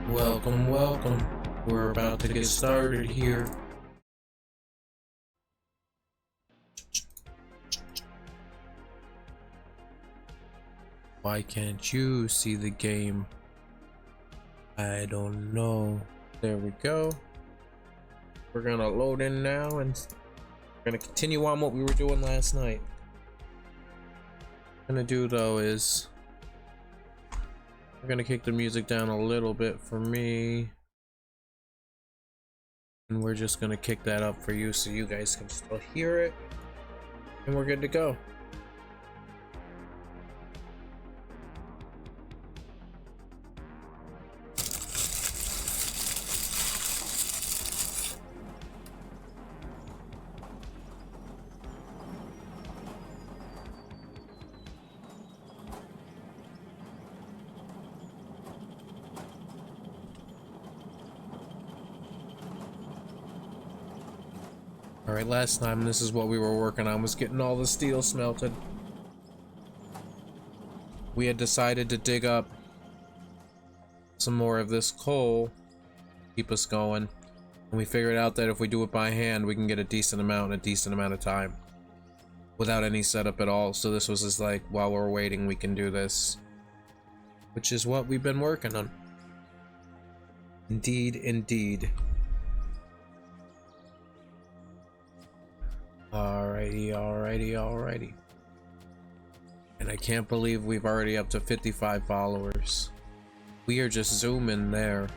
Welcome, welcome. We're about to get started here. Why can't you see the game? I don't know. There we go. We're gonna load in now and we're gonna continue on what we were doing last night. What I'm gonna do though is we're gonna kick the music down a little bit for me. And we're just gonna kick that up for you so you guys can still hear it. And we're good to go. Alright, last time this is what we were working on, was getting all the steel smelted. We had decided to dig up some more of this coal, keep us going, and we figured out that if we do it by hand, we can get a decent amount in a decent amount of time without any setup at all. So this was just like, while we're waiting, we can do this, which is what we've been working on. Indeed, indeed. Alrighty. And I can't believe we've already up to 55 followers. We are just zooming there.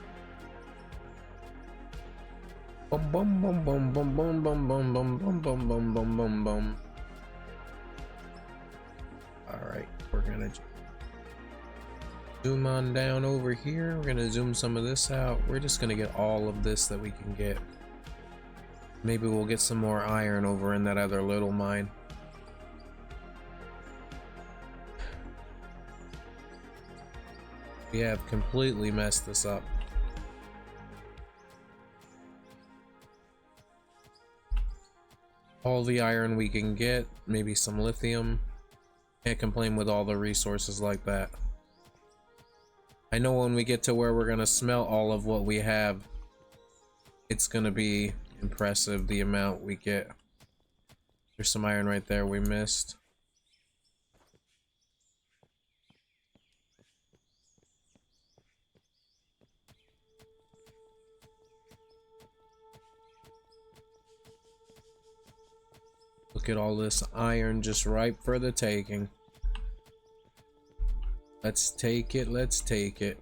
Boom, boom, boom, boom, boom, boom, boom, boom, boom, boom, boom, boom, boom, boom, boom. Alright, we're gonna zoom on down over here. We're gonna zoom some of this out. We're just gonna get all of this that we can get. Maybe we'll get some more iron over in that other little mine. We have completely messed this up. All the iron we can get, maybe some lithium. Can't complain with all the resources like that. I know when we get to where we're gonna smelt all of what we have, it's gonna be impressive the amount we get. There's some iron right there we missed. Look at all this iron just ripe for the taking. Let's take it, let's take it.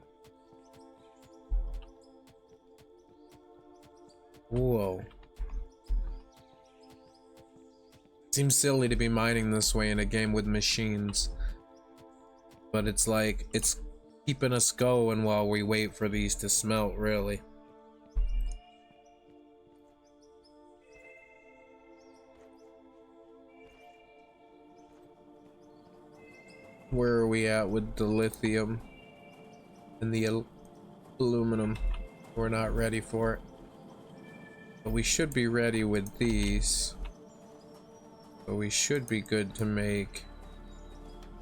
Whoa. Seems silly to be mining this way in a game with machines. But it's like, it's keeping us going while we wait for these to smelt, really. Where are we at with the lithium and the aluminum? We're not ready for it. But we should be ready with these. So we should be good to make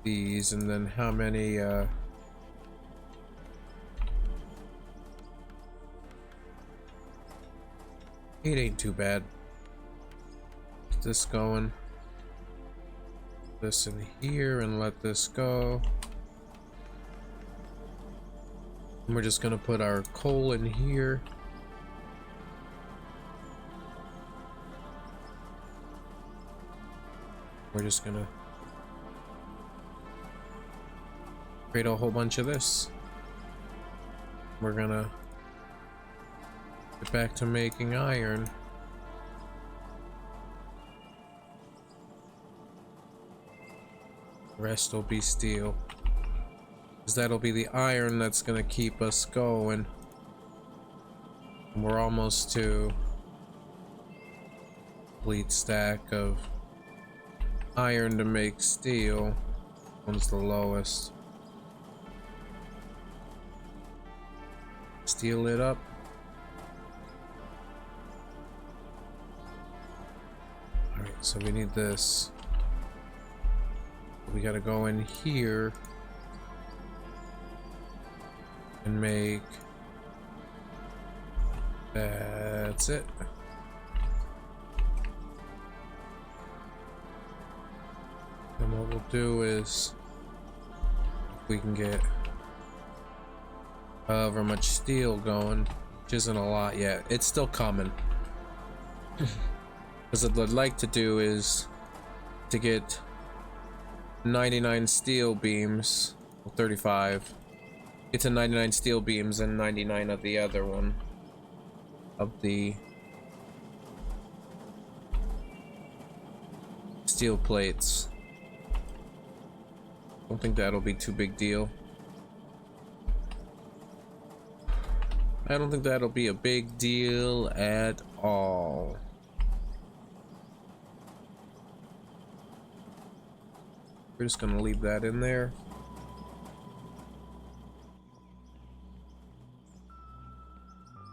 these. And then how many it ain't too bad. Get this going. This in here and let this go. And we're just gonna put our coal in here. We're just gonna create a whole bunch of this. We're gonna get back to making iron. The rest will be steel. Because that'll be the iron that's gonna keep us going. And we're almost to complete stack of iron to make steel. One's the lowest. Steel it up. Alright, so we need this. We gotta go in here and make That's it. And what we'll do is, if we can get however much steel going, which isn't a lot yet, it's still coming. Because what I'd like to do is to get 99 steel beams, well, 35. Get to 99 steel beams and 99 of the other one. Of the steel plates. Don't think that'll be too big deal. I don't think that'll be a big deal at all. We're just gonna leave that in there.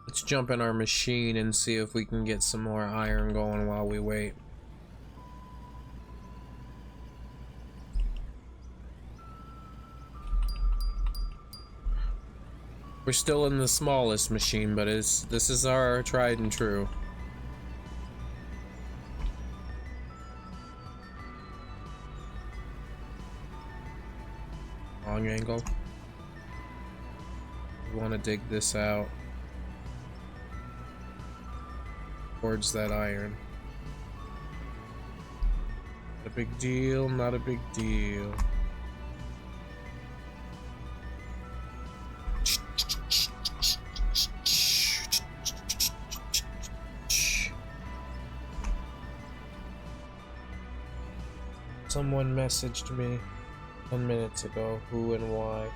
Let's jump in our machine and see if we can get some more iron going while we wait. We're still in the smallest machine, but this is our tried and true. Long angle. We want to dig this out towards that iron. Not a big deal, not a big deal. Someone messaged me 10 minutes ago, who and why.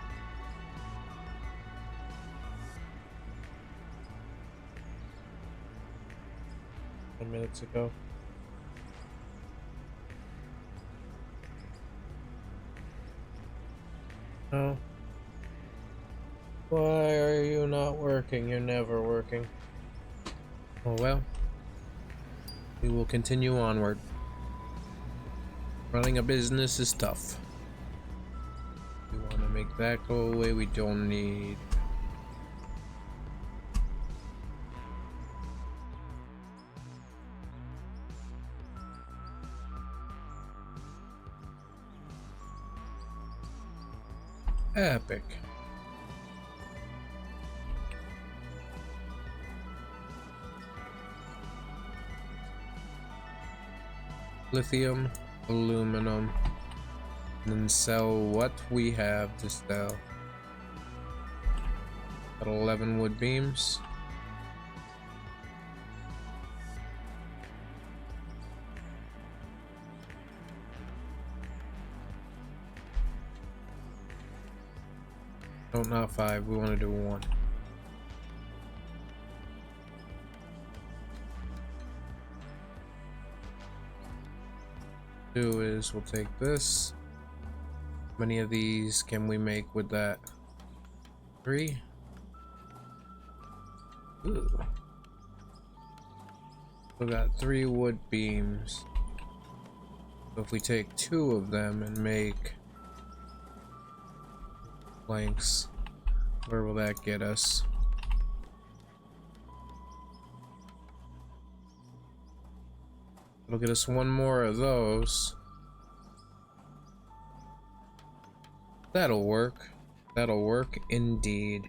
Minutes ago. Oh. Why are you not working? You're never working. Oh well. We will continue onward. Running a business is tough. We want to make that go away. We don't need. Epic. Lithium, aluminum, and then sell what we have to sell. Got 11 wood beams. Oh, not 5. We want to do 1. Do is we'll take this. How many of these can we make with that? 3. Ooh. We got 3 wood beams. So if we take 2 of them and make planks, where will that get us? It'll get us 1 more of those. That'll work. That'll work indeed.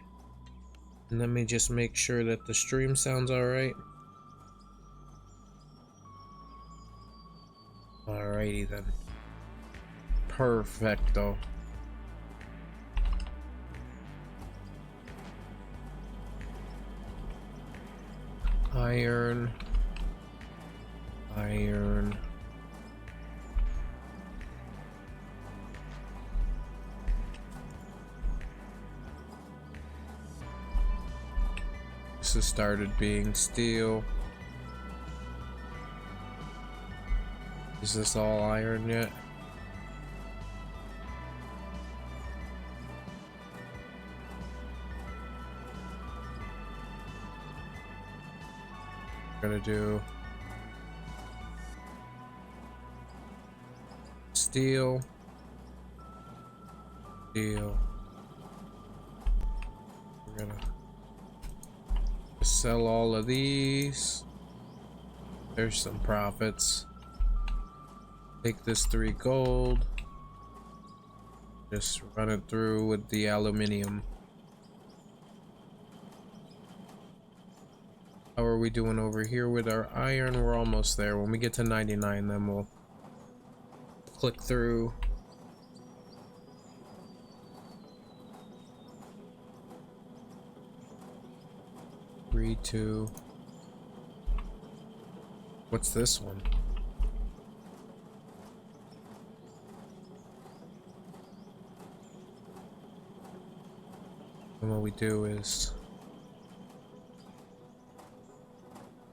And let me just make sure that the stream sounds alright. Alrighty then. Perfecto. Iron. Iron. This has started being steel. Is this all iron yet? Gonna do steel, steel. We're gonna sell all of these. There's some profits. Take this 3 gold. Just run it through with the aluminium. How are we doing over here with our iron? We're almost there. When we get to 99, then we'll click through. Three, 2. What's this one? And what we do is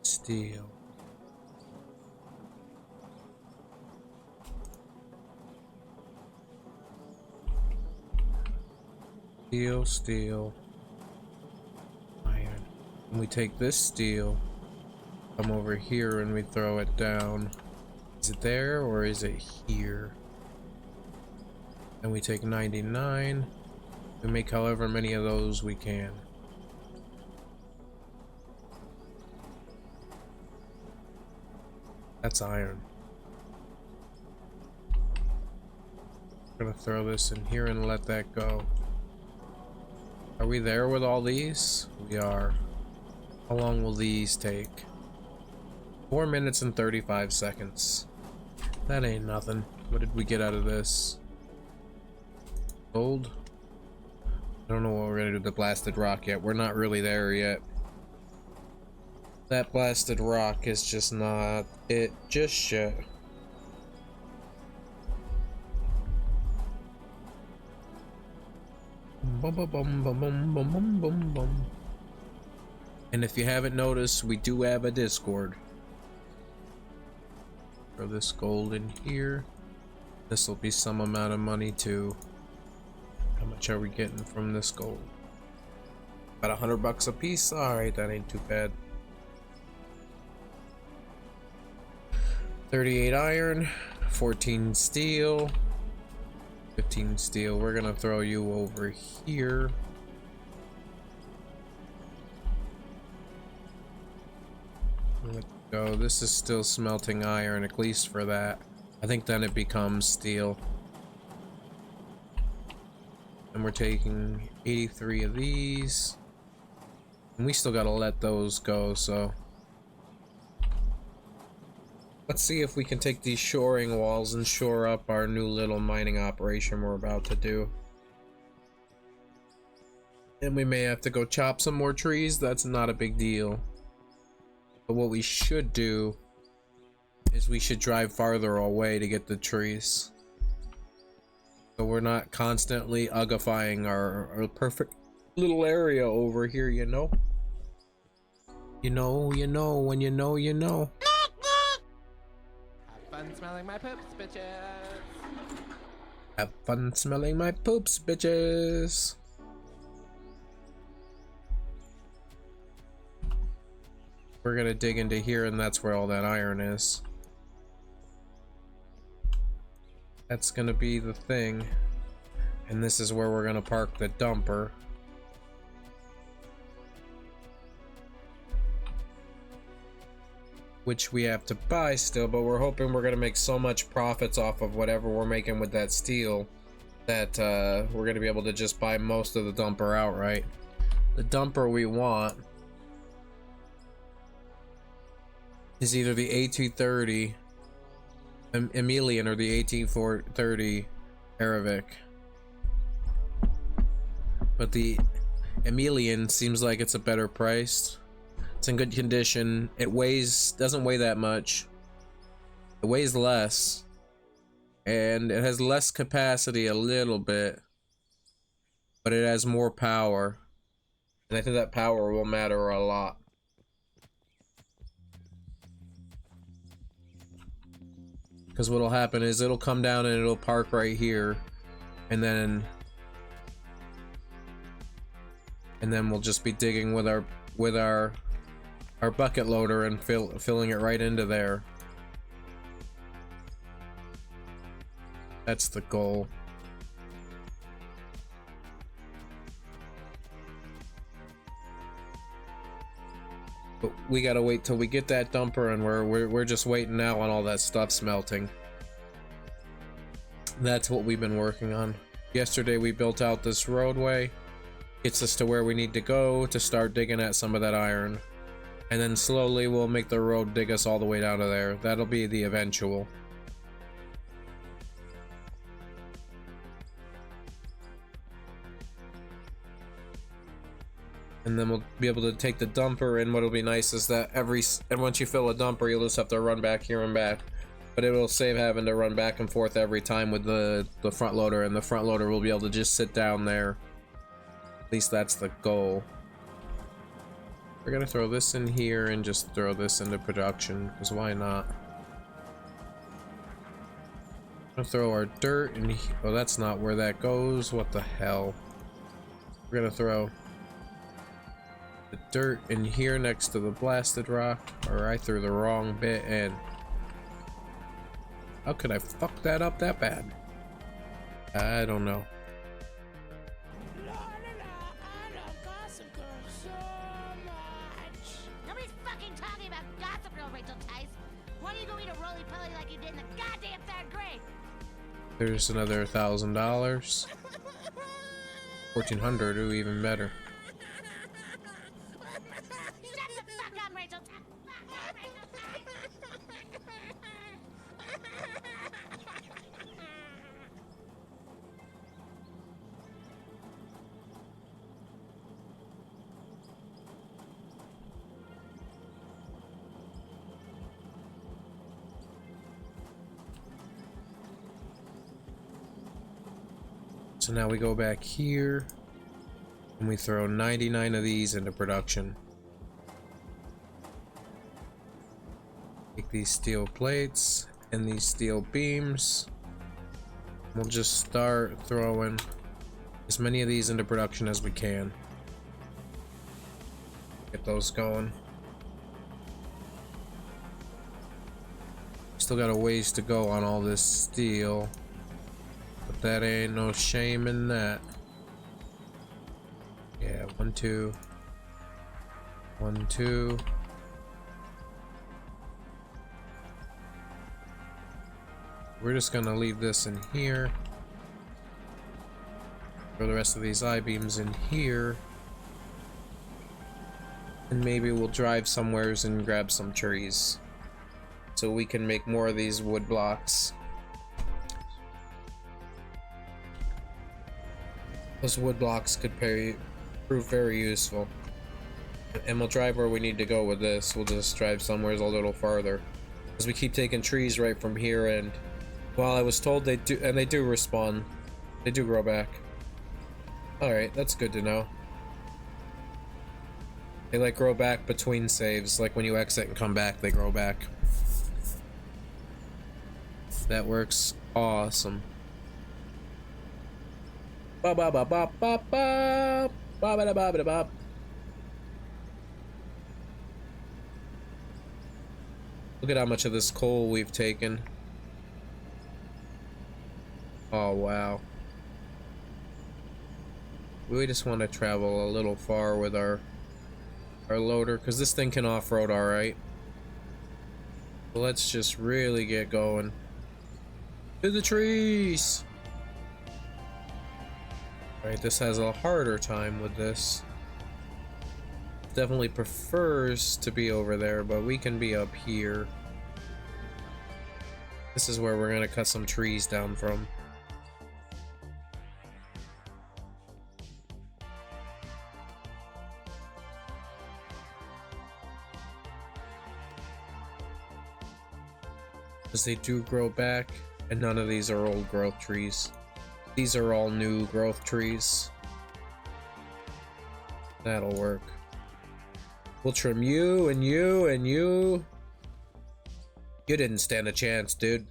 steel. Steel. Iron. And we take this steel, come over here and we throw it down. Is it there or is it here? And we take 99. We make however many of those we can. That's iron. I'm gonna throw this in here and let that go. Are we there with all these? We are. How long will these take? 4 minutes and 35 seconds. That ain't nothing. What did we get out of this? Gold? I don't know what we're gonna do with the blasted rock yet. We're not really there yet. That blasted rock is just not it just yet. Bum, bum, bum, bum, bum, bum, bum, bum, bum. And if you haven't noticed, we do have a Discord. Throw this gold in here. This will be some amount of money too. How much are we getting from this gold? About $100 a piece. All right, that ain't too bad. 38 iron, 14 steel, 15 steel. We're gonna throw you over here. Let's go. This is still smelting iron, at least for that. I think then it becomes steel. And we're taking 83 of these. And we still gotta let those go, so. Let's see if we can take these shoring walls and shore up our new little mining operation we're about to do. And we may have to go chop some more trees. That's not a big deal. But what we should do is we should drive farther away to get the trees. So we're not constantly uggifying our perfect little area over here, you know? You know, when you know, you know. Have fun smelling my poops, bitches. Have fun smelling my poops, bitches. We're gonna dig into here, and that's where all that iron is. That's gonna be the thing. And this is where we're gonna park the dumper. Which we have to buy still, but we're hoping we're gonna make so much profits off of whatever we're making with that steel that we're gonna be able to just buy most of the dumper outright. The dumper we want is either the AT30 Emilian or the AT430 Aravic. But the Emilian seems like it's a better price. It's in good condition. It doesn't weigh that much. It weighs less. And it has less capacity a little bit. But it has more power. And I think that power will matter a lot. Because what'll happen is it'll come down and it'll park right here. And then we'll just be digging with our bucket loader and filling it right into there. That's the goal. But we gotta wait till we get that dumper, and we're just waiting now on all that stuff smelting. That's what we've been working on. Yesterday we built out this roadway. Gets us to where we need to go to start digging at some of that iron. And then slowly we'll make the road dig us all the way down to there. That'll be the eventual. And then we'll be able to take the dumper, and what'll be nice is that and once you fill a dumper, you'll just have to run back here and back. But it will save having to run back and forth every time with the front loader, and the front loader will be able to just sit down there. At least that's the goal. We're gonna throw this in here and just throw this into production, because why not? I'm gonna throw our dirt in here. Oh, that's not where that goes. What the hell? We're gonna throw the dirt in here next to the blasted rock. Or I threw the wrong bit in. How could I fuck that up that bad? I don't know. Nobody's fucking talking about Gossip Girl, Rachel Tice. Why do you go eat a roly-poly like you did in the goddamn third grade? There's another $1,000. 1,400, ooh, even better. Shut the fuck up, Rachel Tice. So now we go back here and we throw 99 of these into production. Take these steel plates and these steel beams. We'll just start throwing as many of these into production as we can. Get those going. Still got a ways to go on all this steel. But that ain't no shame in that. Yeah, 1, 2. 1, 2. We're just gonna leave this in here. Throw the rest of these I-beams in here. And maybe we'll drive somewheres and grab some trees. So we can make more of these wood blocks. Those wood blocks could prove very useful. And we'll drive where we need to go with this. We'll just drive somewhere a little farther. Because we keep taking trees right from here, and well, I was told they do, and they do respawn. They do grow back. Alright, that's good to know. They like grow back between saves, like when you exit and come back, they grow back. That works awesome. Ba ba ba ba ba ba ba ba ba ba ba. Look at how much of this coal we've taken. Oh wow. We just want to travel a little far with our loader, because this thing can off-road alright. So let's just really get going. To the trees! Alright, this has a harder time with this. Definitely prefers to be over there, but we can be up here. This is where we're gonna cut some trees down from. Because they do grow back, and none of these are old growth trees. These are all new growth trees. That'll work. We'll trim you and you and you. You didn't stand a chance, dude.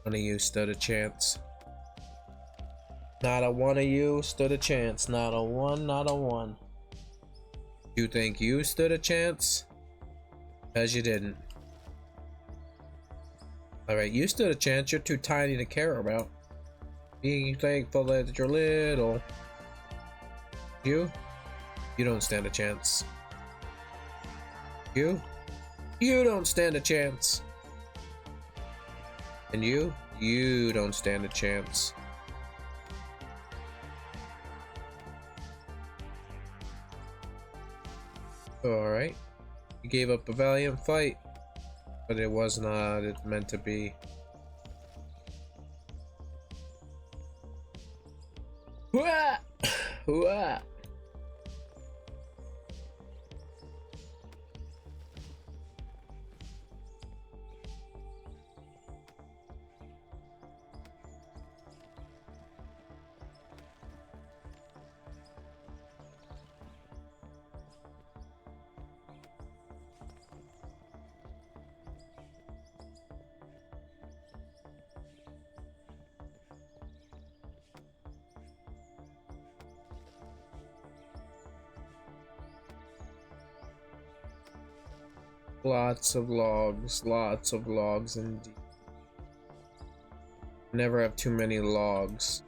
None of you stood a chance. Not a one of you stood a chance. Not a one, not a one. You think you stood a chance? Because you didn't. Alright, you stood a chance. You're too tiny to care about. Be thankful that you're little. You don't stand a chance. You don't stand a chance. And you don't stand a chance. Alright. You gave up a valiant fight, but it was not meant to be. Hooah! Hooah! Lots of logs indeed. Never have too many logs.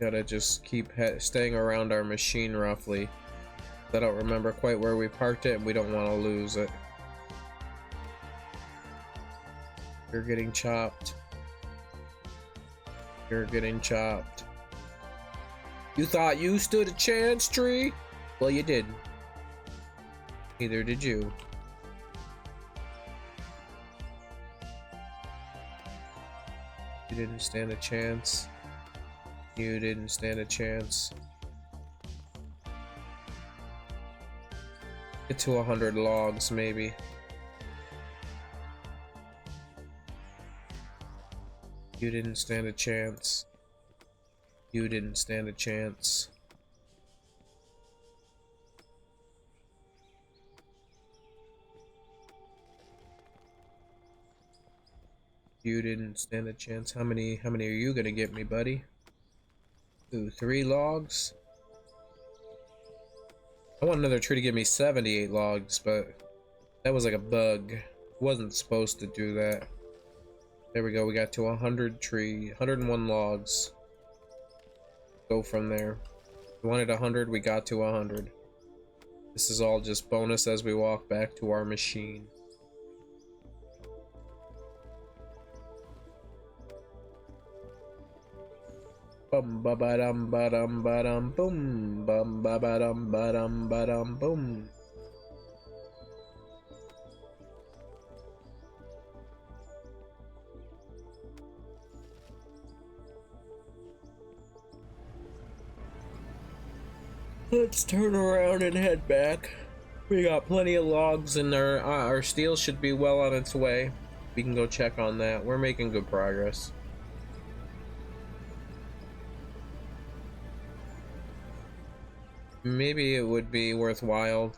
Gotta just keep staying around our machine roughly. I don't remember quite where we parked it and we don't want to lose it. You're getting chopped. You're getting chopped. You thought you stood a chance, tree? Well, you didn't. Neither did you. You didn't stand a chance. You didn't stand a chance. Get to 100 logs, maybe. You didn't stand a chance. You didn't stand a chance. You didn't stand a chance. How many are you gonna get me, buddy? 2, 3 logs? I want another tree to give me 78 logs, but that was like a bug. Wasn't supposed to do that. There we go, we got to 101 logs. Go from there. We wanted 100, we got to 100. This is all just bonus as we walk back to our machine. Bum ba ba dum ba dum ba dum boom, bum ba ba dum ba dum ba dum boom. Let's turn around and head back. We got plenty of logs and our steel should be well on its way. We can go check on that. We're making good progress. Maybe it would be worthwhile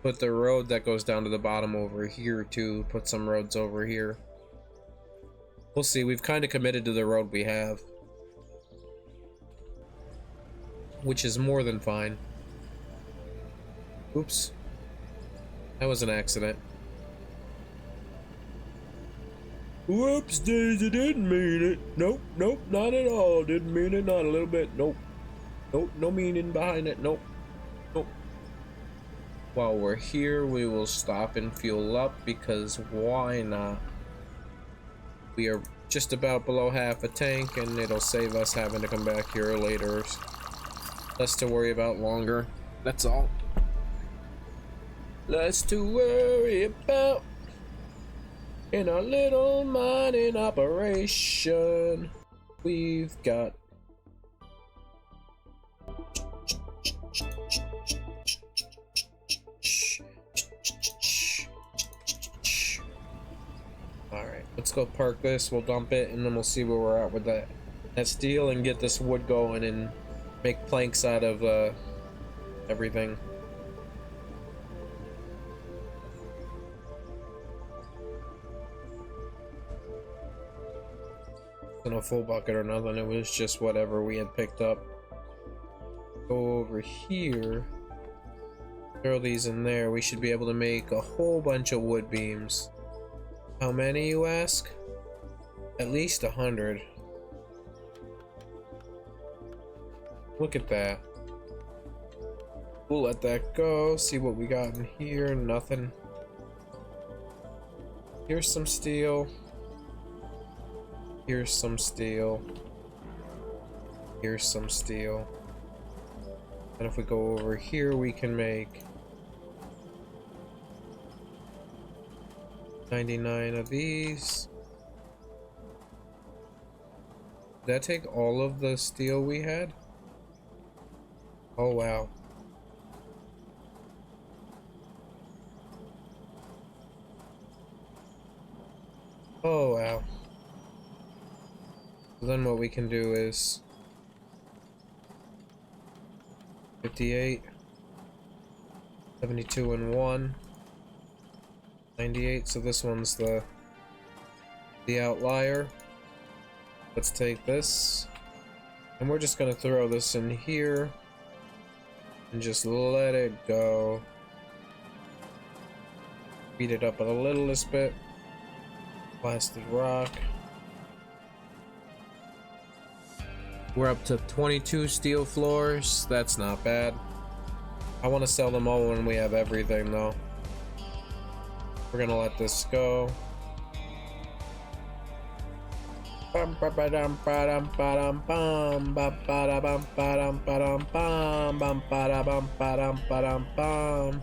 put the road that goes down to the bottom over here too. Put some roads over here. We'll see. We've kind of committed to the road we have, which is more than fine. Oops. That was an accident. Whoops, Daisy, didn't mean it. Nope, nope, not at all. Didn't mean it, not a little bit. Nope. Nope, no meaning behind it. Nope. Nope. While we're here, we will stop and fuel up because why not? We are just about below half a tank and it'll save us having to come back here later. Less to worry about longer. That's all. Less to worry about in our little mining operation. We've got alright, let's go park this, we'll dump it, and then we'll see where we're at with that steel and get this wood going and make planks out of everything. In a full bucket or nothing, it was just whatever we had picked up. Go over here, throw these in there. We should be able to make a whole bunch of wood beams. How many, you ask? At least 100. Look at that. We'll let that go. See what we got in here. Nothing. Here's some steel. Here's some steel. Here's some steel. And if we go over here, we can make 99 of these. Did that take all of the steel we had? Oh wow. Oh wow. So then what we can do is 58, 72 and 1, 98. So this one's the outlier. Let's take this, and we're just gonna throw this in here and just let it go. Beat it up a littlest bit. Blasted rock. We're up to 22 steel floors. That's not bad. I want to sell them all when we have everything though. We're gonna let this go. Bum ba ba dum ba dum ba dum bum ba ba da bum ba dum ba dum bum bum ba da bum ba dum ba dum bum.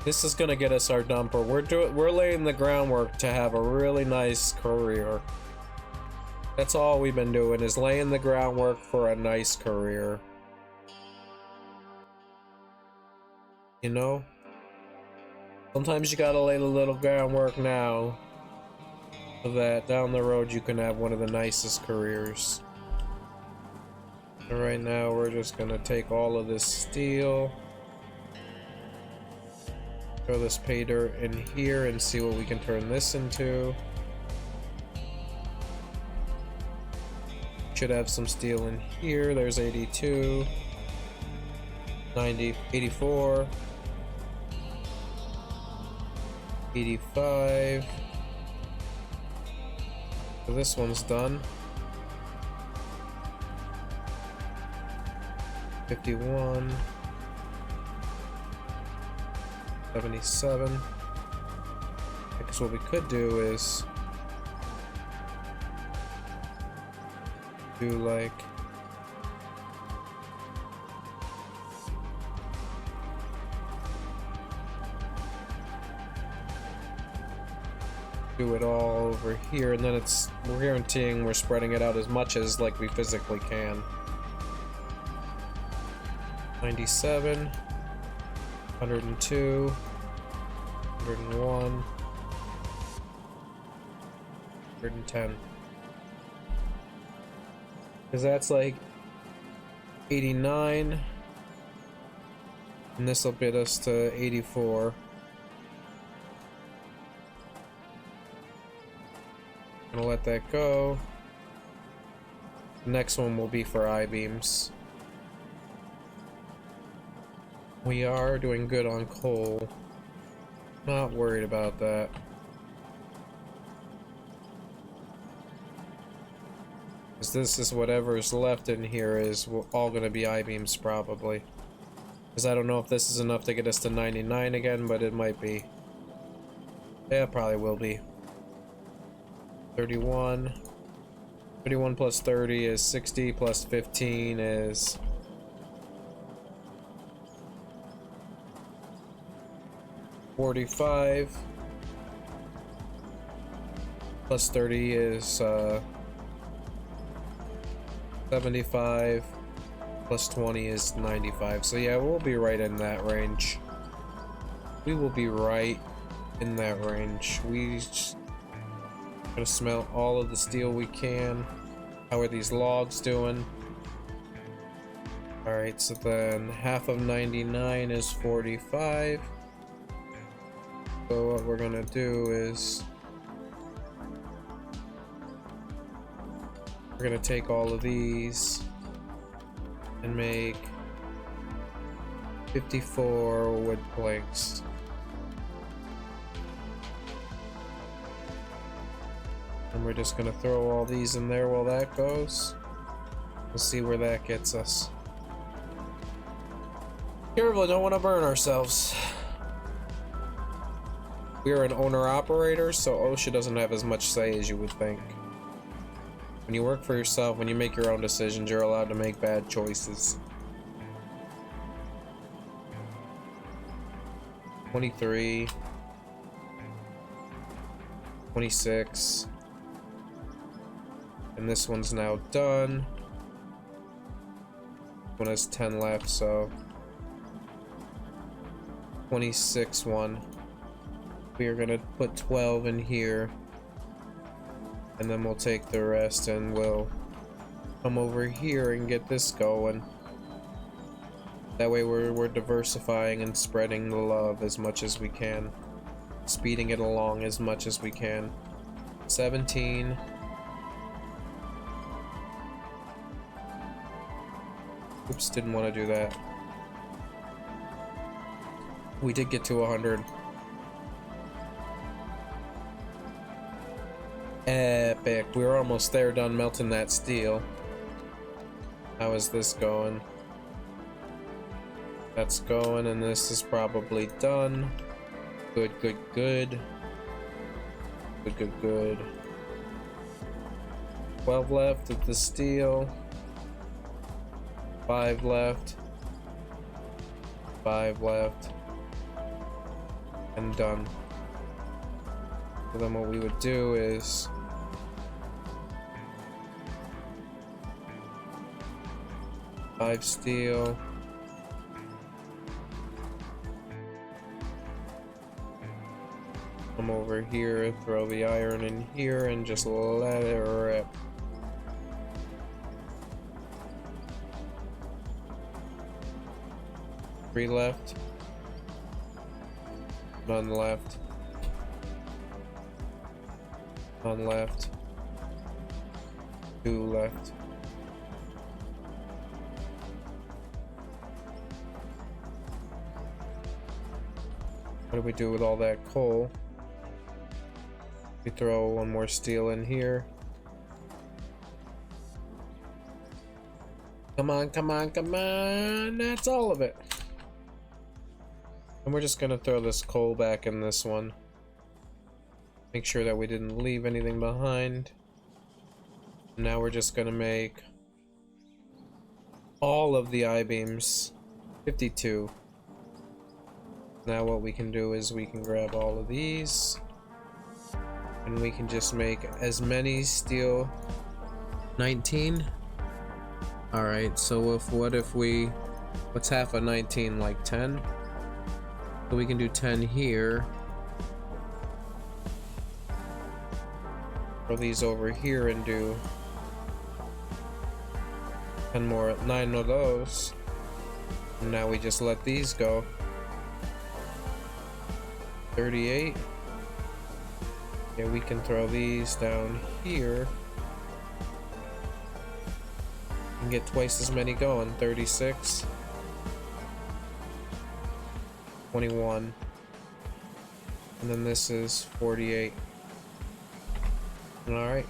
This is gonna get us our dumper. We're laying the groundwork to have a really nice career. That's all we've been doing, is laying the groundwork for a nice career. You know? Sometimes you gotta lay the little groundwork now, so that down the road you can have one of the nicest careers. And right now we're just gonna take all of this steel. Throw this pay dirt in here and see what we can turn this into. Should have some steel in here. There's 82, 90, 84, 85. So this one's done. 51. 77. Because what we could do is do like do it all over here, and then we're guaranteeing we're spreading it out as much as like we physically can. 97. 102, 101, 110. Because that's like 89. And this will bid us to 84. Gonna let that go. The next one will be for I-beams. We are doing good on coal. Not worried about that. Because this is whatever's left in here is all going to be I-beams probably. Because I don't know if this is enough to get us to 99 again, but it might be. Yeah, it probably will be. 31. 31 plus 30 is 60, plus 15 is 45, plus 30 is 75, plus 20 is 95. So yeah, we'll be right in that range. We will be right in that range. We just gotta smelt all of the steel we can. How are these logs doing? Alright, so then half of 99 is 45. So what we're gonna do is we're gonna take all of these and make 54 wood planks. And we're just gonna throw all these in there while that goes. We'll see where that gets us. Careful, don't want to burn ourselves. We are an owner-operator, so OSHA doesn't have as much say as you would think. When you work for yourself, when you make your own decisions, you're allowed to make bad choices. 23. 26. And this one's now done. One has 10 left, so 26 one. We are gonna put 12 in here, and then we'll take the rest and we'll come over here and get this going. That way we're diversifying and spreading the love as much as we can, speeding it along as much as we can. 17. Oops, didn't want to do that. We did get to 100. Epic. We were almost there, done melting that steel. How is this going? That's going, and this is probably done. Good, good, good. Good, good, good. 12 left of the steel. 5 left. 5 left. And done. So then what we would do is five steel. Come over here, throw the iron in here, and just let it rip. Three left. None left. None left. 2 left. What do we do with all that coal? We throw one more steel in here. Come on, come on, come on! That's all of it. And we're just gonna throw this coal back in this one. Make sure that we didn't leave anything behind. Now we're just gonna make all of the I-beams. 52. Now what we can do is we can grab all of these. And we can just make as many steel. 19. Alright, so what if we... What's half of 19? Like 10? So we can do 10 here. Throw these over here and do 10 more, 9 of those. And now we just let these go. 38. Yeah, we can throw these down here and get twice as many going. 36. 21. And then this is 48. Alright.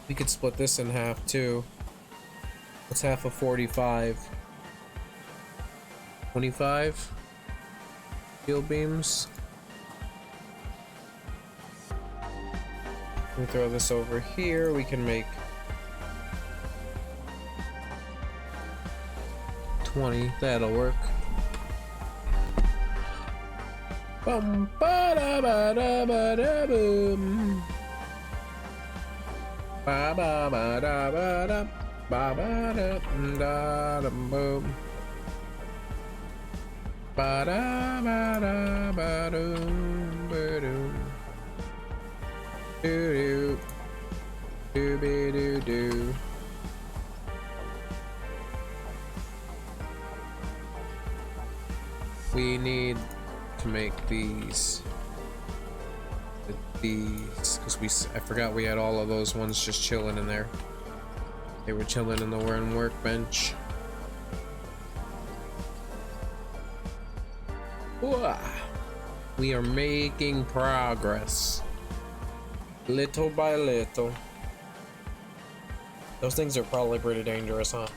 We could split this in half too. What's half of 45? 25 steel beams. We throw this over here. We can make 20. That'll work. Bum ba da ba da ba da boom. Ba ba ba da ba da ba ba da da da boom. Ba-da, ba-da, ba-doom, ba-doom. Doo-doo. Doo-be-doo-doo. We need to make these. These, because I forgot we had all of those ones just chilling in there. They were chilling in the workbench. Whoa. We are making progress. Little by little. Those things are probably pretty dangerous, huh?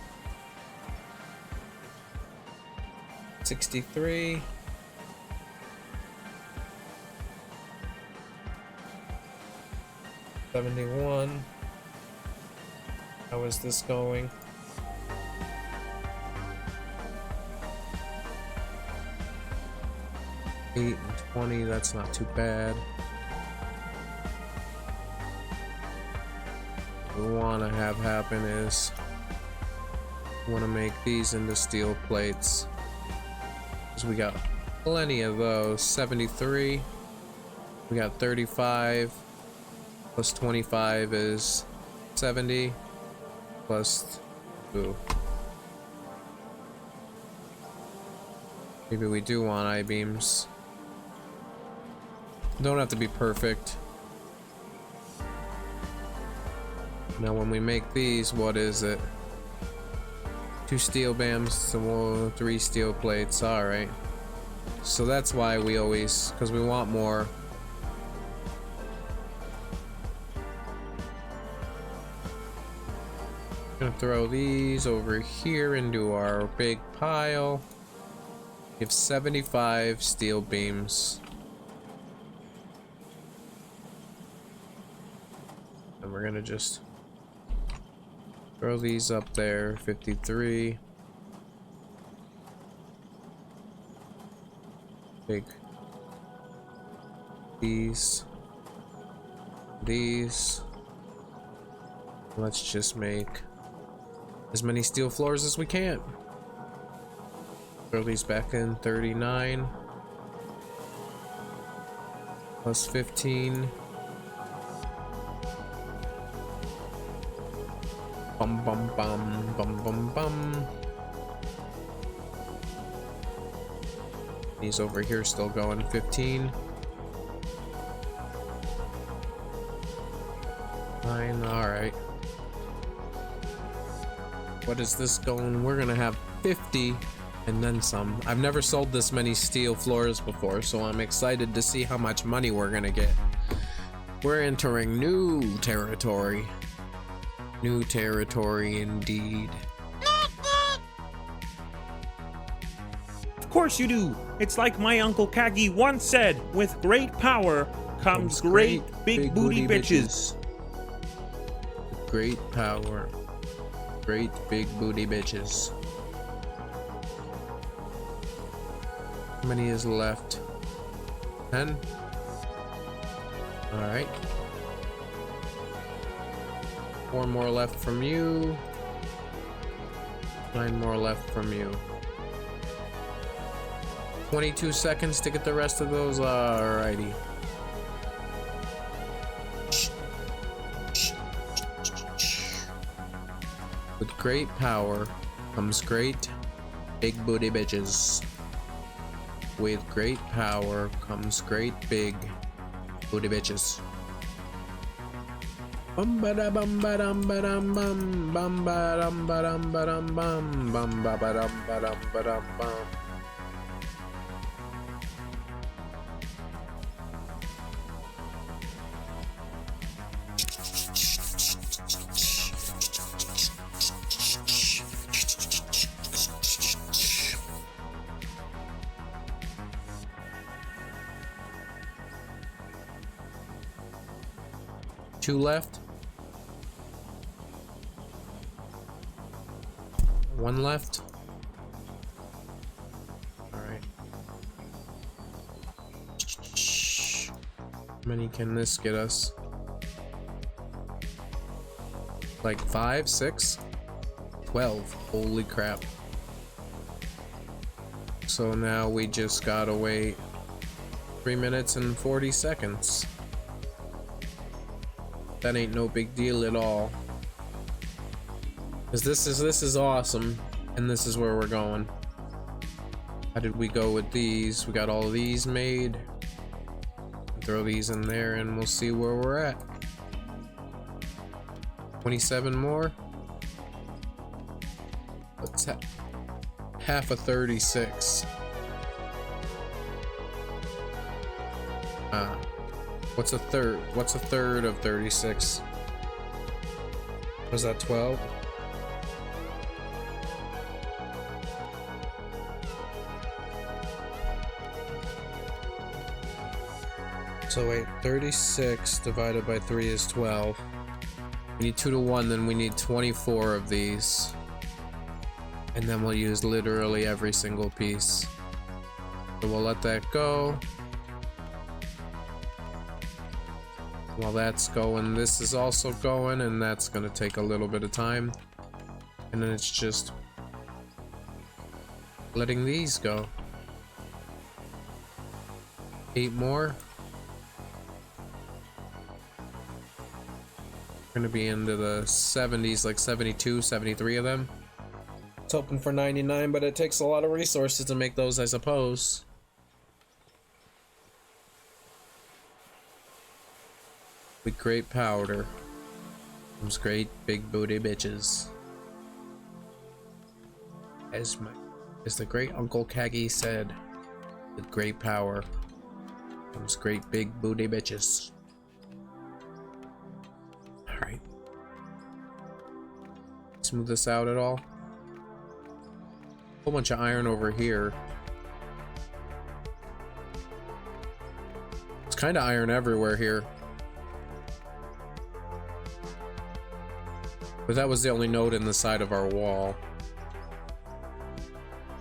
63. $71. How is this going? 8 and 20, that's not too bad. What we want to have happen is we want to make these into steel plates, because we got plenty of those. 73. We got 35. Plus 25 is 70. Plus, ooh. Maybe we do want I-beams. Don't have to be perfect. Now when we make these, what is it? 2 steel bams, so 3 steel plates, alright. So that's why we always, because we want more. Gonna throw these over here into our big pile. We have 75 steel beams. And we're gonna just throw these up there. 53. Big. These. Let's just make as many steel floors as we can. Throw these back in. 39 plus 15. Bum bum bum bum bum bum. These over here still going. 15. 9. All right. What is this going? We're gonna have 50 and then some. I've never sold this many steel floors before, so I'm excited to see how much money we're gonna get. We're entering new territory. New territory indeed. Of course you do. It's like my Uncle Kagi once said, with great power comes great big booty bitches. Great power. Great big booty bitches. How many is left? 10? Alright. 4 more left from you. 9 more left from you. 22 seconds to get the rest of those. Alrighty. With great power comes great big booty bitches. With great power comes great big booty bitches. Bum ba da bum ba dum ba dum bum bum ba dum ba dum ba dum bum bum ba ba dum ba dum ba dum bum. Two left. 1 left. All right. How many can this get us? Like 5, 6, 12. Holy crap. So now we just gotta wait 3 minutes and 40 seconds. That ain't no big deal at all. Cause this is awesome, and this is where we're going. How did we go with these? We got all of these made. Throw these in there and we'll see where we're at. 27 more. Let's half a 36. What's a third? What's a third of 36? Was that 12? So wait, 36 divided by 3 is 12. We need 2 to 1, then we need 24 of these. And then we'll use literally every single piece. So we'll let that go. While that's going, this is also going, and that's gonna take a little bit of time. And then it's just letting these go. 8 more. We're gonna be into the 70s, like 72, 73 of them. It's hoping for 99, but it takes a lot of resources to make those, I suppose. With great powder comes great big booty bitches. As the great Uncle Kagi said, with great power comes great big booty bitches. Alright. Smooth this out at all. Whole bunch of iron over here. It's kind of iron everywhere here. But that was the only node in the side of our wall.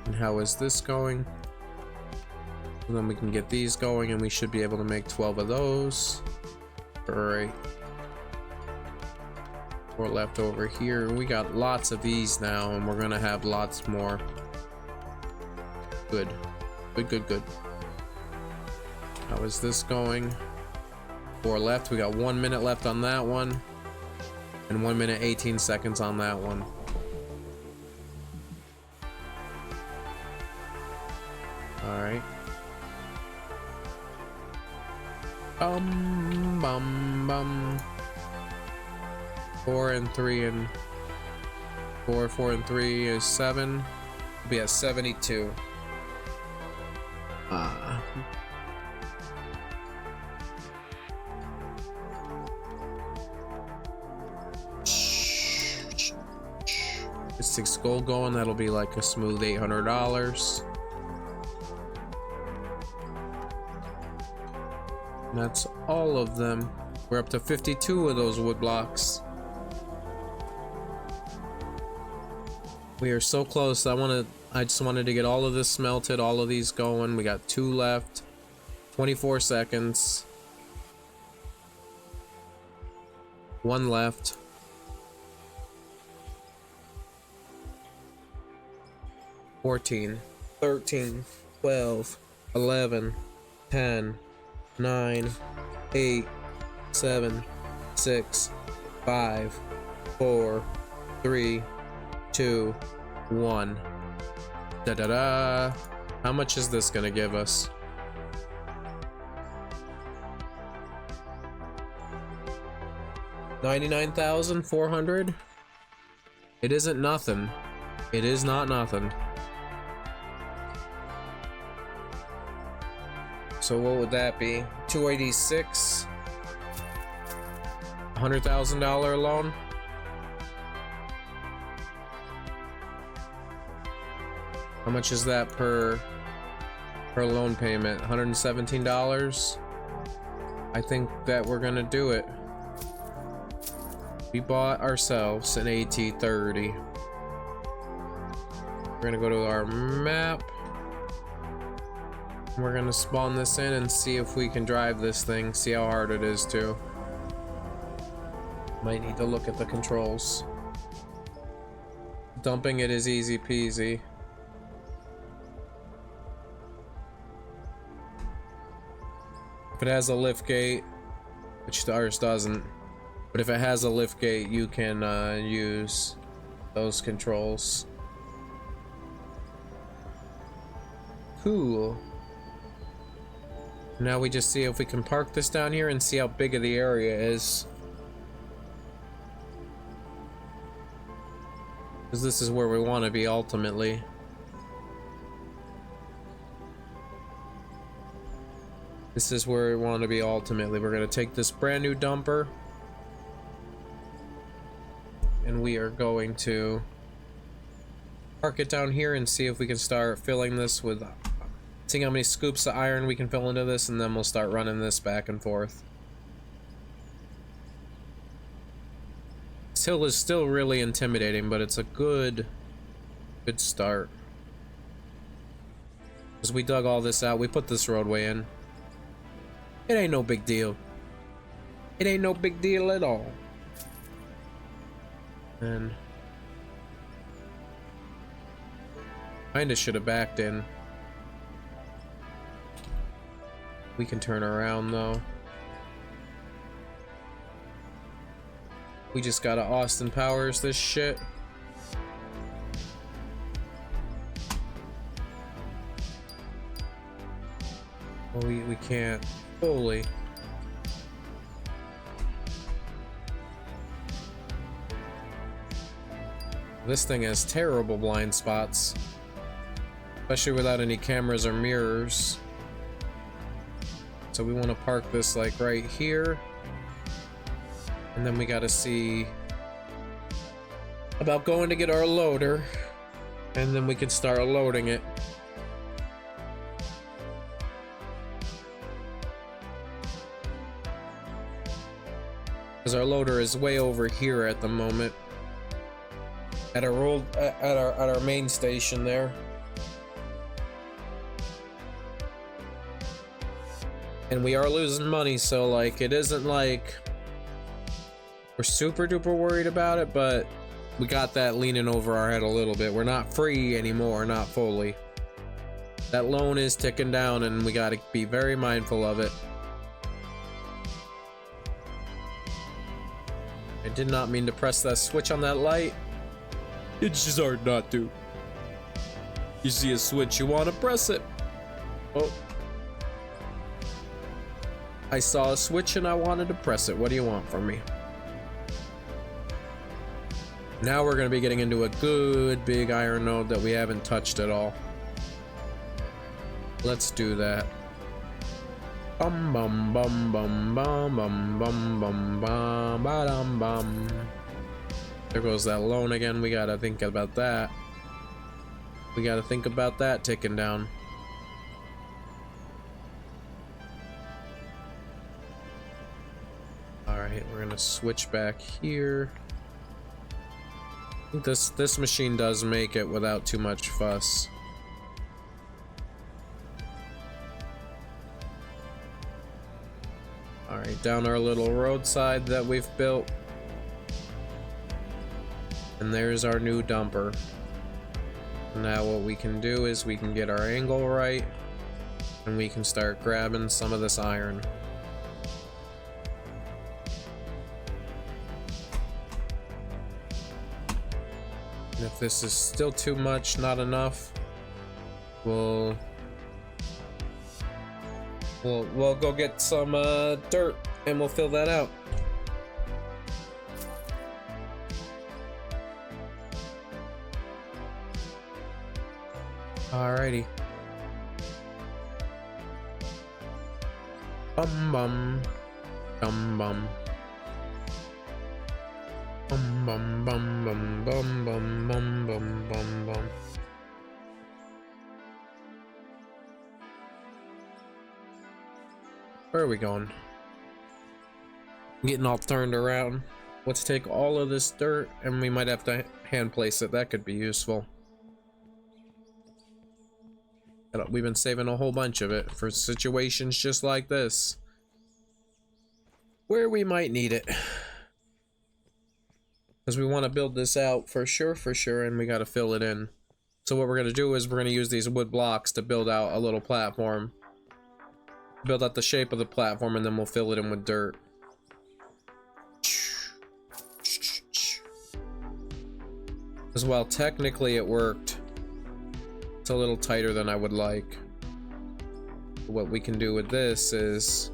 And how is this going? And then we can get these going and we should be able to make 12 of those. Alright. 4 left over here. We got lots of these now and we're gonna have lots more. Good. Good, good, good. How is this going? 4 left. We got 1 minute left on that one. And 1 minute 18 seconds on that one. Alright. Bum. 4 and 3 and 4 and 3 is 7. We'll be at 72. Get 6 gold going, that'll be like a smooth $800. And that's all of them. We're up to 52 of those wood blocks. We are so close. I just wanted to get all of this smelted, all of these going. We got 2 left. 24 seconds. 1 left. 14, 13, 12, 11, 10, 9, 8, 7, 6, 5, 4, 3, 2, 1. Da-da-da. How much is this gonna give us? $99,400? It isn't nothing. It is not nothing. So what would that be? 286? $100,000 loan? How much is that per loan payment? $117? I think that we're gonna do it. We bought ourselves an AT30. We're gonna go to our map. We're gonna spawn this in and see if we can drive this thing, see how hard it is too. Might need to look at the controls. Dumping it is easy peasy. If it has a lift gate, which ours doesn't, but if it has a lift gate, you can use those controls. Cool. Now we just see if we can park this down here and see how big of the area is. Because this is where we want to be ultimately. This is where we want to be ultimately. We're going to take this brand new dumper. And we are going to park it down here and see if we can start filling this with... Seeing how many scoops of iron we can fill into this, and then we'll start running this back and forth. This hill is still really intimidating, but it's a good start. Because we dug all this out, we put this roadway in. It ain't no big deal. It ain't no big deal at all. And kinda should have backed in. We can turn around though. We just gotta Austin Powers this shit. Well, we can't fully. This thing has terrible blind spots, especially without any cameras or mirrors. So we want to park this like right here, and then we got to see about going to get our loader, and then we can start loading it. Because our loader is way over here at the moment, at our main station there. And we are losing money, so like it isn't like we're super duper worried about it, but we got that leaning over our head a little bit. We're not free anymore, not fully. That loan is ticking down and we gotta be very mindful of it. I did not mean to press that switch on that light. It's just hard not to. You see a switch, you want to press it. Oh. I saw a switch and I wanted to press it. What do you want from me? Now we're going to be getting into a good big iron node that we haven't touched at all. Let's do that. Bum bum bum bum bum bum bum bum bum ba-dum bum. There goes that loan again. We gotta think about that. We gotta think about that ticking down. Alright, we're gonna switch back here. I think this machine does make it without too much fuss. Alright, down our little roadside that we've built. And there's our new dumper. Now what we can do is we can get our angle right, and we can start grabbing some of this iron. And if this is still too much, not enough, we'll go get some dirt and we'll fill that out. Alrighty. Bum bum. Bum bum. Bum bum bum bum bum bum bum bum bum bum. Where are we going? Getting all turned around. Let's take all of this dirt and we might have to hand place it. That could be useful. We've been saving a whole bunch of it for situations just like this, where we might need it. Because we want to build this out for sure, and we got to fill it in. So what we're going to do is we're going to use these wood blocks to build out a little platform. Build out the shape of the platform and then we'll fill it in with dirt. As well, technically it worked. It's a little tighter than I would like. What we can do with this is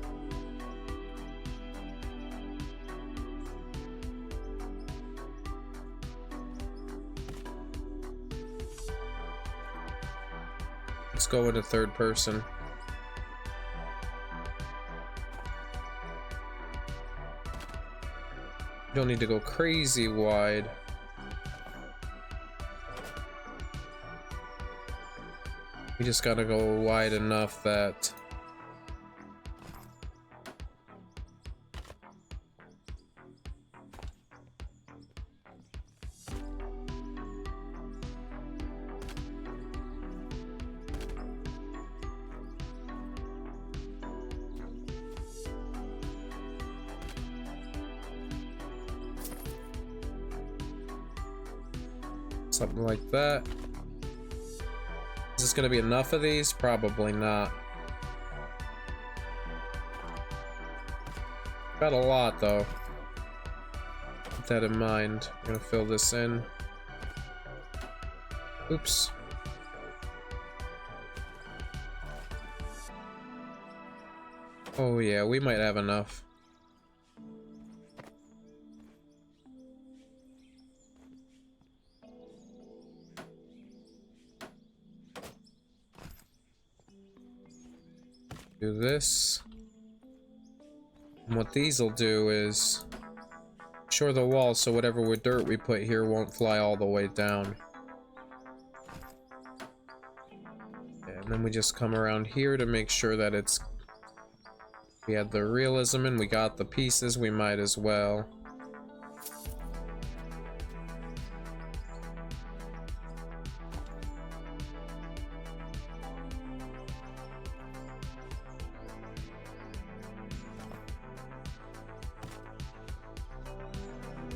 let's go into third person. You don't need to go crazy wide. We just gotta go wide enough that something like that. Is this gonna be enough of these? Probably not. Got a lot though. Keep that in mind. I'm gonna fill this in. Oops. Oh yeah, we might have enough. Do this. And what these will do is shore the wall so whatever with dirt we put here won't fly all the way down. And then we just come around here to make sure that it's... We had the realism and we got the pieces, we might as well.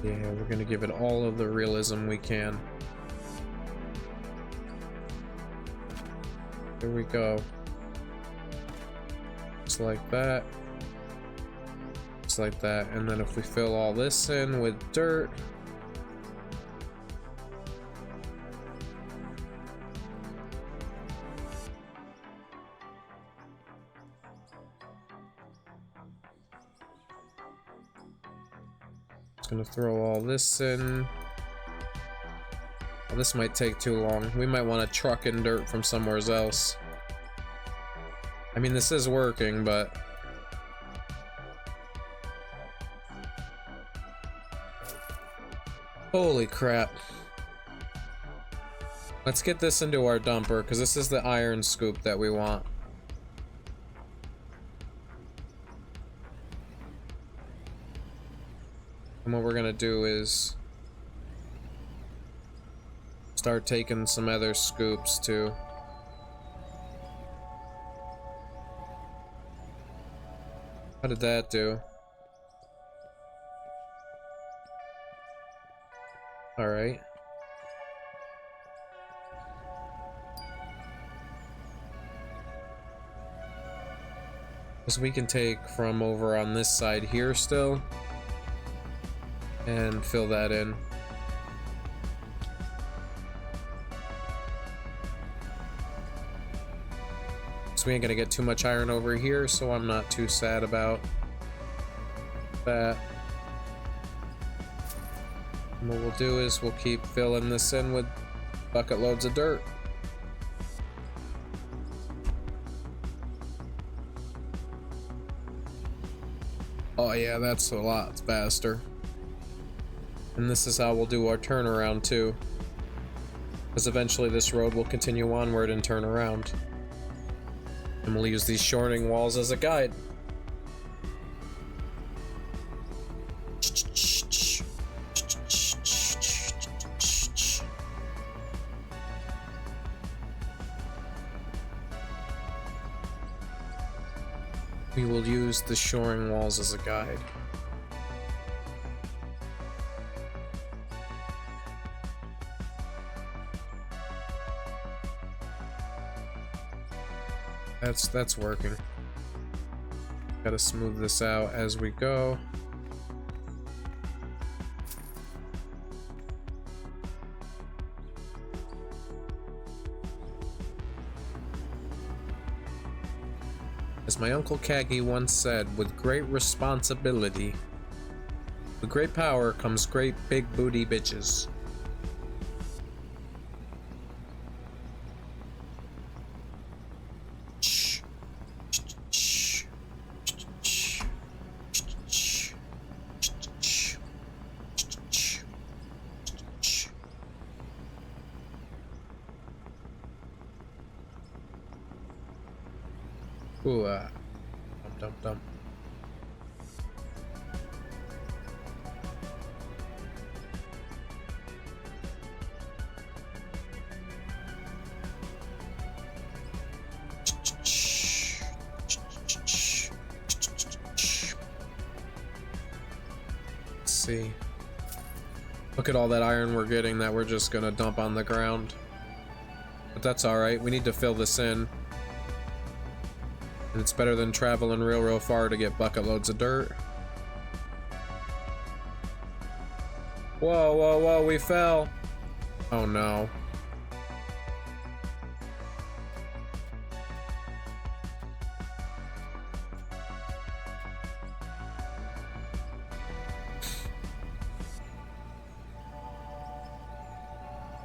Yeah, we're gonna give it all of the realism we can. Here we go. Just like that. Just like that. And then if we fill all this in with dirt. Gonna throw all this in. Well, this might take too long. We might want to truck in dirt from somewhere else. I mean, this is working, but holy crap. Let's get this into our dumper, because this is the iron scoop that we want. And what we're gonna do is start taking some other scoops too. How did that do? Alright. Because we can take from over on this side here still. And fill that in. So we ain't gonna get too much iron over here, so I'm not too sad about that. And what we'll do is we'll keep filling this in with bucket loads of dirt. Oh yeah, that's a lot faster. And this is how we'll do our turnaround too. Because eventually this road will continue onward and turn around. And we'll use these shoring walls as a guide. We will use the shoring walls as a guide. That's working. Gotta smooth this out as we go. As my Uncle Kagi once said, with great responsibility, with great power comes great big booty bitches. Ooh, dump, dump, dump. Let's see. Look at all that iron we're getting that we're just gonna dump on the ground. But that's alright, we need to fill this in. And it's better than traveling real far to get bucket loads of dirt. Whoa, whoa, whoa, we fell. Oh no.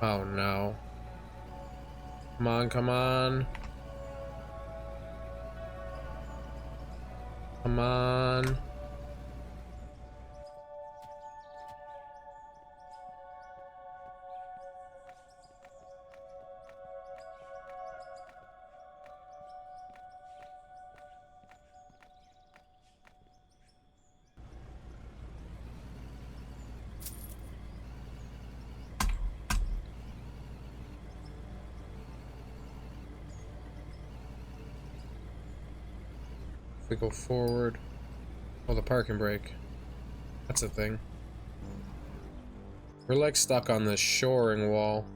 Oh no. Come on, come on. Come on. If we go forward. Oh, the parking brake. That's a thing. We're like stuck on this shoring wall.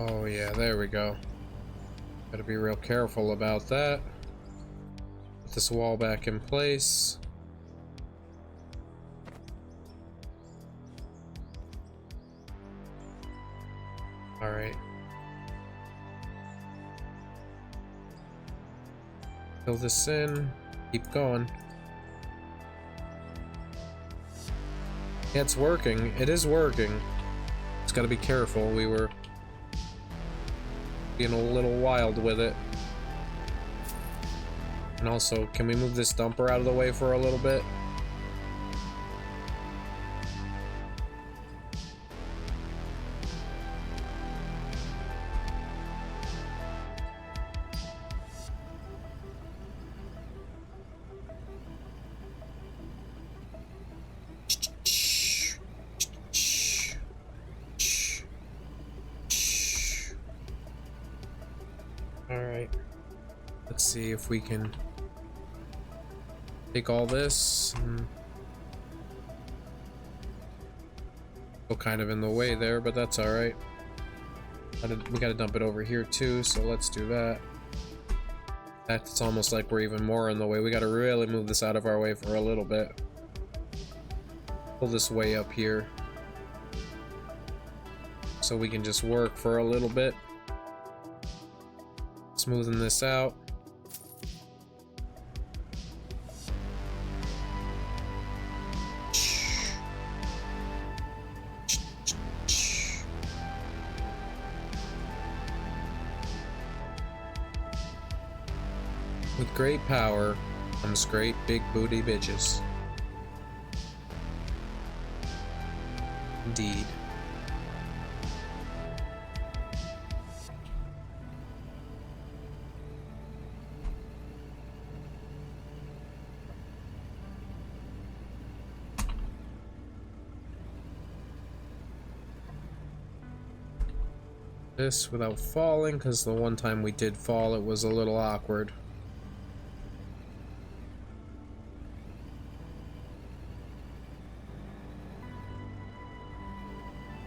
Oh yeah, there we go. Gotta be real careful about that. Put this wall back in place. Alright. Fill this in. Keep going. Yeah, it's working. It is working. Just gotta be careful. We were being a little wild with it. And also, can we move this dumper out of the way for a little bit? Alright. Let's see if we can take all this and go kind of in the way there, but that's alright. We gotta dump it over here too, so let's do that. That's almost like we're even more in the way. We gotta really move this out of our way for a little bit. Pull this way up here so we can just work for a little bit. Smoothing this out. With great power comes great big booty bitches. Indeed. This without falling, because the one time we did fall, it was a little awkward.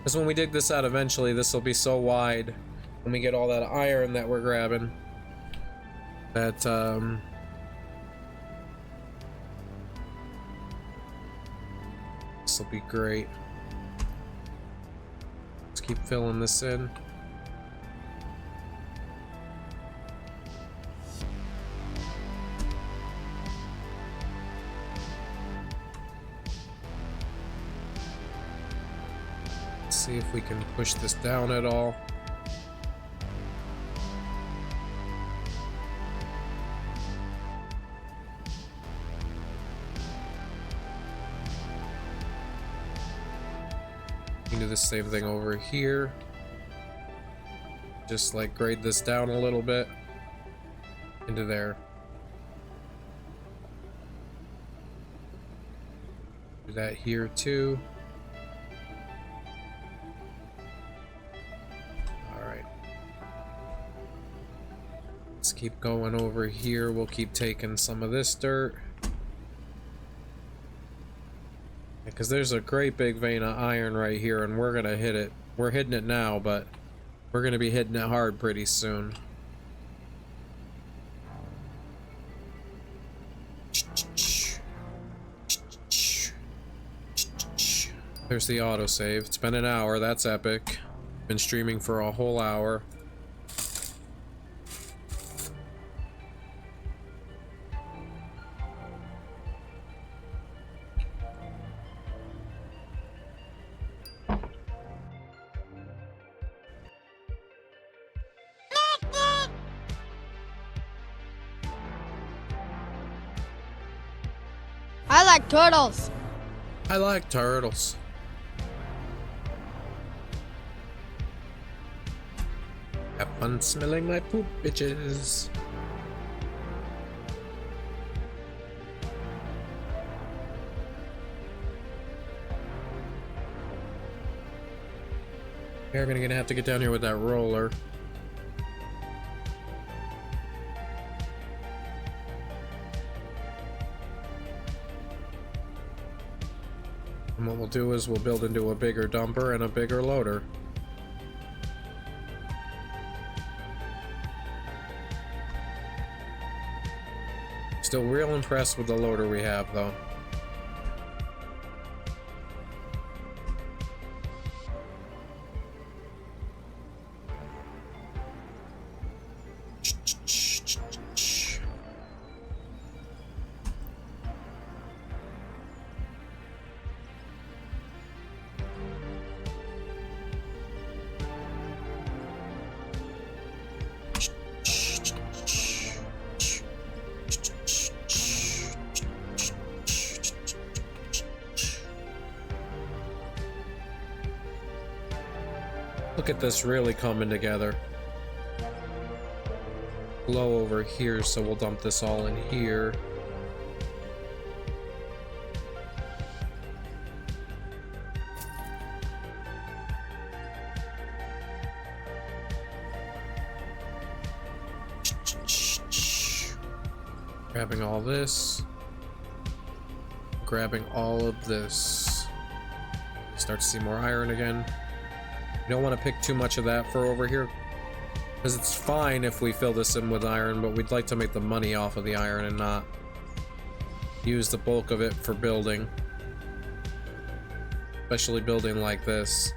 Because when we dig this out eventually, this will be so wide when we get all that iron that we're grabbing that this will be great. Let's keep filling this in. See if we can push this down at all. You can do the same thing over here. Just like grade this down a little bit into there. Do that here too. Keep going over here. We'll keep taking some of this dirt because there's a great big vein of iron right here, and we're gonna hit it. We're hitting it now, but we're gonna be hitting it hard pretty soon. There's the autosave. It's been an hour. That's epic. Been streaming for a whole hour. I like turtles. I like turtles. Have fun smelling my poop, bitches. We're gonna have to get down here with that roller. And what we'll do is we'll build into a bigger dumper and a bigger loader. Still real impressed with the loader we have though. Look at this really coming together. Low over here, so we'll dump this all in here. Grabbing all this. Grabbing all of this. Start to see more iron again. You don't want to pick too much of that for over here, because it's fine if we fill this in with iron, but we'd like to make the money off of the iron and not use the bulk of it for building, especially building like this.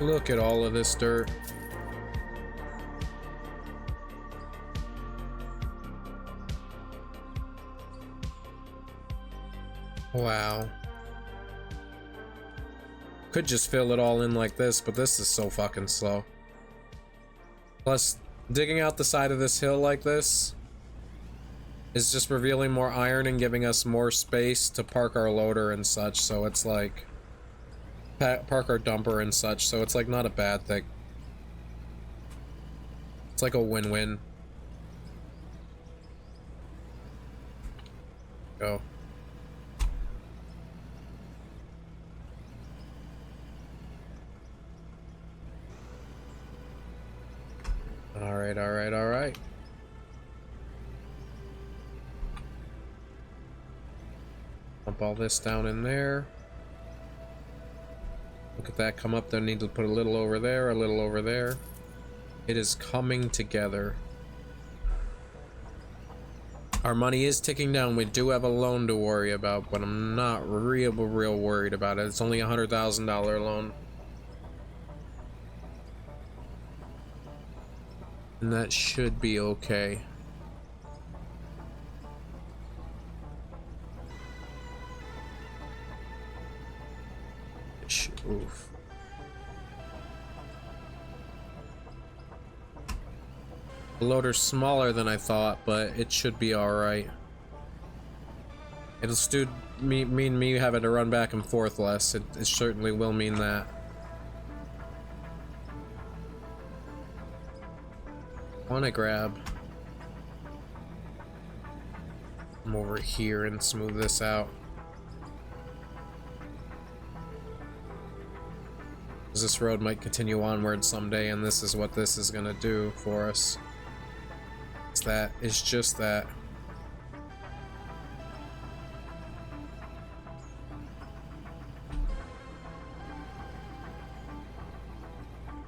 Look at all of this dirt. Wow. Could just fill it all in like this, but this is so fucking slow. Plus, digging out the side of this hill like this is just revealing more iron and giving us more space to park our loader and such, so it's like park our dumper and such, so it's like not a bad thing. It's like a win-win. Go. Alright, alright, alright. Dump all this down in there. Look at that come up there. Need to put a little over there, a little over there. It is coming together. Our money is ticking down. We do have a loan to worry about, but I'm not real worried about it. It's only a $100,000 loan. And that should be okay. Oof. The loader's smaller than I thought, but it should be alright. It'll still mean me having to run back and forth less. It certainly will mean that. I want to grab. I'm over here and smooth this out. This road might continue onward someday, and this is what this is gonna do for us. It's just that.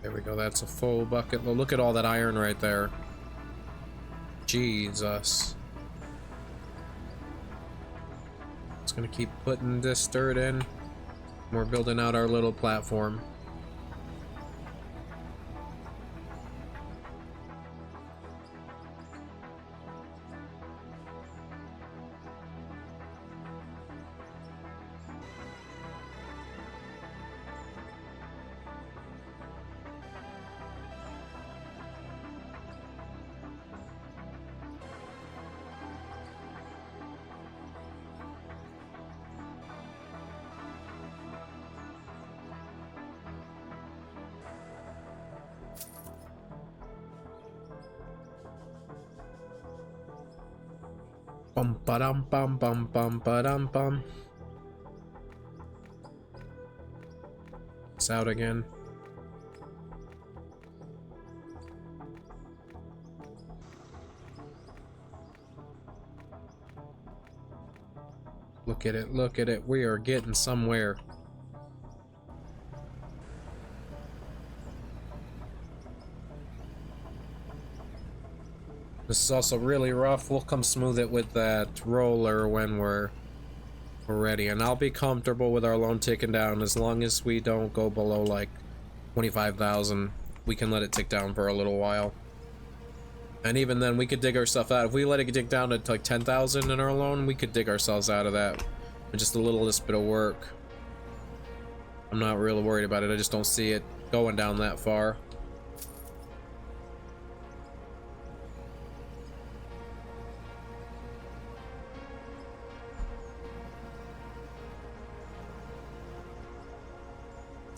There we go, that's a full bucket. Look at all that iron right there. Jesus. Just gonna keep putting this dirt in. We're building out our little platform. Bum ba-dum bum bum bum ba-dum bum. It's out again. Look at it, look at it. We are getting somewhere. This is also really rough. We'll come smooth it with that roller when we're ready. And I'll be comfortable with our loan ticking down as long as we don't go below like 25,000. We can let it tick down for a little while. And even then we could dig ourselves out. If we let it dig down to like 10,000 in our loan, we could dig ourselves out of that with just a littlest bit of work. I'm not really worried about it. I just don't see it going down that far.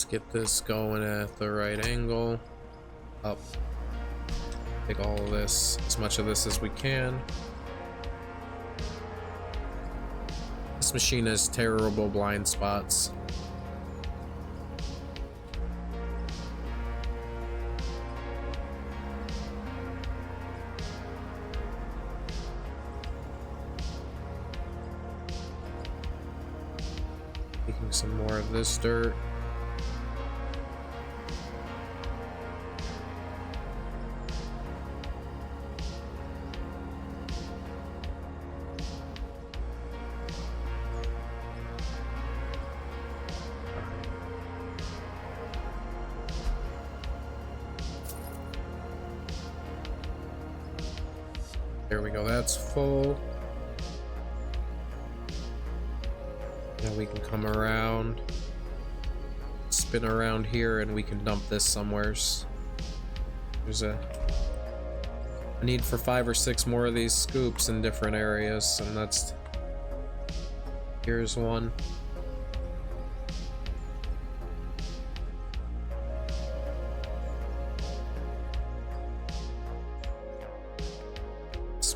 Get this going at the right angle. Up. Take all of this, as much of this as we can. This machine has terrible blind spots. Taking some more of this dirt. There we go, that's full. Now we can come around, spin around here, and we can dump this somewheres. There's a need for 5 or 6 more of these scoops in different areas, and that's... Here's one.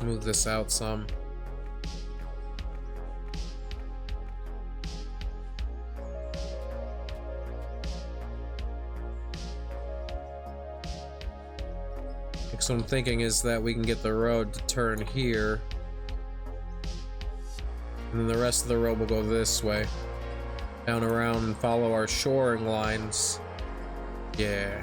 smooth this out some. So what I'm thinking is that we can get the road to turn here, and then the rest of the road will go this way, down around and follow our shoring lines. Yeah.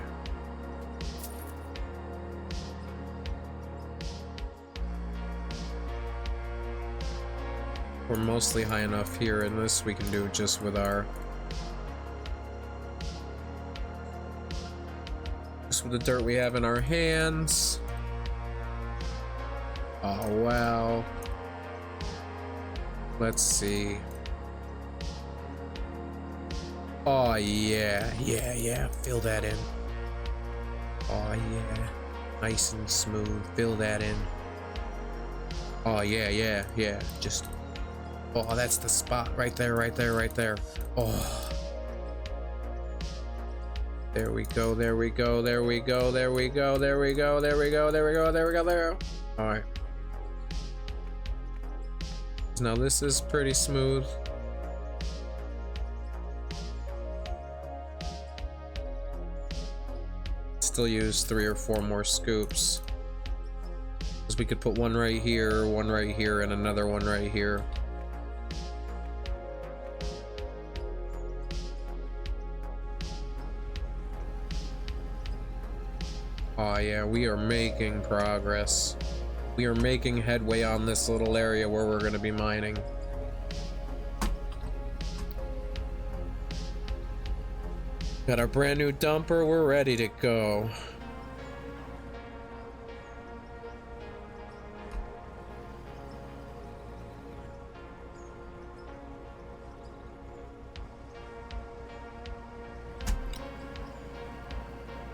We're mostly high enough here, and this we can do just with our... with the dirt we have in our hands. Oh wow. Let's see. Oh yeah, fill that in. Oh yeah, nice and smooth, fill that in. Oh yeah, just, oh, that's the spot right there. Oh, there we go. All right. Now this is pretty smooth. Still use 3 or 4 more scoops, because we could put one right here, and another one right here. Oh yeah, we are making progress. We are making headway on this little area where we're going to be mining. Got our brand new dumper, we're ready to go.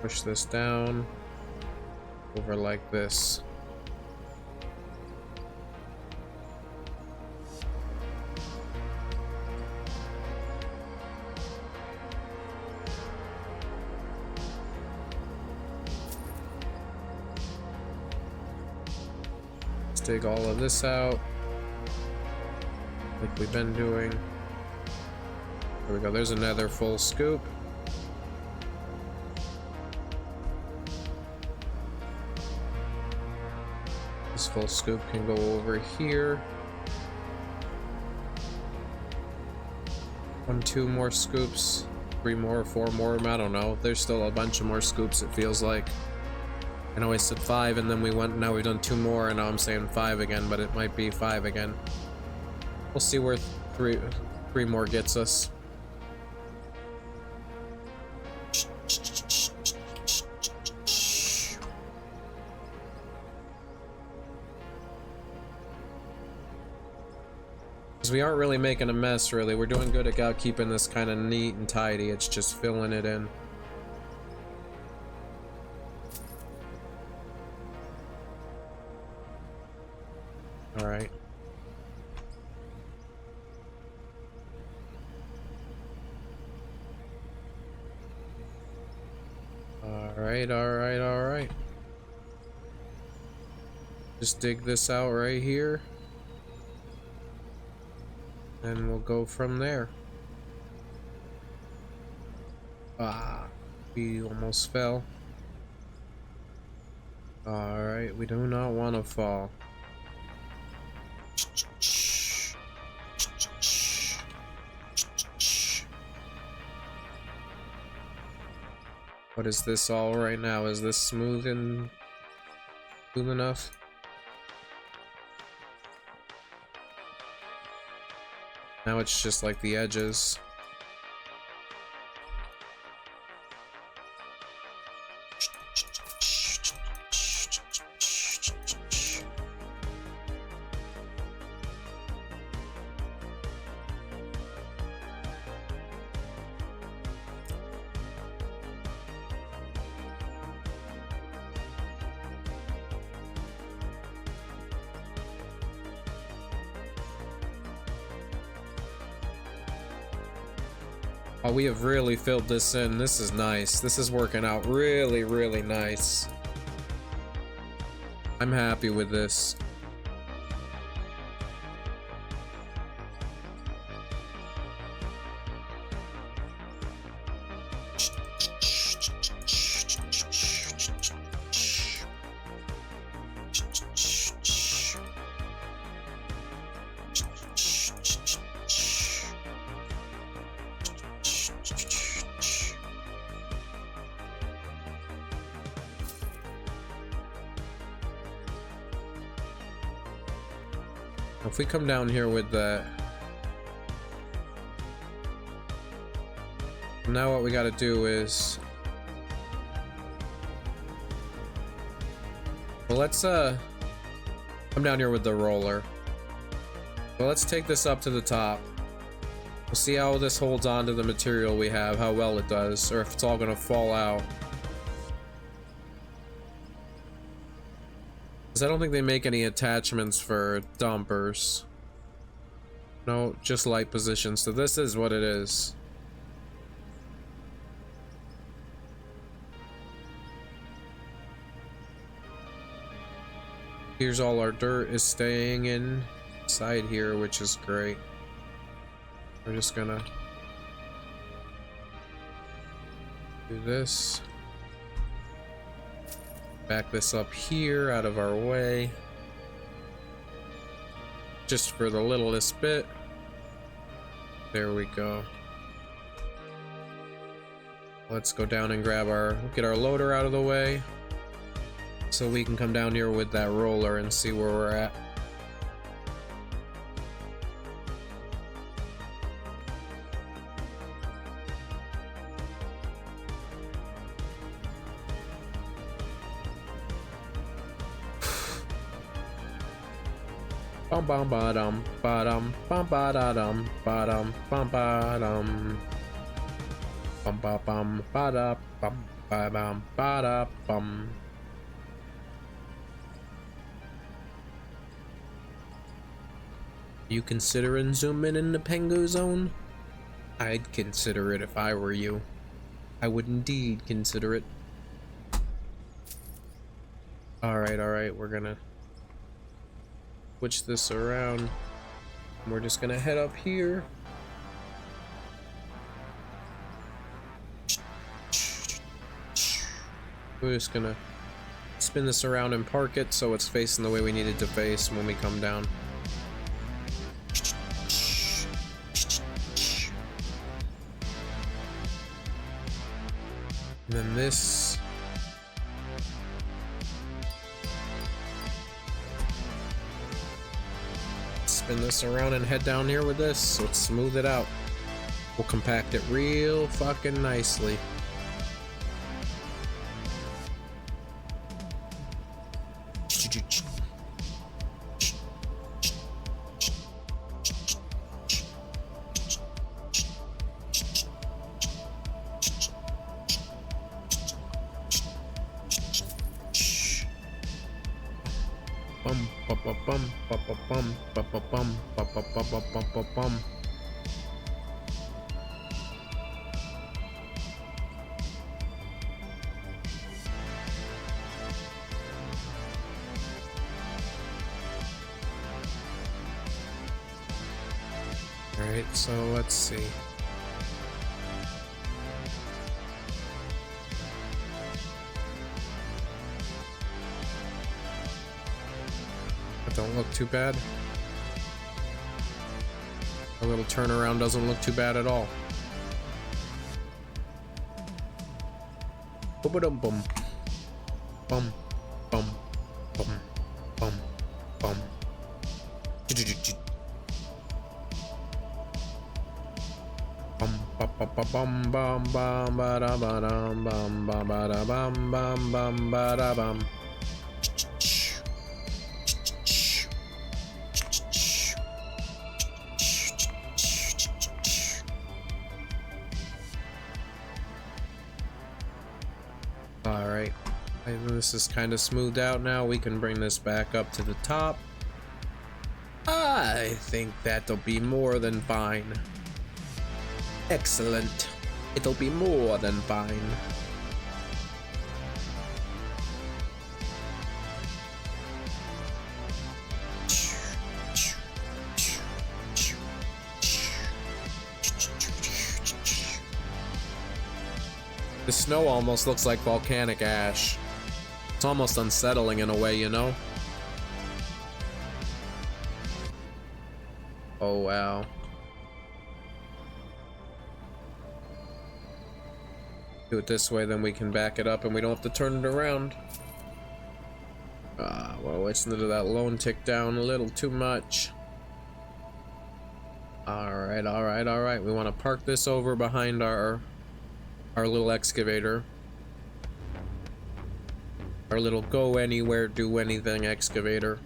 Push this down over like this. Let's dig all of this out like we've been doing. There we go, there's another full scoop. This full scoop can go over here. 1, 2 more scoops, 3 more, 4 more, I don't know. There's still a bunch of more scoops, it feels like. I know I said 5 and then we went, now we've done 2 more and now I'm saying 5 again, but it might be 5 again. We'll see where 3 more gets us. We aren't really making a mess, really. We're doing good at keeping this kind of neat and tidy. It's just filling it in. All right. All right. Just dig this out right here. And we'll go from there. Ah, we almost fell. Alright, we do not want to fall. What is this all right now? Is this smooth enough? Now it's just like the edges. Oh, we have really filled this in. This is nice. This is working out really, really nice. I'm happy with this. If we come down here with that, now what we got to do is, well, let's come down here with the roller. Well, let's take this up to the top. We'll see how this holds on to the material we have, how well it does, or if it's all gonna fall out. Because I don't think they make any attachments for dumpers. No, just light position. So this is what it is. Here's all our dirt is staying inside here, which is great. We're just gonna do this. Back this up here out of our way. Just for the littlest bit. There we go. Let's go down and get our loader out of the way. So we can come down here with that roller and see where we're at. Bum bum ba dum ba dum bum ba da dum ba dum bum ba dum bum ba bum ba da bum ba bum ba da bum. You considering zooming in the Pengu zone? I'd consider it if I were you. I would indeed consider it. Alright, we're gonna switch this around. We're just gonna head up here. We're just gonna spin this around and park it so it's facing the way we need it to face when we come down. And then this. Spin this around and head down here with this, so let's smooth it out. We'll compact it real fucking nicely. Alright, so let's see. That don't look too bad. A little turnaround doesn't look too bad at all. Boom, boom, bum, bum, bum, bum, bum. Bum bum bum bum ba da ba dum bum bum ba da bum bum bum ba da bum. Alright, this is kind of smoothed out now. We can bring this back up to the top. I think that'll be more than fine. Excellent. It'll be more than fine. The snow almost looks like volcanic ash. It's almost unsettling in a way, you know? Oh, wow. Do it this way, then we can back it up and we don't have to turn it around. Well, listen to that lone tick down a little too much. All right. We want to park this over behind our little excavator. Our little go anywhere, do anything excavator.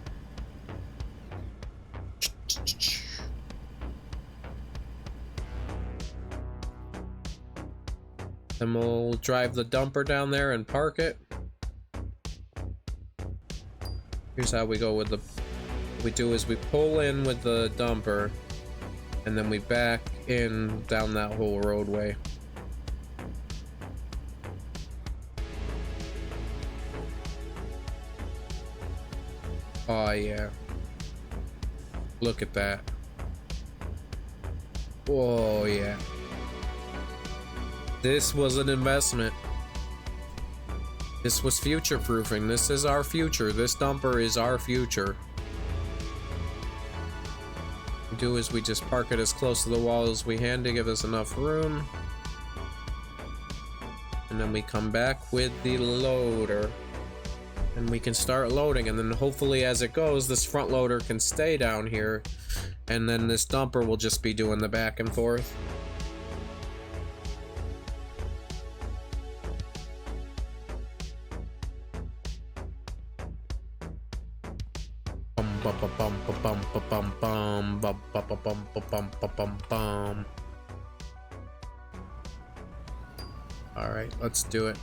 Then we'll drive the dumper down there and park it. Here's how we go with the... What we do is we pull in with the dumper, and then we back in down that whole roadway. Oh yeah. Look at that. Oh yeah. This was an investment. This was future proofing. This is our future. This dumper is our future. What we do is we just park it as close to the wall as we can to give us enough room. And then we come back with the loader. And we can start loading, and then hopefully as it goes, this front loader can stay down here, and then this dumper will just be doing the back and forth. All right, let's do it.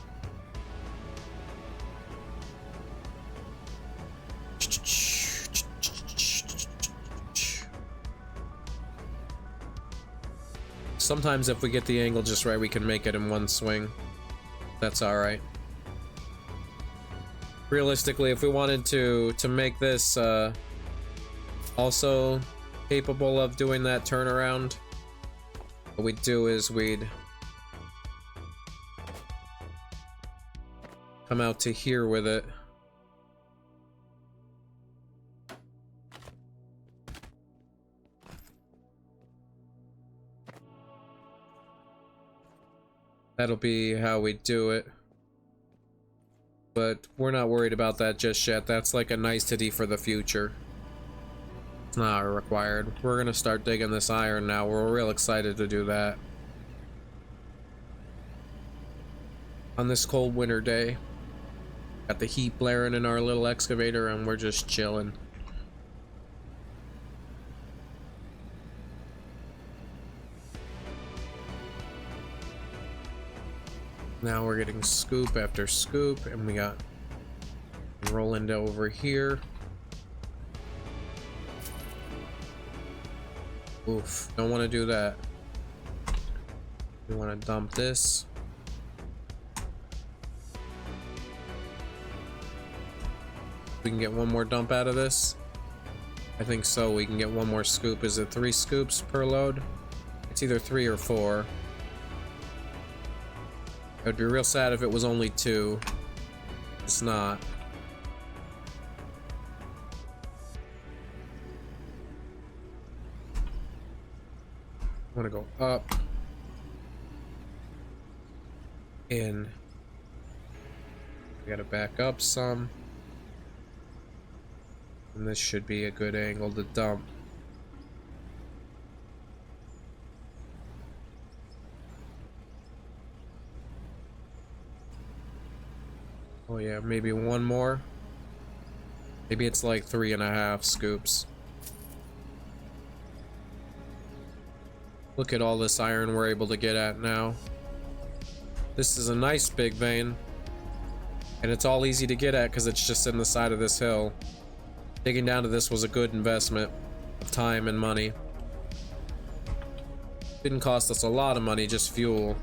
Sometimes if we get the angle just right, we can make it in one swing. That's all right. Realistically, if we wanted to make this also capable of doing that turnaround, what we'd do is we'd come out to here with it. That'll be how we do it. But we're not worried about that just yet. That's like a nicety for the future. It's not required. We're gonna start digging this iron now. We're real excited to do that. On this cold winter day. Got the heat blaring in our little excavator and we're just chilling. Now we're getting scoop after scoop, and we got rolling over here. Oof, don't want to do that. We want to dump this. We can get one more dump out of this. I think so. We can get one more scoop. Is it 3 scoops per load? It's either 3 or 4. It would be real sad if it was only 2. It's not. I want to go up. In. We gotta back up some. And this should be a good angle to dump. Oh yeah, maybe one more. Maybe it's like 3.5 scoops. Look at all this iron we're able to get at now. This is a nice big vein. And it's all easy to get at because it's just in the side of this hill. Digging down to this was a good investment of time and money. Didn't cost us a lot of money, just fuel.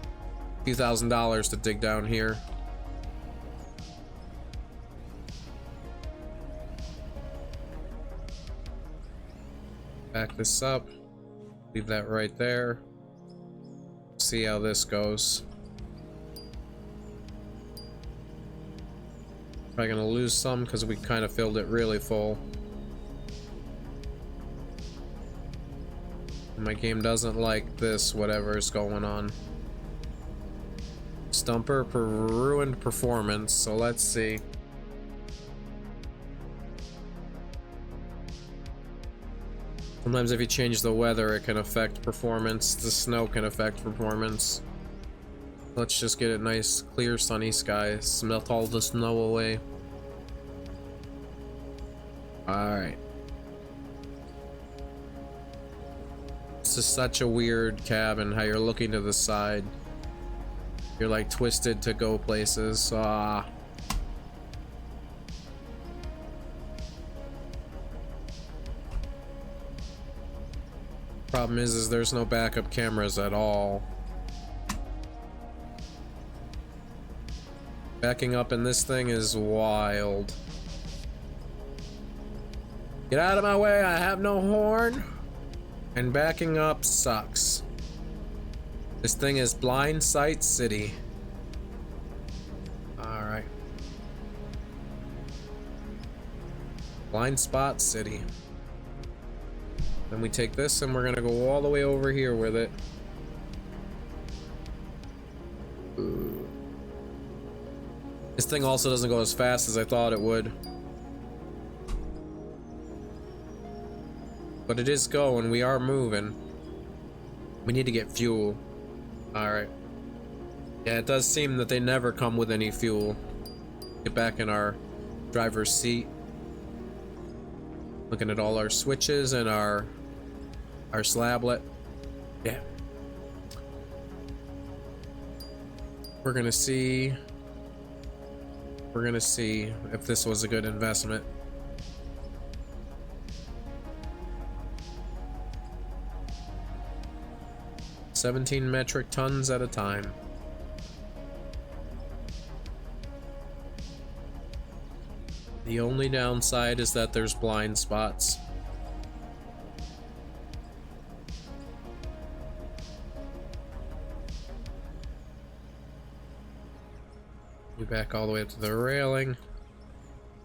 A few $1,000s to dig down here. Back this up. Leave that right there. See how this goes. Probably gonna lose some because we kind of filled it really full. My game doesn't like this, whatever's going on. Stumper ruined performance, so let's see. So Sometimes if you change the weather, it can affect performance. The snow can affect performance. Let's just get it nice, clear, sunny skies. Melt all the snow away. Alright. This is such a weird cabin, how you're looking to the side. You're like twisted to go places. Ah. Problem is there's no backup cameras at all. Backing up in this thing is wild. Get out of my way, I have no horn. And backing up sucks. This thing is Blind Sight City. Alright. Blind Spot City. Then we take this and we're gonna go all the way over here with it. Ooh. This thing also doesn't go as fast as I thought it would. But it is going, we are moving. We need to get fuel. Alright. Yeah, it does seem that they never come with any fuel. Get back in our driver's seat. Looking at all our switches and our slablet. Yeah. We're gonna see if this was a good investment. $17 metric tons at a time. The only downside is that there's blind spots. We back all the way up to the railing.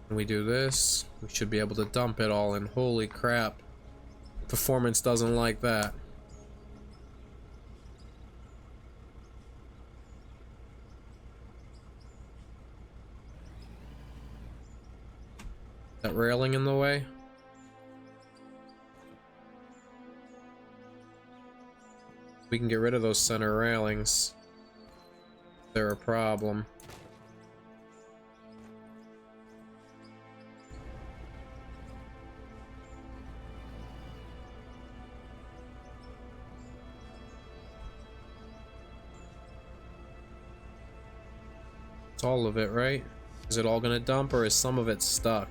And we do this. We should be able to dump it all in. Holy crap. Performance doesn't like that. That railing in the way? We can get rid of those center railings. They're a problem. It's all of it, right? Is it all gonna dump or is some of it stuck?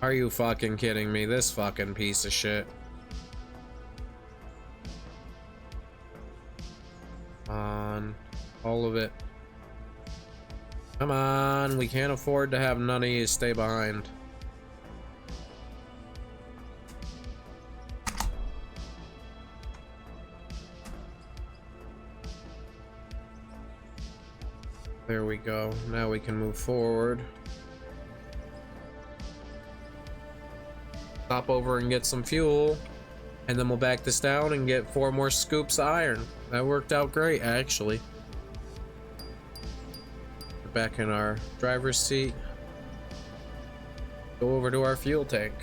Are you fucking kidding me? This fucking piece of shit. Come on. All of it. Come on. We can't afford to have none of you stay behind. There we go. Now we can move forward. Stop over and get some fuel, and then we'll back this down and get 4 more scoops of iron. That worked out great, actually. We're back in our driver's seat. Go over to our fuel tank.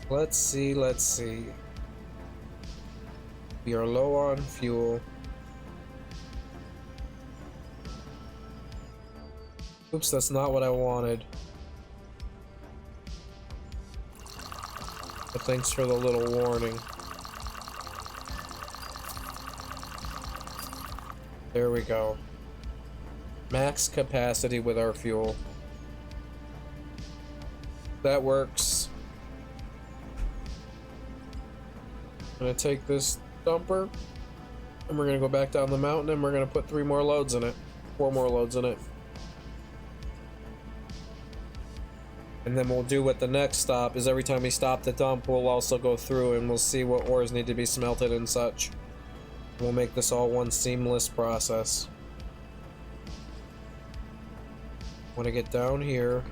Let's see. We are low on fuel. Oops, that's not what I wanted. But thanks for the little warning. There we go. Max capacity with our fuel. That works. I'm gonna take this dumper and we're gonna go back down the mountain and we're gonna put 3 more loads in it. 4 more loads in it. And then we'll do what the next stop is. Every time we stop the dump, we'll also go through and we'll see what ores need to be smelted and such. We'll make this all one seamless process. Want to get down here.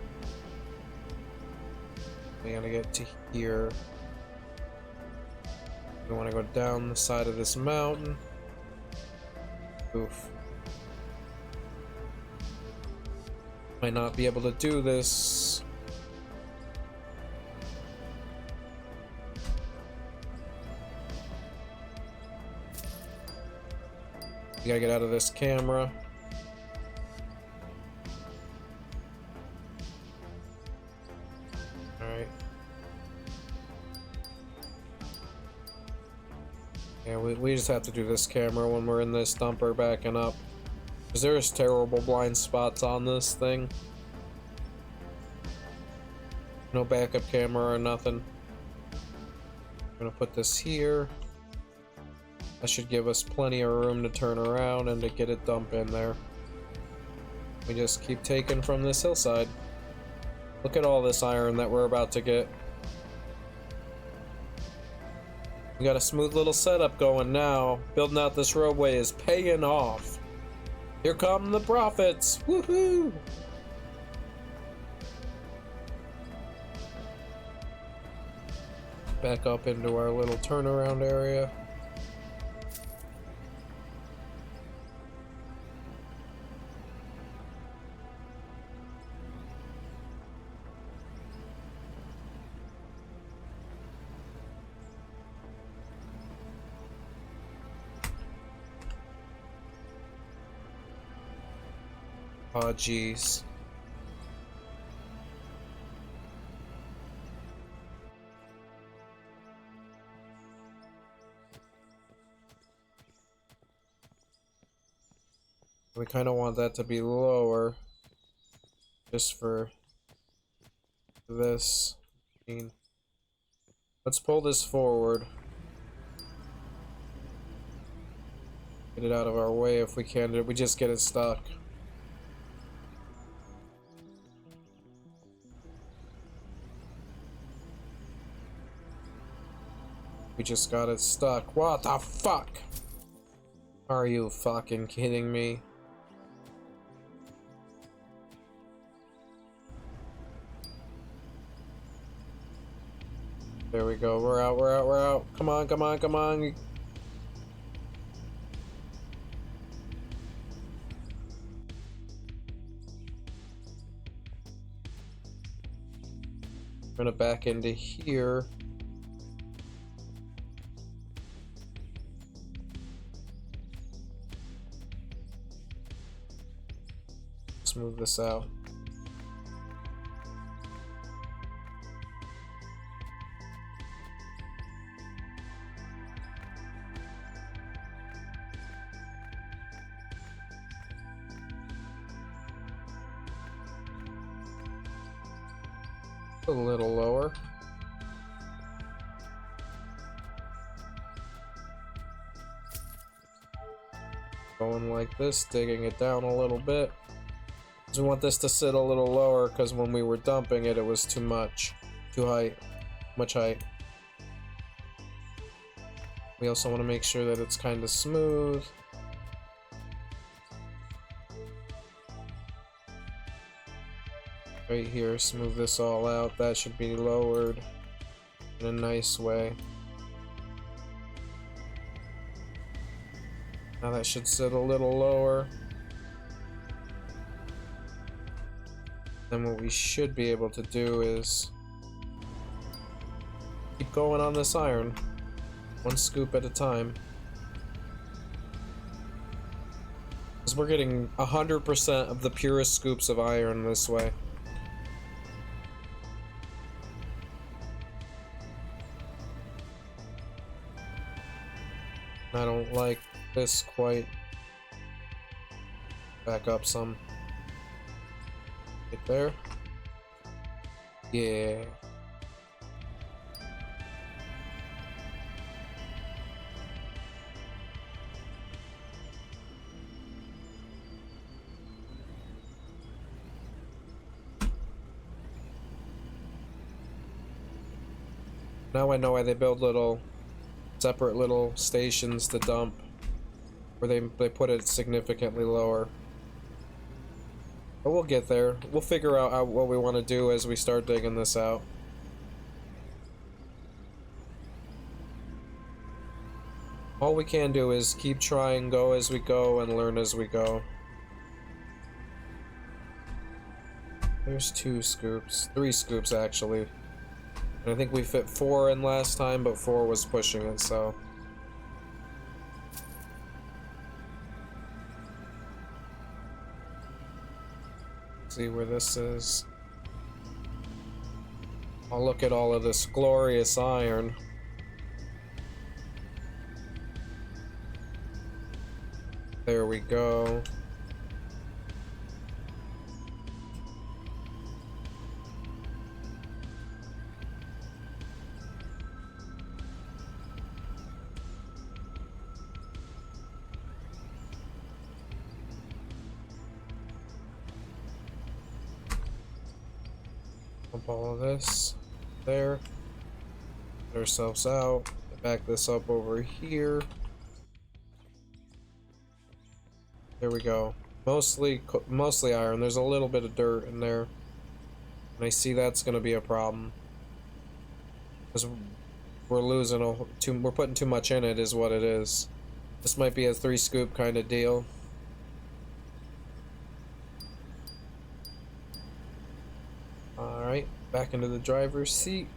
We gotta get to here. We want to go down the side of this mountain. Oof. Might not be able to do this. You gotta get out of this camera. Alright. Yeah, we just have to do this camera when we're in this dumper backing up. Because there's terrible blind spots on this thing. No backup camera or nothing. I'm gonna put this here. That should give us plenty of room to turn around and to get a dump in there. We just keep taking from this hillside. Look at all this iron that we're about to get. We got a smooth little setup going now. Building out this roadway is paying off. Here come the profits! Woohoo! Back up into our little turnaround area. Oh, jeez. We kind of want that to be lower. Just for this. Let's pull this forward. Get it out of our way if we can. Did we just get it stuck? We just got it stuck. What the fuck? Are you fucking kidding me? There we go. We're out, we're out, we're out. Come on, come on, come on. We're gonna back into here. Let's move this out. A little lower. Going like this, digging it down a little bit. We want this to sit a little lower because when we were dumping it, it was too much. Too high. Much height. We also want to make sure that it's kind of smooth. Right here, smooth this all out. That should be lowered in a nice way. Now that should sit a little lower. Then what we should be able to do is keep going on this iron, one scoop at a time. Because we're getting 100% of the purest scoops of iron this way. I don't like this quite. Back up some. Get there. Yeah. Now I know why they build little separate little stations to dump, where they put it significantly lower. But we'll get there. We'll figure out what we want to do as we start digging this out. All we can do is keep trying, go as we go, and learn as we go. There's 2 scoops. 3 scoops, actually. And I think we fit 4 in last time, but 4 was pushing it, so... see where this is. I'll look at all of this glorious iron. There we go. Dump all of this there. Get ourselves out. Back this up over here. There we go. Mostly iron. There's a little bit of dirt in there, and I see that's gonna be a problem because we're losing we're putting too much in it, is what it is. This might be a 3 scoop kind of deal. All right, back into the driver's seat.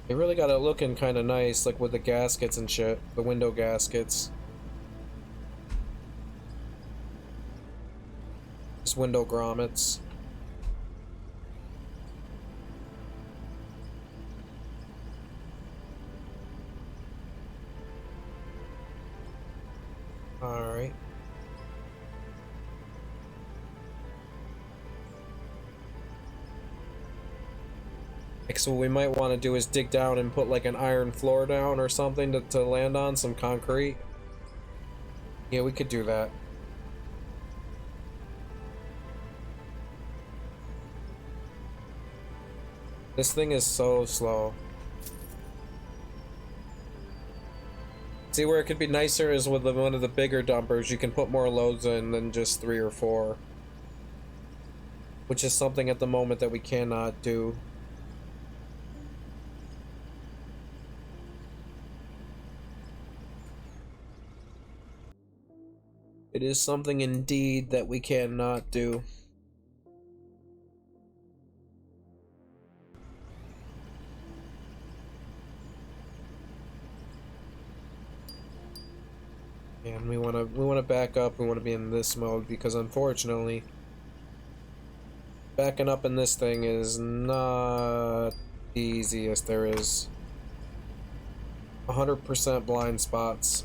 They really got it looking kind of nice, like with the gaskets and shit, the window gaskets. Just window grommets. Alright. So what we might want to do is dig down and put like an iron floor down or something to land on, some concrete. Yeah, we could do that. This thing is so slow. See, where it could be nicer is with one of the bigger dumpers. You can put more loads in than just 3 or 4. Which is something at the moment that we cannot do. It is something indeed that we cannot do. And we want to back up. We want to be in this mode because unfortunately backing up in this thing is not the easiest there is. 100% blind spots.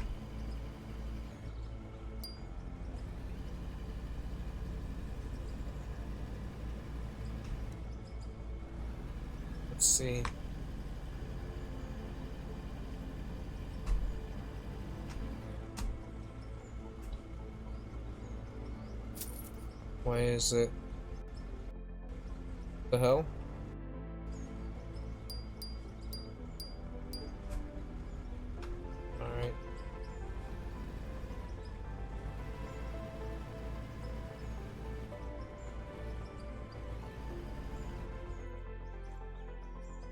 Let's see. Why is it? The hell? Alright.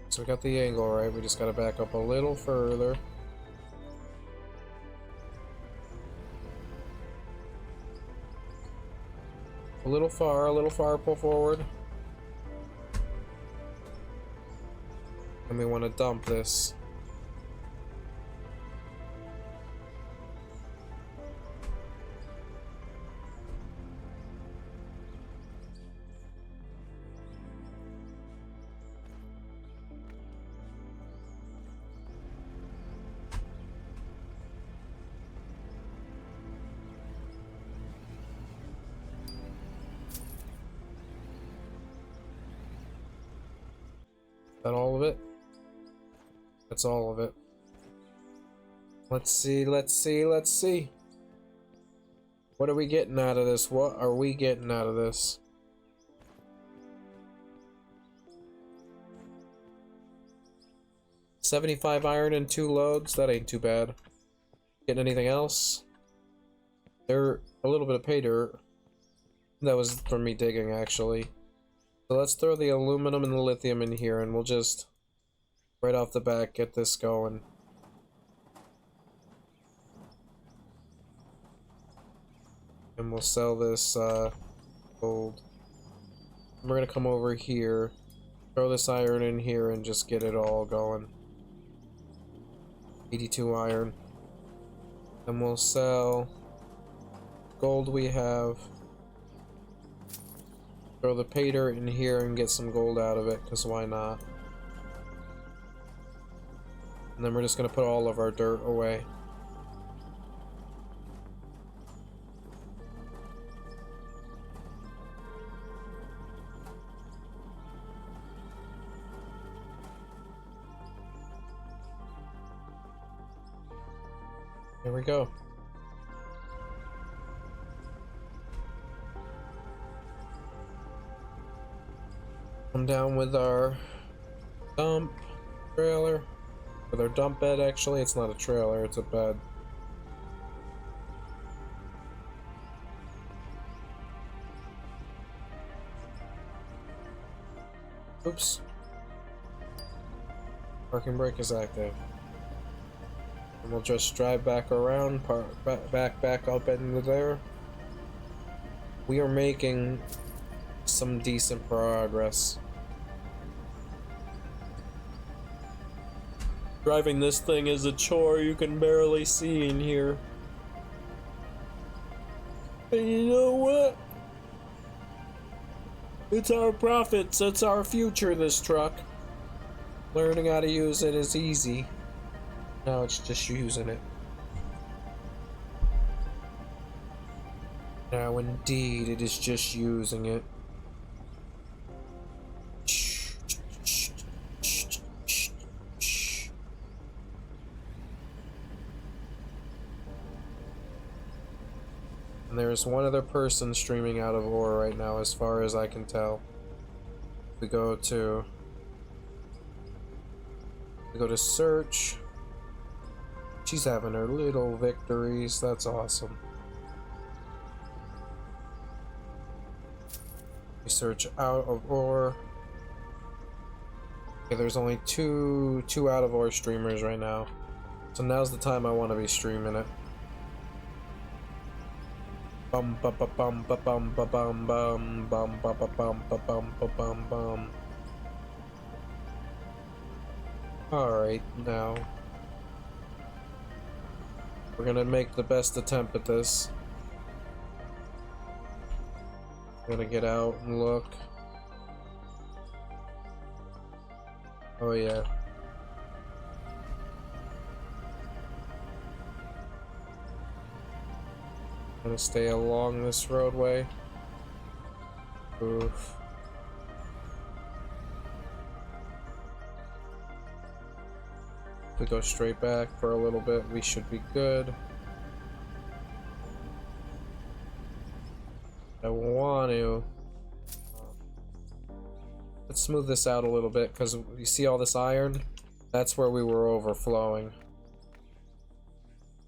So we got the angle right, we just gotta back up a little further. A little far, pull forward. And we want to dump this. Is that all of it? That's all of it. Let's see. What are we getting out of this? What are we getting out of this? $75 iron and 2 loads? That ain't too bad. Getting anything else? Dirt. A little bit of pay dirt. That was from me digging, actually. So let's throw the aluminum and the lithium in here, and we'll just, right off the bat, get this going. And we'll sell this gold. We're gonna come over here, throw this iron in here, and just get it all going. 82 iron. And we'll sell gold we have. Throw the pay dirt in here and get some gold out of it, because why not? And then we're just gonna put all of our dirt away. There we go. Come down with our dump trailer. With our dump bed, actually. It's not a trailer, it's a bed. Oops. Parking brake is active. And we'll just drive back around, back up into there. We are making some decent progress. Driving this thing is a chore you can barely see in here. And you know what? It's our profits, it's our future, this truck. Learning how to use it is easy. Now it's just using it. Now indeed, it is just using it. And there's one other person streaming out of ore right now, as far as I can tell. We go to search. She's having her little victories. That's awesome. We search out of ore. Okay, there's only two out of ore streamers right now. So now's the time I want to be streaming it. Bum ba ba bum ba bum ba bum bum bum ba ba bum ba bum ba bum bum. Alright, now we're gonna make the best attempt at this. I'm gonna get out and look. Oh yeah. I'm gonna stay along this roadway. Oof. If we go straight back for a little bit, we should be good. I want to. Let's smooth this out a little bit, because you see all this iron? That's where we were overflowing.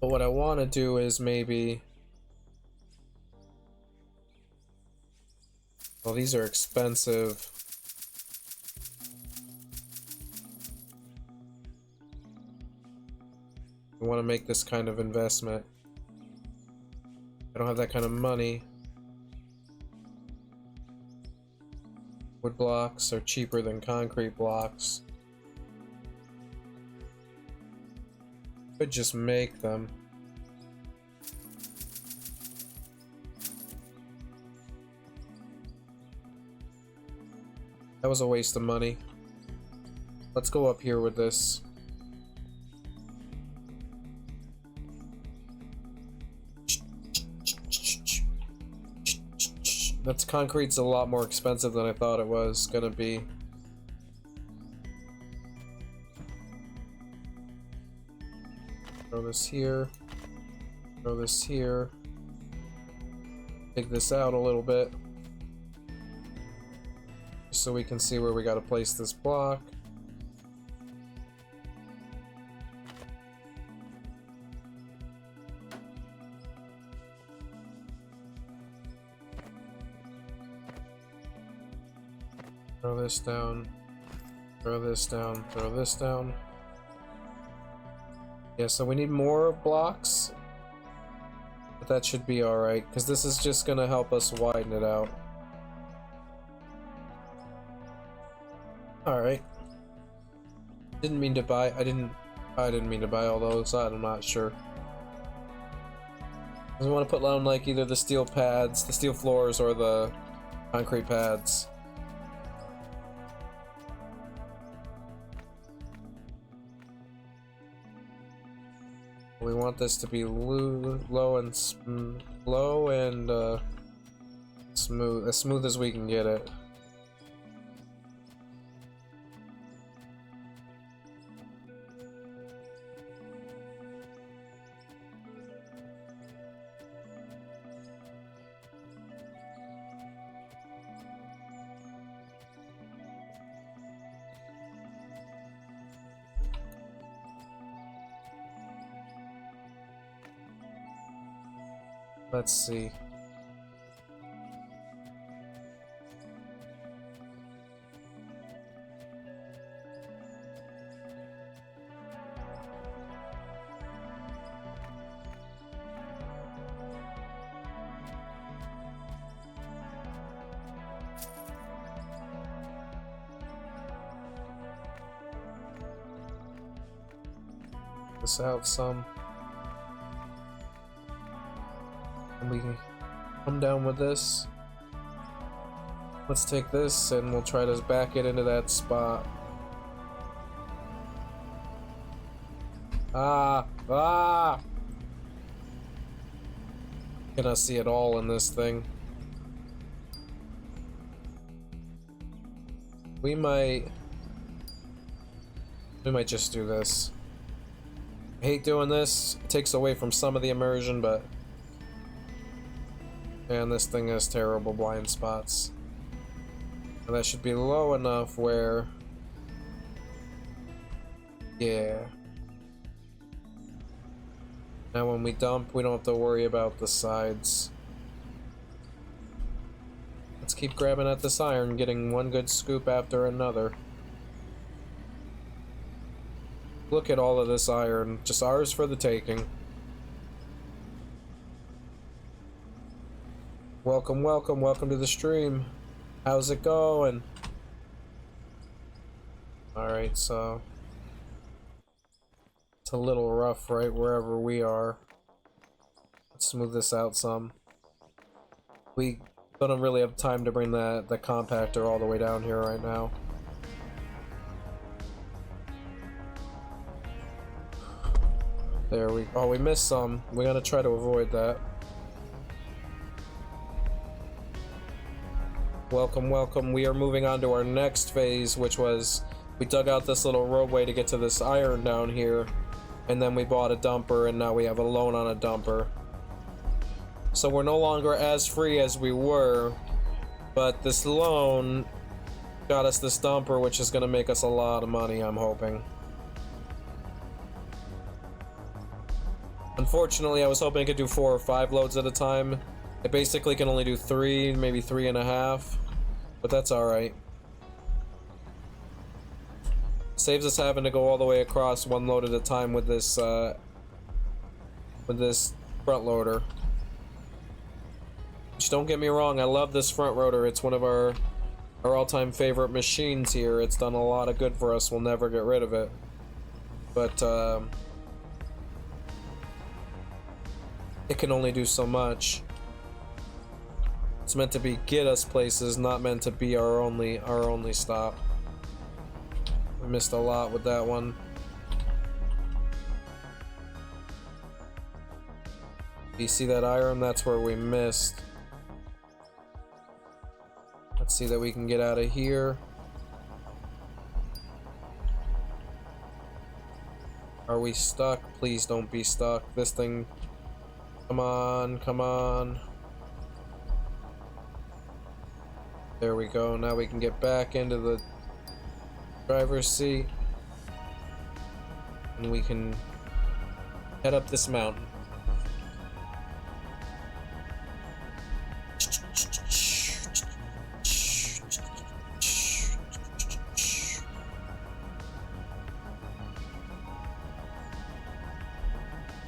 But what I want to do is maybe... Well, these are expensive. I want to make this kind of investment. I don't have that kind of money. Wood blocks are cheaper than concrete blocks. Could just make them. That was a waste of money. Let's go up here with this. That's concrete's a lot more expensive than I thought it was gonna be. Throw this here. Throw this here. Take this out a little bit. So we can see where we gotta place this block. Throw this down. Throw this down. Throw this down. Yeah, so we need more blocks. But that should be alright, because this is just gonna help us widen it out. Alright. Didn't mean to buy, I didn't mean to buy all those, I'm not sure. I want to put down like either the steel pads, the steel floors, or the concrete pads. We want this to be low and smooth, as smooth as we can get it. Let's see. This out some. And we can come down with this. Let's take this and we'll try to back it into that spot. Ah! Cannot see it all in this thing. We might just do this. I hate doing this. It takes away from some of the immersion, but man, this thing has terrible blind spots. And that should be low enough where, yeah. Now when we dump, we don't have to worry about the sides. Let's keep grabbing at this iron, getting one good scoop after another. Look at all of this iron, just ours for the taking. Welcome, welcome, welcome to the stream. How's it going? Alright, so it's a little rough right wherever we are. Let's smooth this out some. We don't really have time to bring the compactor all the way down here right now. There we go. Oh, we missed some. We gotta try to avoid that. Welcome, welcome. We are moving on to our next phase, which was we dug out this little roadway to get to this iron down here, and then we bought a dumper, and now we have a loan on a dumper. So we're no longer as free as we were, but this loan got us this dumper, which is going to make us a lot of money, I'm hoping. Unfortunately, I was hoping it could do 4 or 5 loads at a time. It basically can only do 3, maybe 3.5, but that's alright. Saves us having to go all the way across 1 load at a time with this front loader. Which, don't get me wrong, I love this front loader. It's one of our all-time favorite machines here. It's done a lot of good for us. We'll never get rid of it. But, it can only do so much. It's meant to be get us places, not meant to be our only stop. We missed a lot with that one. You see that iron? That's where we missed. Let's see that we can get out of here. Are we stuck? Please don't be stuck. This thing... Come on, come on. There we go. Now we can get back into the driver's seat. And we can head up this mountain.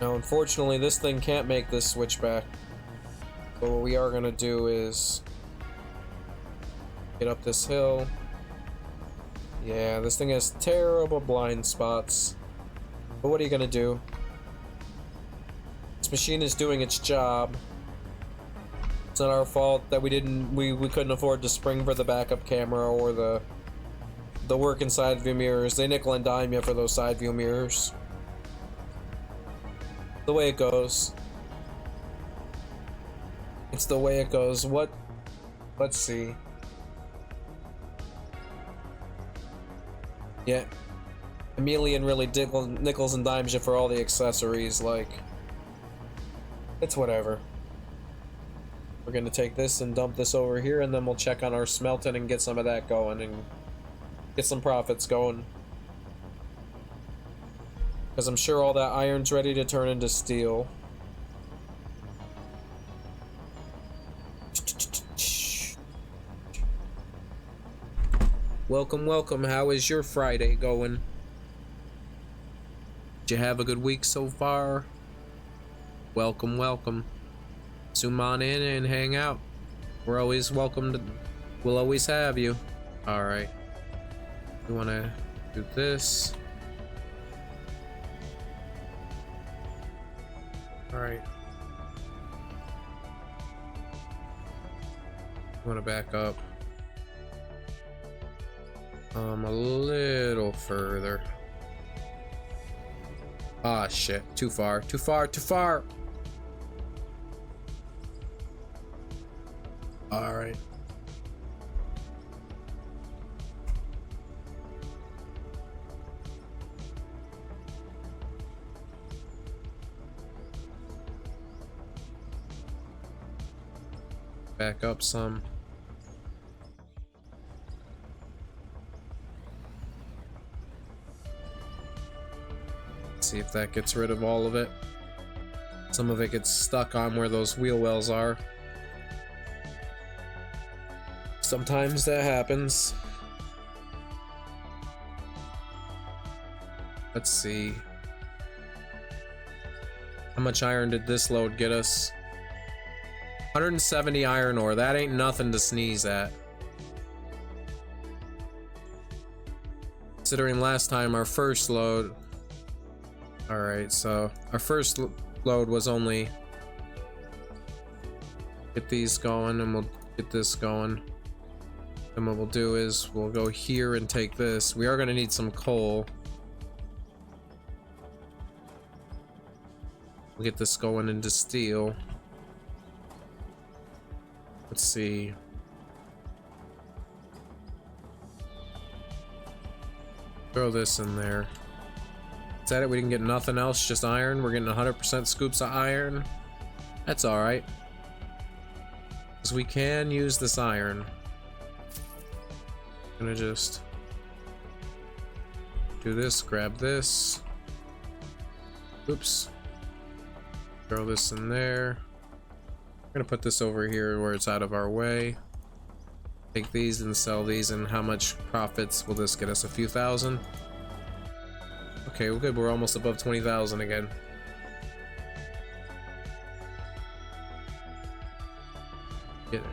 Now, unfortunately, this thing can't make this switchback. But what we are gonna do is get up this hill. Yeah, this thing has terrible blind spots. But what are you gonna do? This machine is doing its job. It's not our fault that we couldn't afford to spring for the backup camera or the working side view mirrors. They nickel and dime you for those side view mirrors. The way it goes. It's the way it goes. Let's see. Yeah. Emelian really nickels and dimes you for all the accessories, like... It's whatever. We're gonna take this and dump this over here, and then we'll check on our smelting and get some of that going, and get some profits going. Because I'm sure all that iron's ready to turn into steel. Welcome, welcome. How is your Friday going? Did you have a good week so far? Welcome, welcome. Zoom on in and hang out. We're always welcome to... We'll always have you. Alright. We want to do this. Alright. Want to back up. A little further. Ah, shit. Too far. Too far. Too far. All right. Back up some. See if that gets rid of all of it. Some of it gets stuck on where those wheel wells are. Sometimes that happens. Let's see. How much iron did this load get us? 170 iron ore. That ain't nothing to sneeze at. Considering last time our first load... Alright, so our first load was only... Get these going and we'll get this going. And what we'll do is we'll go here and take this. We are going to need some coal. We'll get this going into steel. Let's see. Throw this in there. Is that it? We didn't get nothing else, just iron. We're getting 100% scoops of iron. That's alright. Because we can use this iron. I'm gonna just do this, grab this. Oops. Throw this in there. I'm gonna put this over here where it's out of our way. Take these and sell these, and how much profits will this get us? A few thousand? Okay, we're good. We're almost above 20,000 again. Get it.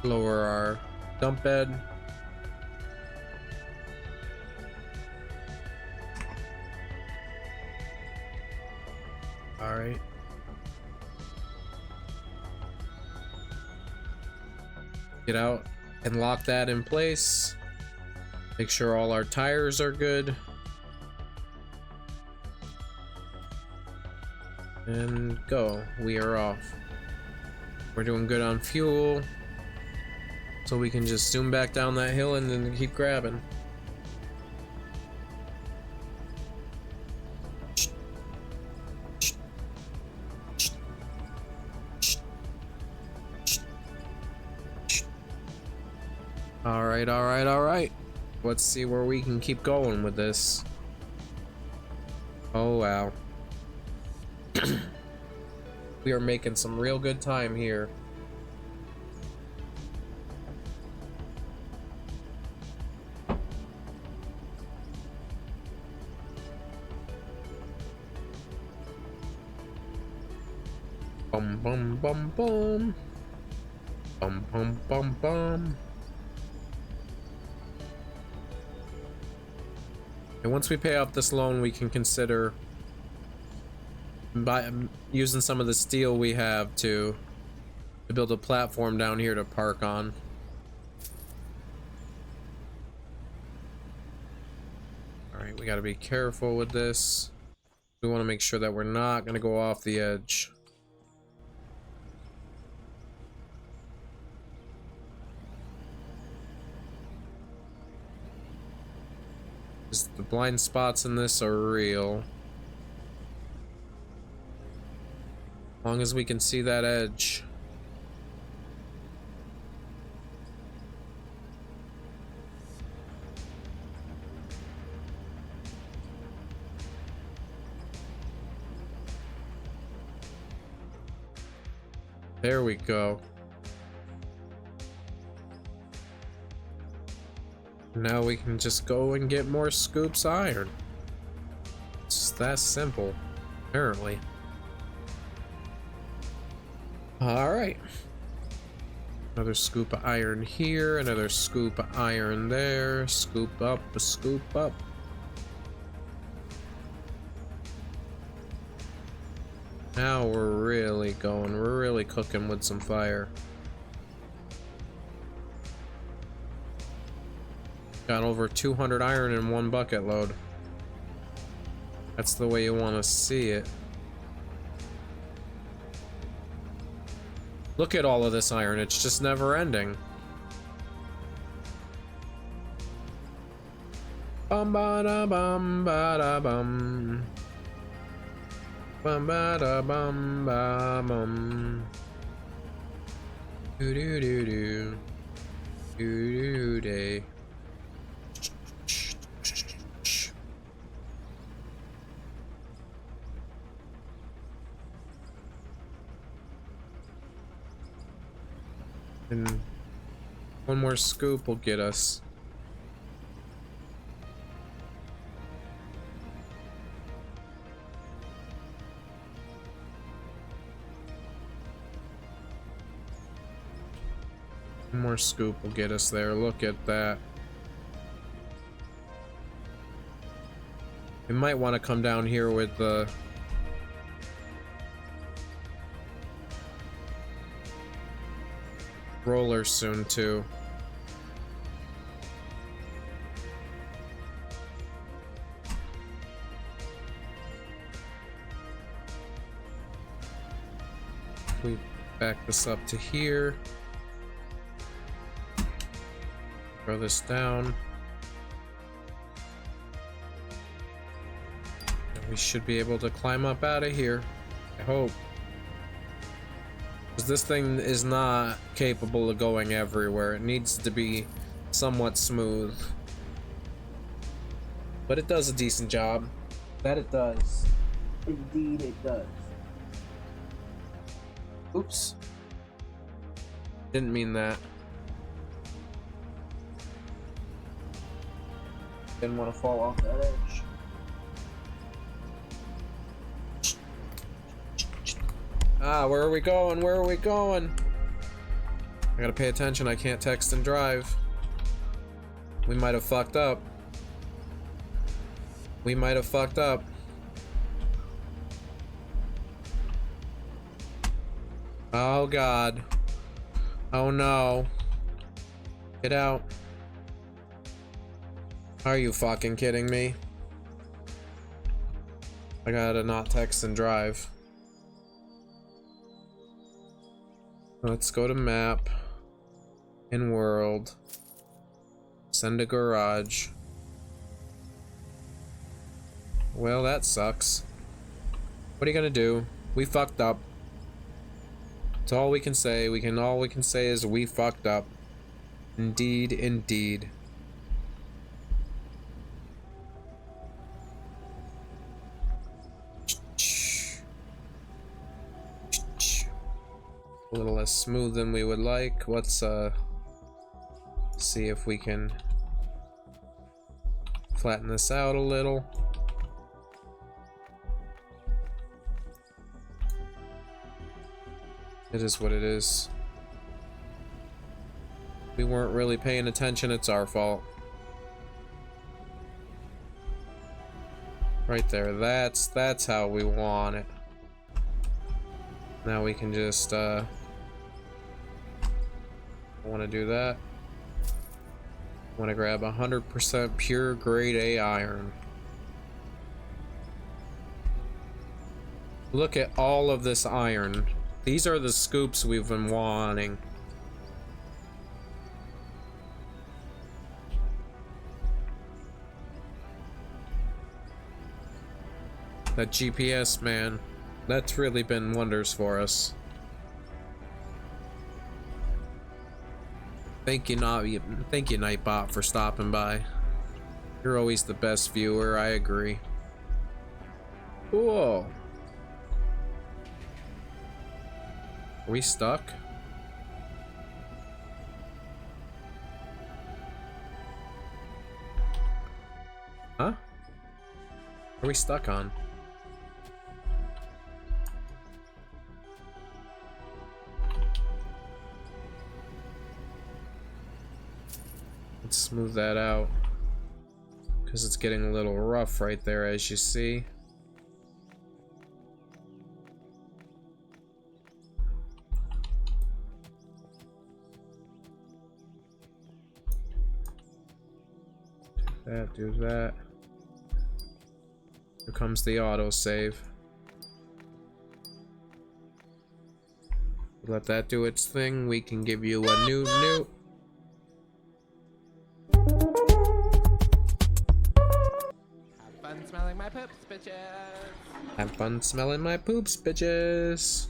Lower our dump bed. All right. Get out and lock that in place. Make sure all our tires are good. And go. We are off. We're doing good on fuel. So we can just zoom back down that hill and then keep grabbing. Alright, alright, alright. Let's see where we can keep going with this. Oh wow. We are making some real good time here. Bum bum bum bum. Bum bum bum bum. And once we pay off this loan, we can consider using some of the steel we have to build a platform down here to park on. Alright, we gotta be careful with this. We want to make sure that we're not gonna go off the edge. The blind spots in this are real. As long as we can see that edge. There we go. Now we can just go and get more scoops iron. It's that simple, apparently. Alright. Another scoop of iron here, another scoop of iron there. Scoop up, a scoop up. Now we're really going, we're really cooking with some fire. Got over 200 iron in one bucket load. That's the way you want to see it. Look at all of this iron, it's just never ending. Bum ba da bum ba da bum. Bum ba da bum ba bum. Doo doo doo doo. Doo doo day. And one more scoop will get us. One more scoop will get us there. Look at that. We might want to come down here with the roller soon too. We back this up to here. Throw this down. And we should be able to climb up out of here. I hope. Because this thing is not capable of going everywhere. It needs to be somewhat smooth. But it does a decent job. That it does. Indeed it does. Oops. Didn't mean that. Didn't want to fall off that edge. Ah, where are we going? Where are we going? I gotta pay attention. I can't text and drive. We might have fucked up. We might have fucked up. Oh God. Oh no. Get out. Are you fucking kidding me? I gotta not text and drive. Let's go to map. In world. Send a garage. Well, that sucks. What are you gonna do? We fucked up. That's all we can say. All we can say is we fucked up. Indeed, indeed. A little less smooth than we would like. Let's see if we can flatten this out a little. It is what it is. We weren't really paying attention, it's our fault. Right there, that's how we want it. Now we can just want to do that. Want to grab 100% pure grade A iron. Look at all of this iron. These are the scoops we've been wanting. That GPS, man, that's really been wonders for us. Thank you, Nightbot, for stopping by. You're always the best viewer, I agree. Whoa. Are we stuck? Huh? What are we stuck on? Let's smooth that out, because it's getting a little rough right there, as you see. Do that. Here comes the autosave. Let that do its thing. We can give you a new. Have fun smelling my poops, bitches. Have fun smelling my poops, bitches.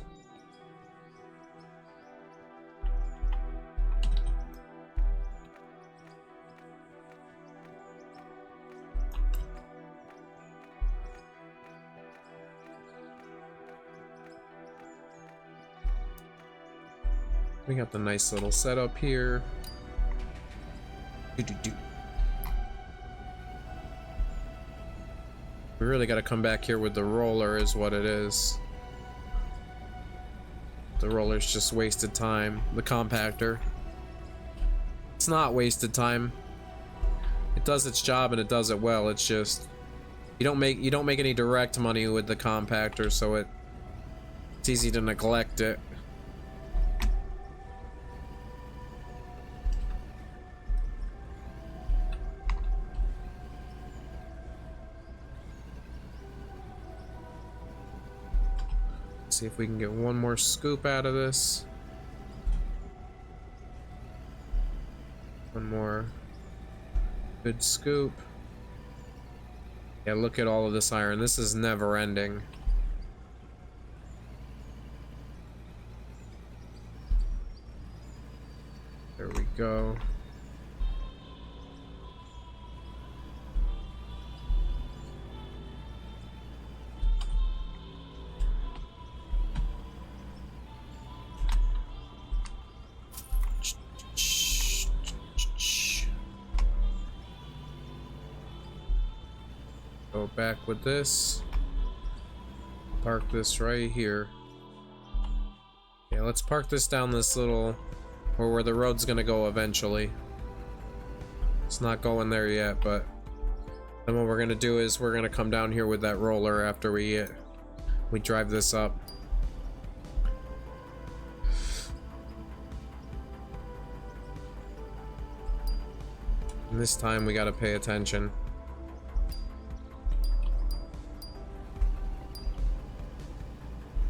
We got the nice little setup here. We really got to come back here with the roller is what it is. The roller's just wasted time. The compactor. It's not wasted time. It does its job and it does it well. It's just you don't make any direct money with the compactor, so it's easy to neglect it. See if we can get one more scoop out of this. One more good scoop. Yeah, look at all of this iron. This is never ending. There we go. Go back with this. Park this right here. Yeah, let's park this down this little, or where the road's gonna go eventually. It's not going there yet, but then what we're gonna do is we're gonna come down here with that roller after we drive this up. And this time we gotta pay attention.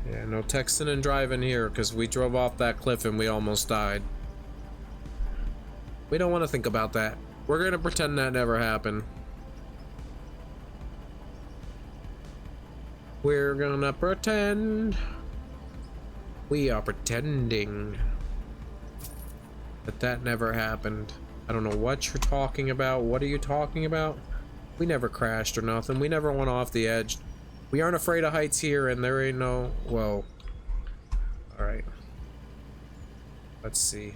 Yeah, no texting and driving here, because we drove off that cliff and we almost died. We don't want to think about that. We're gonna pretend that never happened. We're gonna pretend. We are pretending that never happened. I don't know what you're talking about. What are you talking about? We never crashed or nothing. We never went off the edge. We aren't afraid of heights here, and there ain't no... Whoa. Alright. Let's see.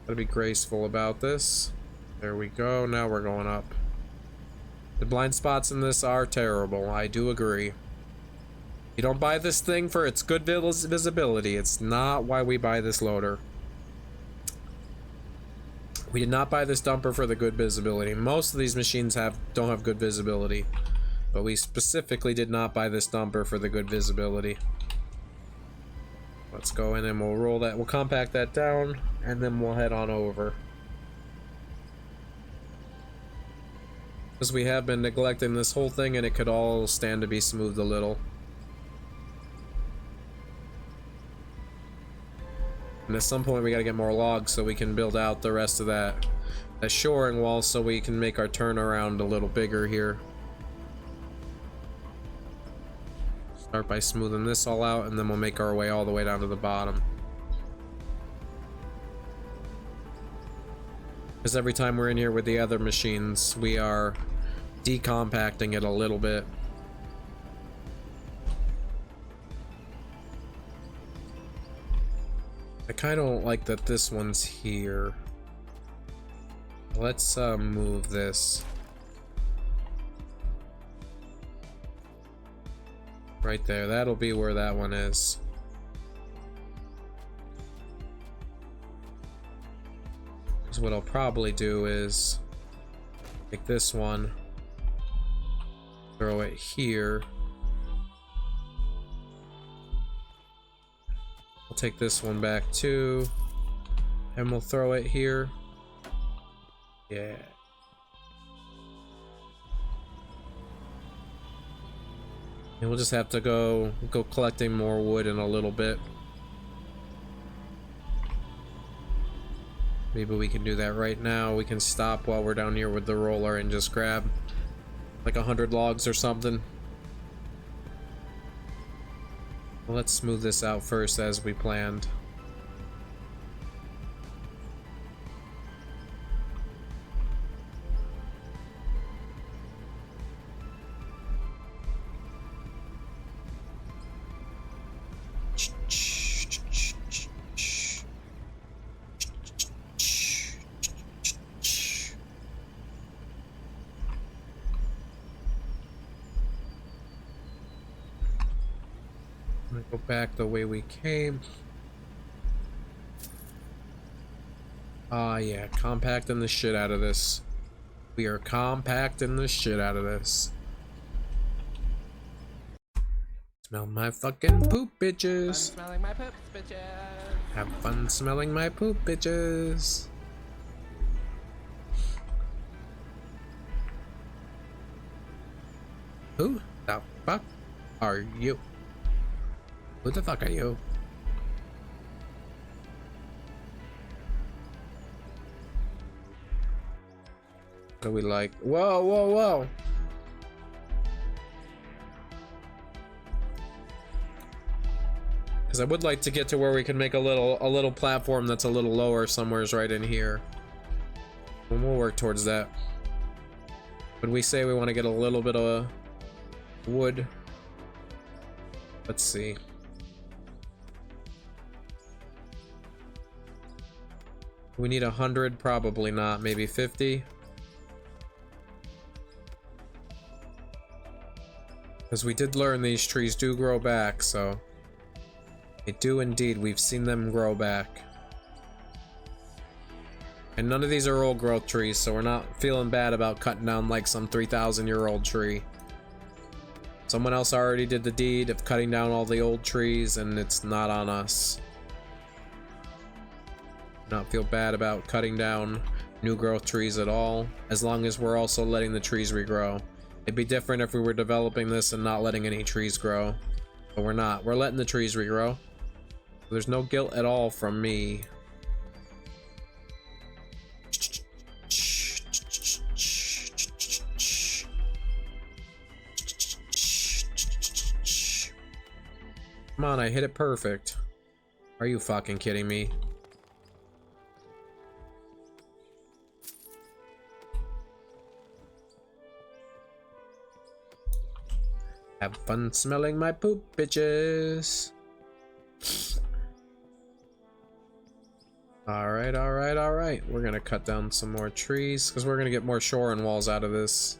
Gotta be graceful about this. There we go. Now we're going up. The blind spots in this are terrible. I do agree. You don't buy this thing for its good visibility. It's not why we buy this loader. We did not buy this dumper for the good visibility. Most of these machines don't have good visibility. But we specifically did not buy this dumper for the good visibility. Let's go in and we'll roll that. We'll compact that down and then we'll head on over. Because we have been neglecting this whole thing and it could all stand to be smoothed a little. And at some point we gotta get more logs so we can build out the rest of that shoring wall so we can make our turnaround a little bigger here. Start by smoothing this all out and then we'll make our way all the way down to the bottom. Because every time we're in here with the other machines, we are decompacting it a little bit. I kind of don't like that this one's here. Let's move this. Right there, that'll be where that one is. So what I'll probably do is take this one, throw it here. I'll take this one back too, and we'll throw it here. Yeah. And we'll just have to go collecting more wood in a little bit. Maybe we can do that right now. We can stop while we're down here with the roller and just grab like 100 logs or something. Well, let's smooth this out first as we planned. Go back the way we came. Yeah, compacting the shit out of this. We are compacting the shit out of this. Smell my fucking poop, bitches. Fun smelling my poops, bitches. Have fun smelling my poop, bitches. Who the fuck are you? Who the fuck are you? What do we like? Whoa, whoa, whoa! Because I would like to get to where we can make a little platform that's a little lower somewhere's right in here. And we'll work towards that. Would we say we want to get a little bit of wood? Let's see. We need 100, probably not, maybe 50. Because we did learn these trees do grow back, so they do indeed. We've seen them grow back. And none of these are old growth trees, so we're not feeling bad about cutting down like some 3,000-year-old tree. Someone else already did the deed of cutting down all the old trees, and it's not on us. Not feel bad about cutting down new growth trees at all, as long as we're also letting the trees regrow. It'd be different if we were developing this and not letting any trees grow, but we're not. We're letting the trees regrow. There's no guilt at all from me. Come on, I hit it perfect. Are you fucking kidding me? Have fun smelling my poop, bitches. Alright, alright, alright. We're gonna cut down some more trees because we're gonna get more shoring walls out of this.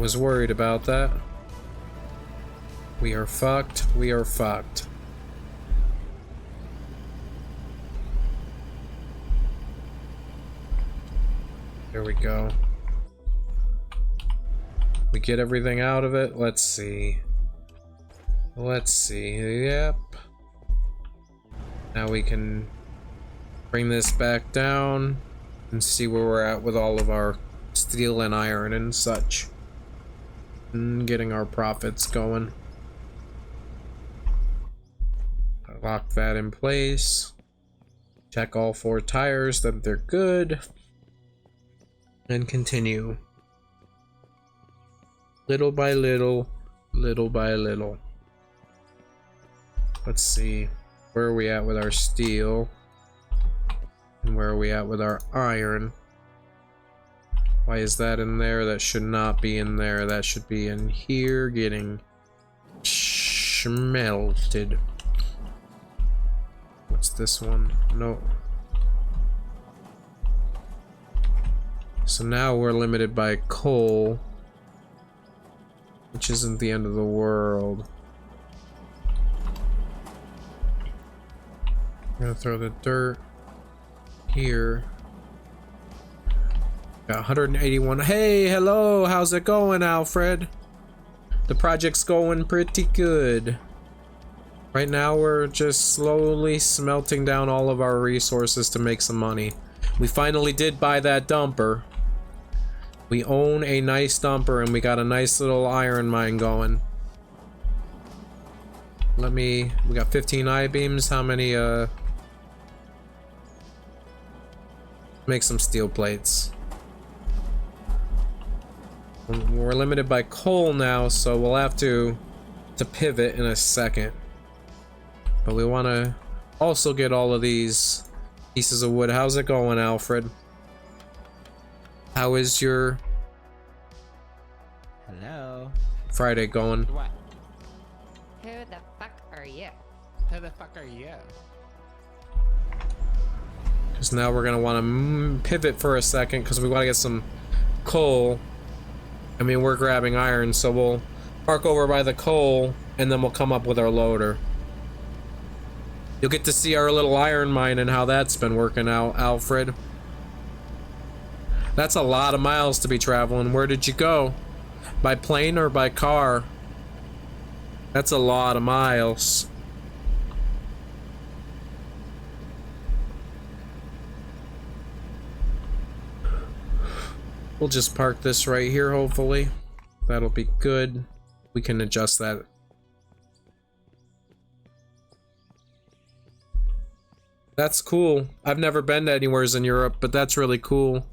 was worried about that. We are fucked. We are fucked. There we go. We get everything out of it. Let's see. Let's see. Yep. Now we can bring this back down and see where we're at with all of our steel and iron and such. And getting our profits going. Lock that in place. Check all 4 tires that they're good. And continue. Little by little, little by little. Let's see. Where are we at with our steel? And where are we at with our iron? Why is that in there? That should not be in there. That should be in here getting smelted. What's this one? No. So now we're limited by coal, which isn't the end of the world. I'm gonna throw the dirt here. Got 181. Hey, hello, how's it going, Alfred? The project's going pretty good. Right now we're just slowly smelting down all of our resources to make some money. We finally did buy that dumper. We own a nice dumper and we got a nice little iron mine going. We got 15 I-beams. How many, make some steel plates. We're limited by coal now, so we'll have to pivot in a second. But we want to also get all of these pieces of wood. How's it going, Alfred? How is your Hello. Friday going? What? Who the fuck are you? Who the fuck are you? Because now we're going to want to pivot for a second because we want to get some coal. I mean, we're grabbing iron, so we'll park over by the coal and then we'll come up with our loader. You'll get to see our little iron mine and how that's been working out, Alfred. That's a lot of miles to be traveling. Where did you go? By plane or by car? That's a lot of miles. We'll just park this right here, hopefully. That'll be good. We can adjust that. That's cool. I've never been to anywheres in Europe, but that's really cool.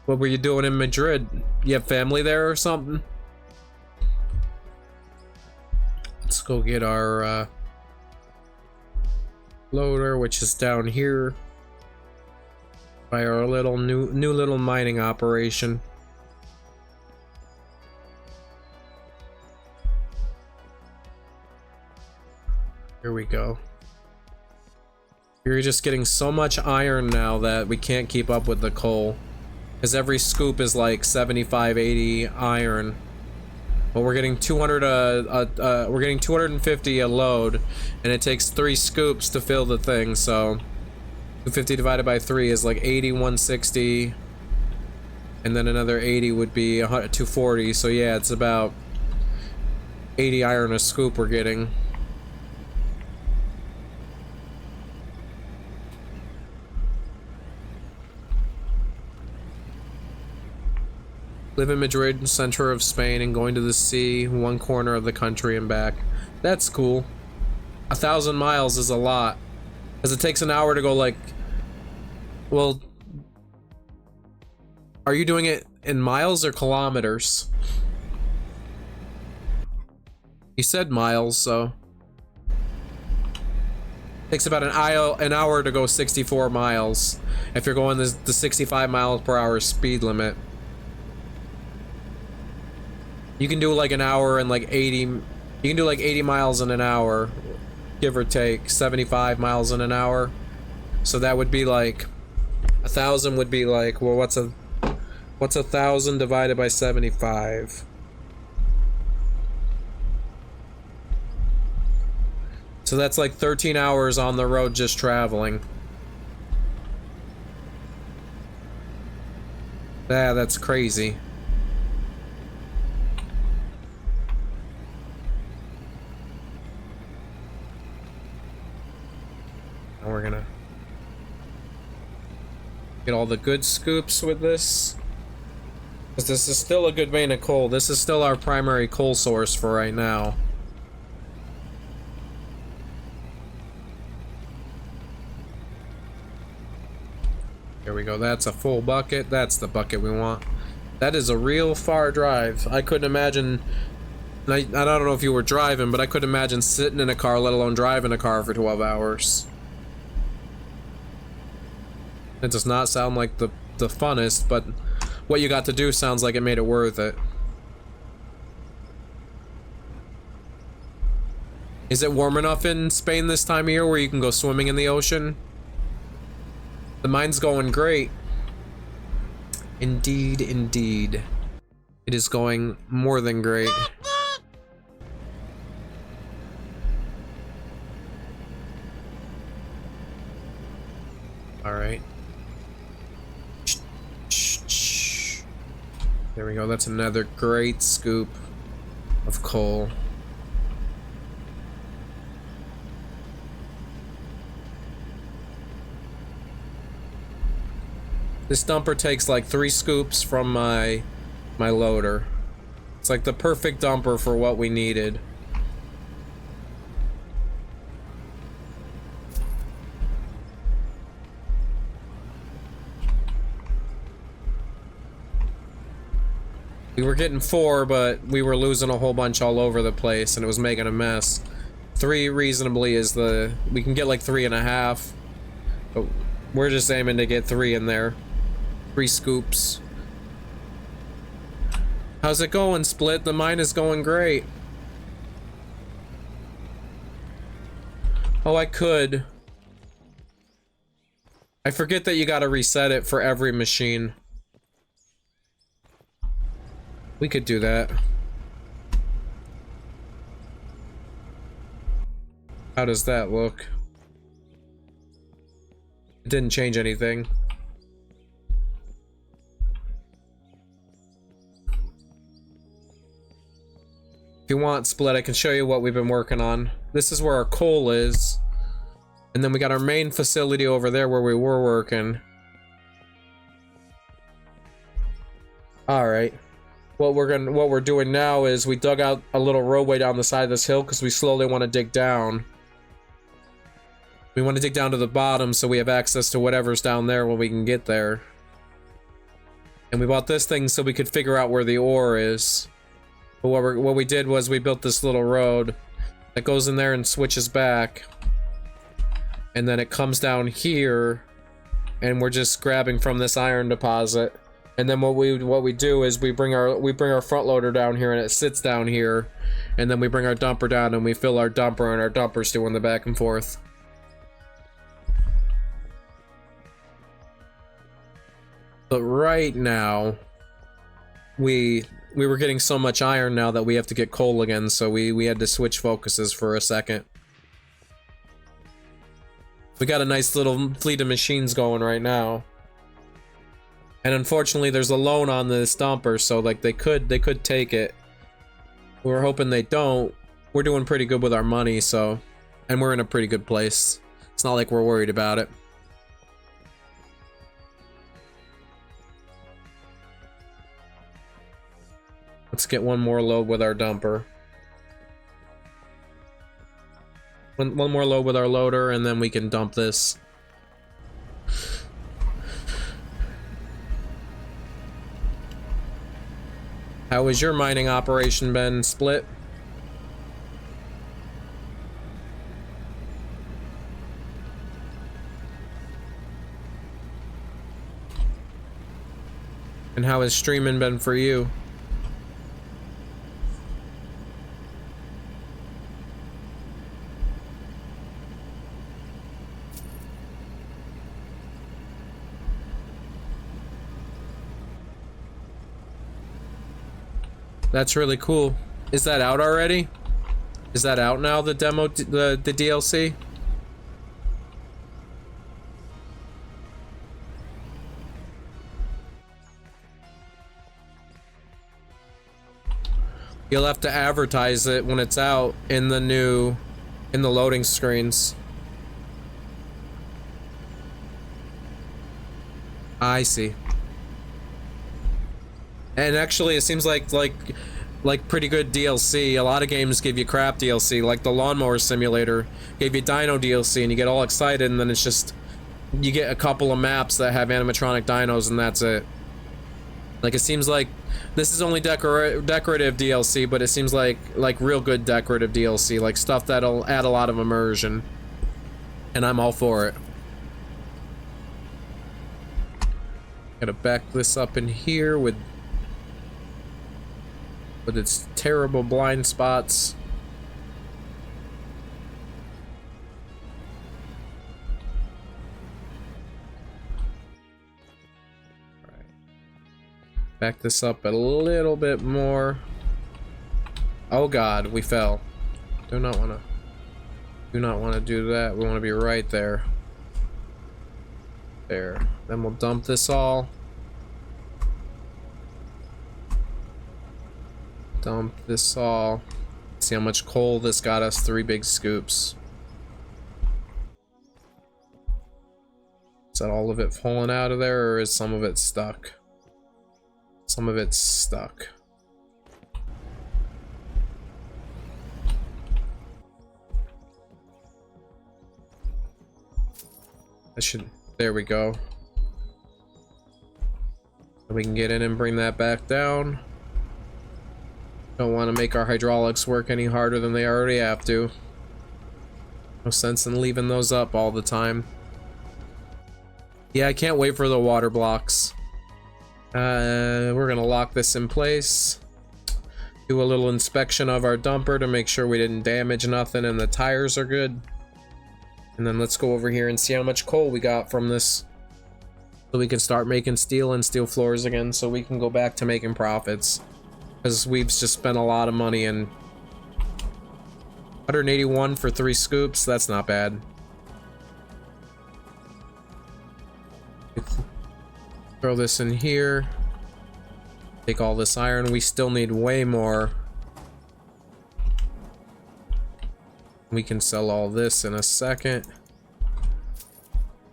What were you doing in Madrid? You have family there or something? Let's go get our loader, which is down here by our little new little mining operation. Here we go. You're just getting so much iron now that we can't keep up with the coal. Because every scoop is like 75, 80 iron. But we're getting 200 we're getting 250 a load, and it takes 3 scoops to fill the thing, so 250 divided by 3 is like 80, 160, and then another 80 would be 240, so yeah, it's about 80 iron a scoop we're getting. Live in Madrid, center of Spain, and going to the sea, one corner of the country and back. That's cool. 1,000 miles is a lot. Because it takes an hour to go like... Well... Are you doing it in miles or kilometers? You said miles, so... Takes about an hour to go 64 miles. If you're going the 65 miles per hour speed limit. You can do like an hour and like 80... You can do like 80 miles in an hour. give or take 75 miles in an hour. So that would be like 1,000 would be like, well, what's 1,000 divided by 75? So that's like 13 hours on the road just traveling. Yeah, that's crazy. Now we're gonna get all the good scoops with this. Because this is still a good vein of coal. This is still our primary coal source for right now. There we go. That's a full bucket. That's the bucket we want. That is a real far drive. I couldn't imagine... I don't know if you were driving, but I couldn't imagine sitting in a car, let alone driving a car for 12 hours. It does not sound like the funnest, but what you got to do sounds like it made it worth it. Is it warm enough in Spain this time of year where you can go swimming in the ocean? The mine's going great. Indeed, indeed. It is going more than great. Alright. There we go. That's another great scoop of coal. This dumper takes like 3 scoops from my loader. It's like the perfect dumper for what we needed. We were getting 4, but we were losing a whole bunch all over the place, and it was making a mess. 3 reasonably is the... we can get like 3.5, but we're just aiming to get 3 in there. 3 scoops. How's it going, Split? The mine is going great. Oh, I could. I forget that you gotta reset it for every machine. We could do that. How does that look? It didn't change anything. If you want, Split, I can show you what we've been working on. This is where our coal is. And then we got our main facility over there where we were working. Alright. What we're doing now is we dug out a little roadway down the side of this hill because we slowly want to dig down. We want to dig down to the bottom so we have access to whatever's down there when we can get there. And we bought this thing so we could figure out where the ore is. But what we did was we built this little road that goes in there and switches back. And then it comes down here and we're just grabbing from this iron deposit. And then what we do is we bring our front loader down here and it sits down here, and then we bring our dumper down and we fill our dumper, and our dumper's doing the back and forth. But right now, we were getting so much iron now that we have to get coal again, so we had to switch focuses for a second. We got a nice little fleet of machines going right now. And unfortunately, there's a loan on this dumper, so like they could take it. We're hoping they don't. We're doing pretty good with our money, so, and we're in a pretty good place. It's not like we're worried about it. Let's get one more load with our dumper. One more load with our loader, and then we can dump this. How has your mining operation been, Split? And how has streaming been for you? That's really cool. Is that out already? Is that out now, the demo, the DLC? You'll have to advertise it when it's out in the loading screens. I see. And actually, it seems like pretty good DLC. A lot of games give you crap DLC, like the Lawnmower Simulator gave you Dino DLC, and you get all excited, and then it's just you get a couple of maps that have animatronic dinos, and that's it. Like, it seems like this is only decorative DLC, but it seems like real good decorative DLC, like stuff that'll add a lot of immersion, and I'm all for it. Gotta back this up in here with its terrible blind spots. Right. Back this up a little bit more. Oh God, we fell. Do not want to do that. We want to be right there. There. Then we'll dump this all. Dump this all. See how much coal this got us. 3 big scoops. Is that all of it falling out of there, or is some of it stuck? Some of it's stuck. I should... There we go. We can get in and bring that back down. Don't want to make our hydraulics work any harder than they already have to. No sense in leaving those up all the time. Yeah, I can't wait for the water blocks. We're gonna lock this in place. Do a little inspection of our dumper to make sure we didn't damage nothing and the tires are good. And then let's go over here and see how much coal we got from this. So we can start making steel and steel floors again, so we can go back to making profits. Because we've just spent a lot of money, and 181 for 3 scoops, that's not bad. Throw this in here. Take all this iron. We still need way more. We can sell all this in a second.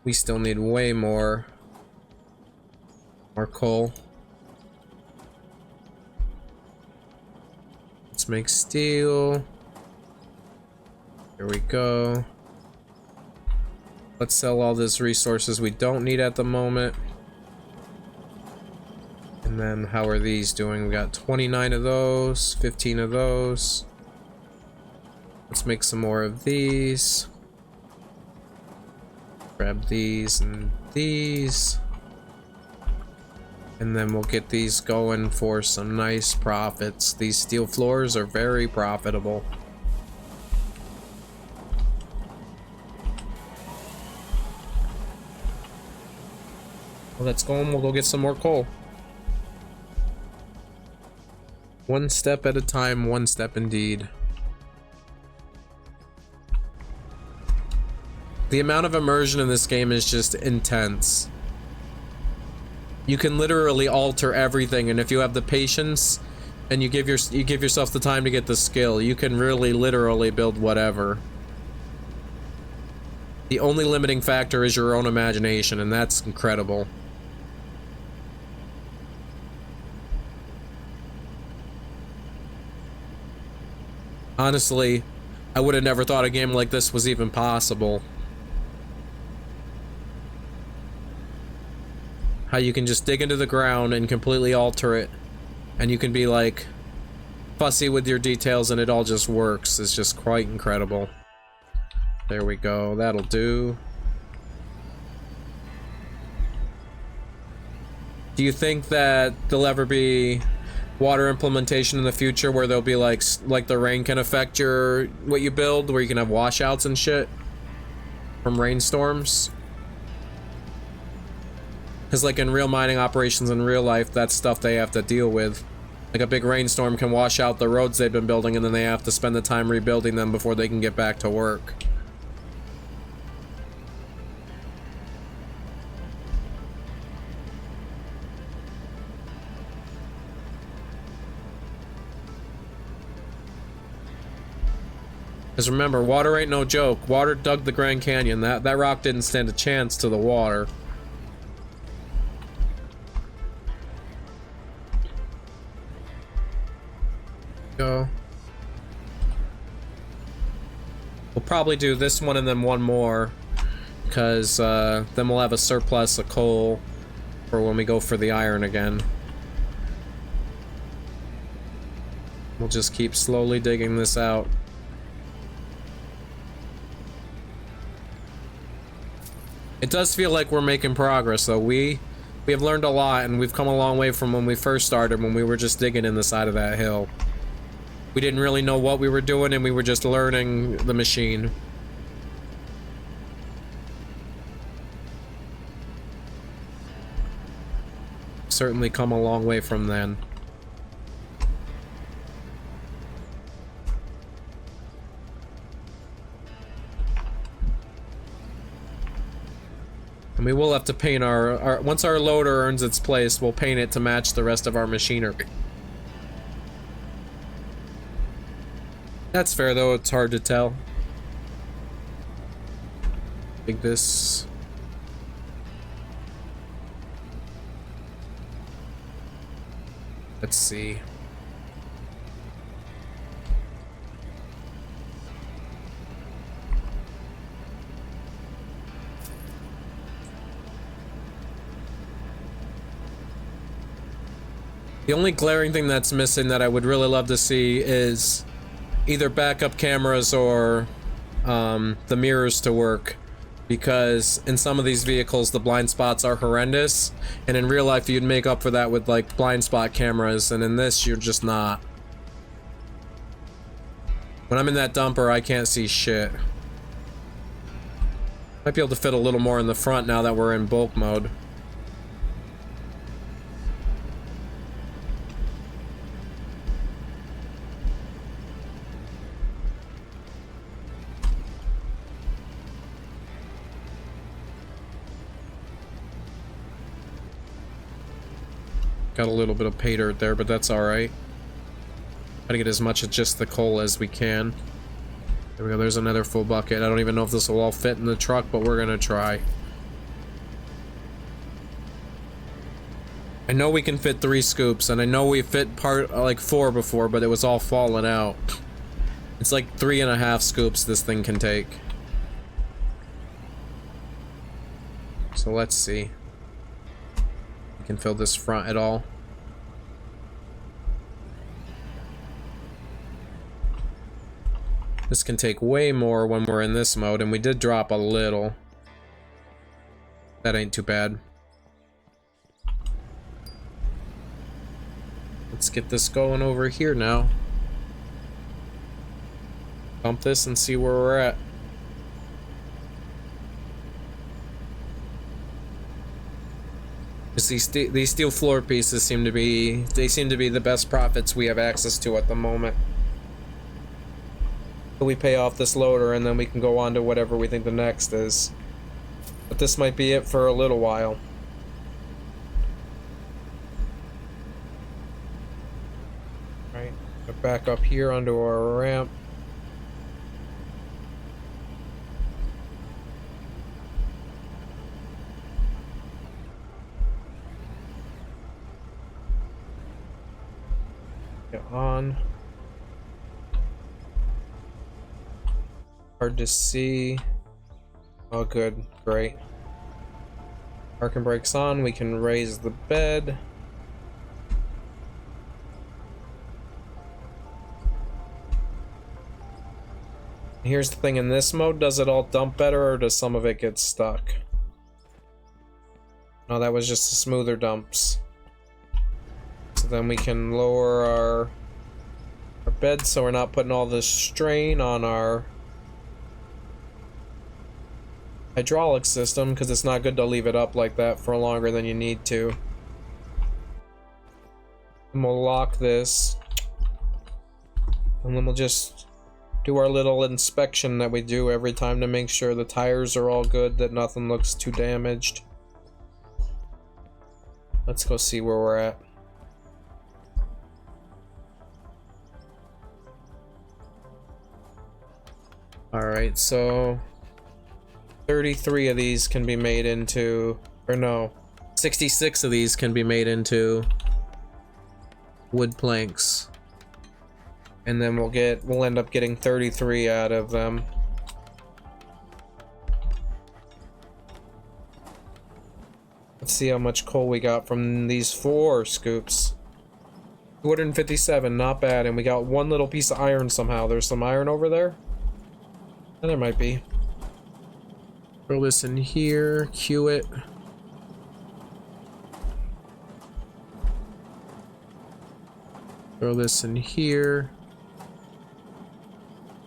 We still need way more. More coal. Let's make steel. Here we go. Let's sell all these resources we don't need at the moment. And then how are these doing? We got 29 of those, 15 of those. Let's make some more of these. Grab these and these. And then we'll get these going for some nice profits. These steel floors are very profitable. Well, let's go and we'll go get some more coal. One step at a time, one step indeed. The amount of immersion in this game is just intense. You can literally alter everything, and if you have the patience and you give yourself the time to get the skill, you can really literally build whatever. The only limiting factor is your own imagination, and that's incredible. Honestly, I would have never thought a game like this was even possible. How you can just dig into the ground and completely alter it, and you can be like fussy with your details and it all just works. It's just quite incredible. There we go, that'll do. Do you think that there'll ever be water implementation in the future where there'll be like the rain can affect what you build, where you can have washouts and shit from rainstorms? Because like in real mining operations in real life, that's stuff they have to deal with. Like a big rainstorm can wash out the roads they've been building, and then they have to spend the time rebuilding them before they can get back to work. Because remember, water ain't no joke. Water dug the Grand Canyon. That rock didn't stand a chance to the water. Go. We'll probably do this one and then one more, because then we'll have a surplus of coal for when we go for the iron again. We'll just keep slowly digging this out. It does feel like we're making progress, though. We have learned a lot, and we've come a long way from when we first started, when we were just digging in the side of that hill. We didn't really know what we were doing, and we were just learning the machine. Certainly come a long way from then. And we will have to paint our once our loader earns its place, we'll paint it to match the rest of our machinery. That's fair, though. It's hard to tell. Take this. Let's see. The only glaring thing that's missing that I would really love to see is either backup cameras or the mirrors to work, because in some of these vehicles the blind spots are horrendous, and in real life you'd make up for that with like blind spot cameras, and in this you're just not. When I'm in that dumper I can't see shit. Might be able to fit a little more in the front now that we're in bulk mode. Got a little bit of pay dirt there, but that's alright. Gotta get as much of just the coal as we can. There we go, there's another full bucket. I don't even know if this will all fit in the truck, but we're gonna try. I know we can fit 3 scoops, and I know we fit like 4 before, but it was all falling out. It's like 3.5 scoops this thing can take. So let's see. We can fill this front at all. This can take way more when we're in this mode, and we did drop a little. That ain't too bad. Let's get this going over here now. Dump this and see where we're at. These steel floor pieces seem to be the best profits we have access to at the moment. We pay off this loader and then we can go on to whatever we think the next is. But this might be it for a little while. Right, get back up here onto our ramp. Get on. Hard to see. Oh, good. Great. Parking brakes on. We can raise the bed. Here's the thing, in this mode, does it all dump better or does some of it get stuck? No, that was just the smoother dumps. So then we can lower our bed so we're not putting all this strain on our hydraulic system, because it's not good to leave it up like that for longer than you need to. And we'll lock this. And then we'll just do our little inspection that we do every time to make sure the tires are all good, that nothing looks too damaged. Let's go see where we're at. Alright, so 33 of these can be made into, or no, 66 of these can be made into wood planks. And then we'll end up getting 33 out of them. Let's see how much coal we got from these 4 scoops. 257, not bad, and we got one little piece of iron somehow. There's some iron over there? And there might be. Throw this in here, queue it. Throw this in here.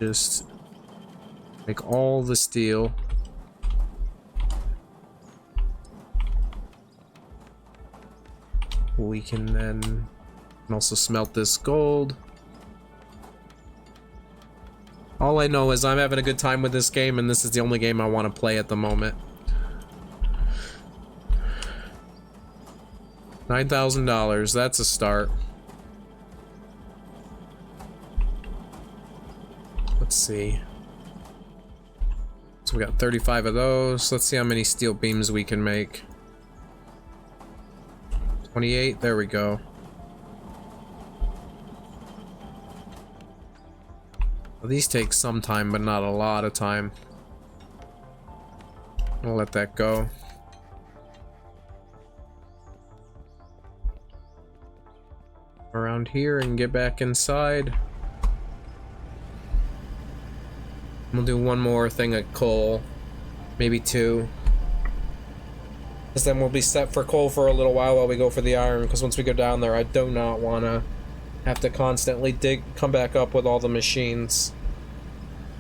Just make all the steel. We can then also smelt this gold. All I know is I'm having a good time with this game, and this is the only game I want to play at the moment. $9,000, that's a start. Let's see. So we got 35 of those. Let's see how many steel beams we can make. 28, there we go. Well, these take some time, but not a lot of time. I'll let that go. Around here and get back inside. We'll do one more thing of coal. Maybe 2. Because then we'll be set for coal for a little while we go for the iron. Because once we go down there, I do not want to have to constantly come back up with all the machines.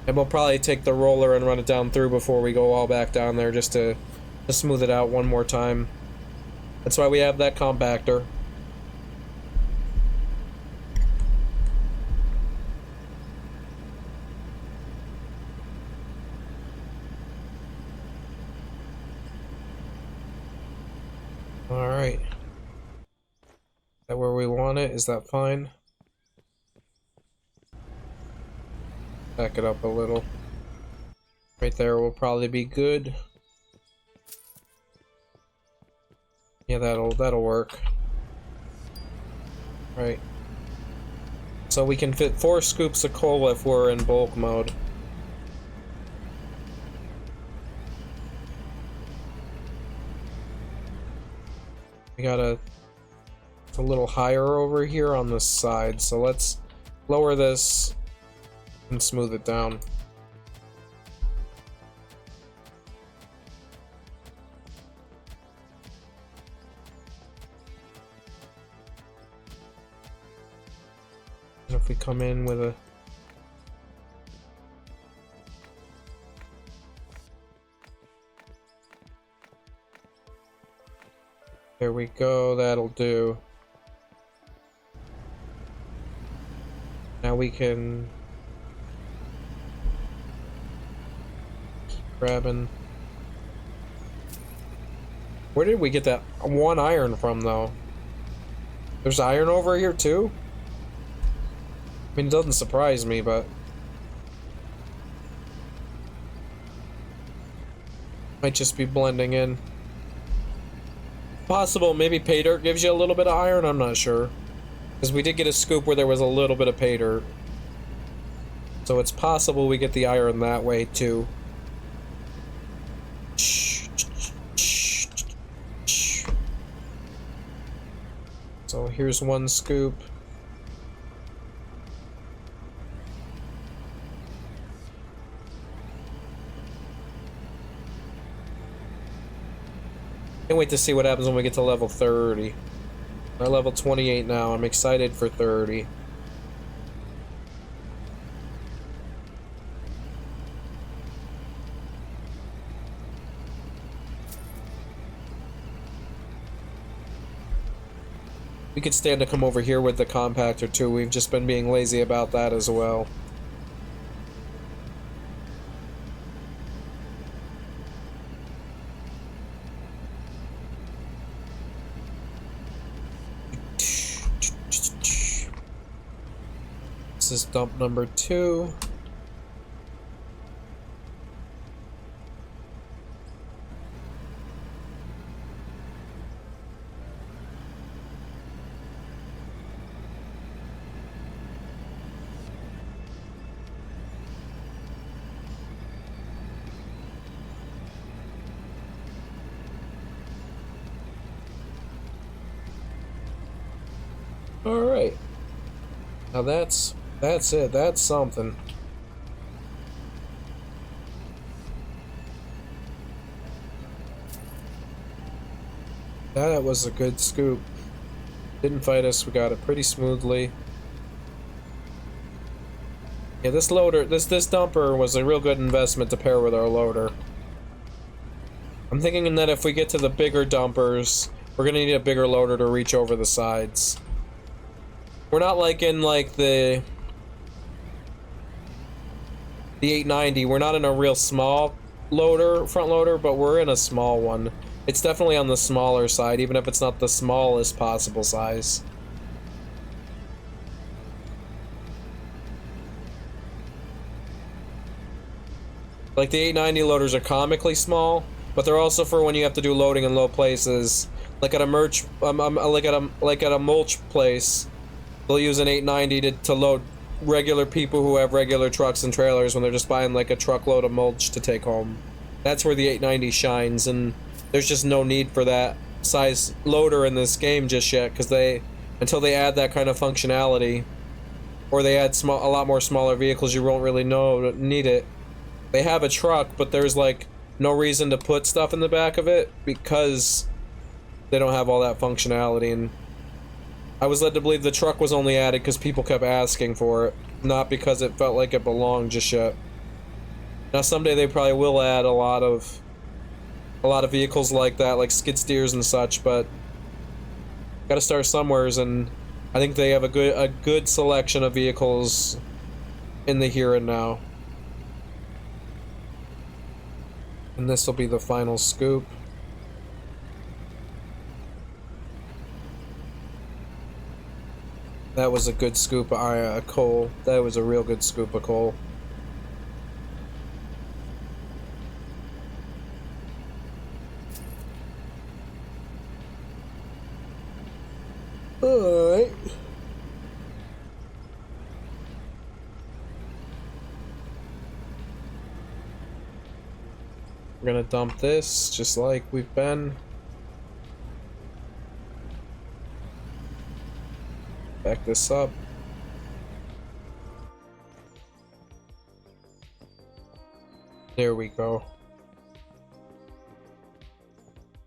And we'll probably take the roller and run it down through before we go all back down there, just to smooth it out one more time. That's why we have that compactor. Alright. Is that where we want it? Is that fine? Back it up a little. Right there will probably be good. Yeah, that'll work. Right. So we can fit 4 scoops of coal if we're in bulk mode. We got a little higher over here on this side, so let's lower this and smooth it down. And if we come in with a there we go, that'll do. Now we can keep grabbing. Where did we get that 1 iron from, though? There's iron over here, too? I mean, it doesn't surprise me, but might just be blending in. Possible, maybe pay dirt gives you a little bit of iron, I'm not sure. Because we did get a scoop where there was a little bit of pay dirt. So it's possible we get the iron that way, too. So here's 1 scoop. Can't wait to see what happens when we get to level 30. We're level 28 now. I'm excited for 30. We could stand to come over here with the compactor too. We've just been being lazy about that as well. This is dump number 2. All right. Now that's it. That's something. That was a good scoop. Didn't fight us. We got it pretty smoothly. Yeah, this loader, this dumper was a real good investment to pair with our loader. I'm thinking that if we get to the bigger dumpers, we're gonna need a bigger loader to reach over the sides. We're not like in like the 890. We're not in a real small loader, front loader, but we're in a small one. It's definitely on the smaller side, even if it's not the smallest possible size. Like the 890 loaders are comically small, but they're also for when you have to do loading in low places. Like at a like at a mulch place, they'll use an 890 to load regular people who have regular trucks and trailers when they're just buying like a truckload of mulch to take home. That's where the 890 shines, and there's just no need for that size loader in this game just yet, because until they add that kind of functionality, or they add a lot more smaller vehicles, you won't really need it. They have a truck, but there's like no reason to put stuff in the back of it because they don't have all that functionality, and I was led to believe the truck was only added because people kept asking for it, not because it felt like it belonged just yet. Now someday they probably will add a lot of vehicles like that, like skid steers and such, but gotta start somewheres, and I think they have a good selection of vehicles in the here and now. And this will be the final scoop. That was a good scoop of coal. That was a real good scoop of coal. Alright. We're gonna dump this just like we've been. Back this up. There we go.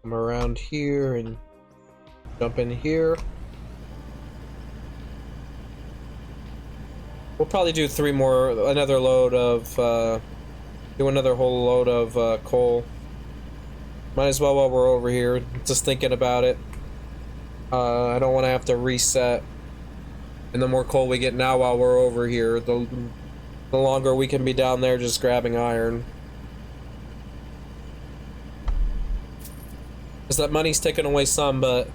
Come around here and jump in here. We'll probably do another load of, do another whole load of coal. Might as well while we're over here, just thinking about it. I don't want to have to reset. And the more coal we get now while we're over here, the longer we can be down there just grabbing iron. Because that money's taken away some, but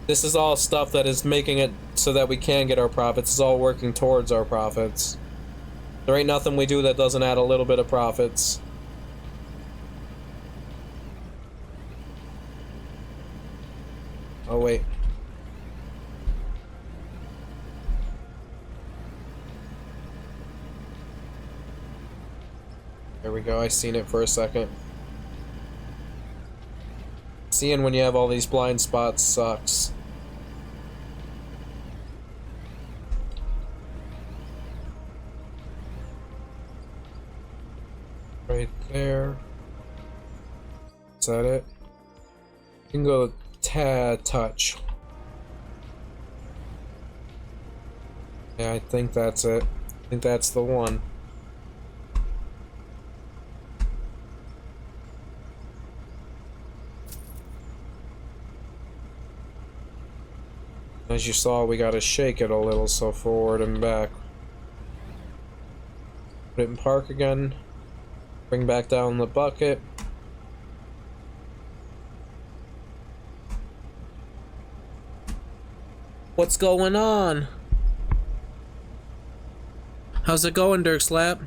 this is all stuff that is making it so that we can get our profits. It's all working towards our profits. There ain't nothing we do that doesn't add a little bit of profits. Oh, wait. There we go, I seen it for a second. Seeing when you have all these blind spots sucks. Right there. Is that it? You can go tad touch. Yeah, I think that's it. I think that's the one. As you saw, we gotta shake it a little, so forward and back. Put it in park again. Bring back down the bucket. What's going on? How's it going, Dirk Slap?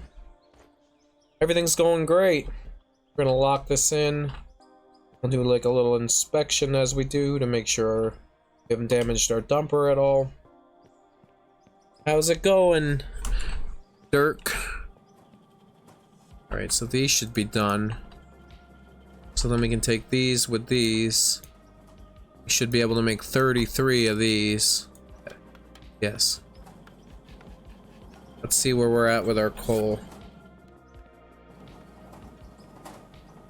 Everything's going great. We're gonna lock this in. We'll do like a little inspection as we do to make sure we haven't damaged our dumper at all. How's it going, Dirk? Alright, so these should be done. So then we can take these with these. We should be able to make 33 of these. Yes. Let's see where we're at with our coal.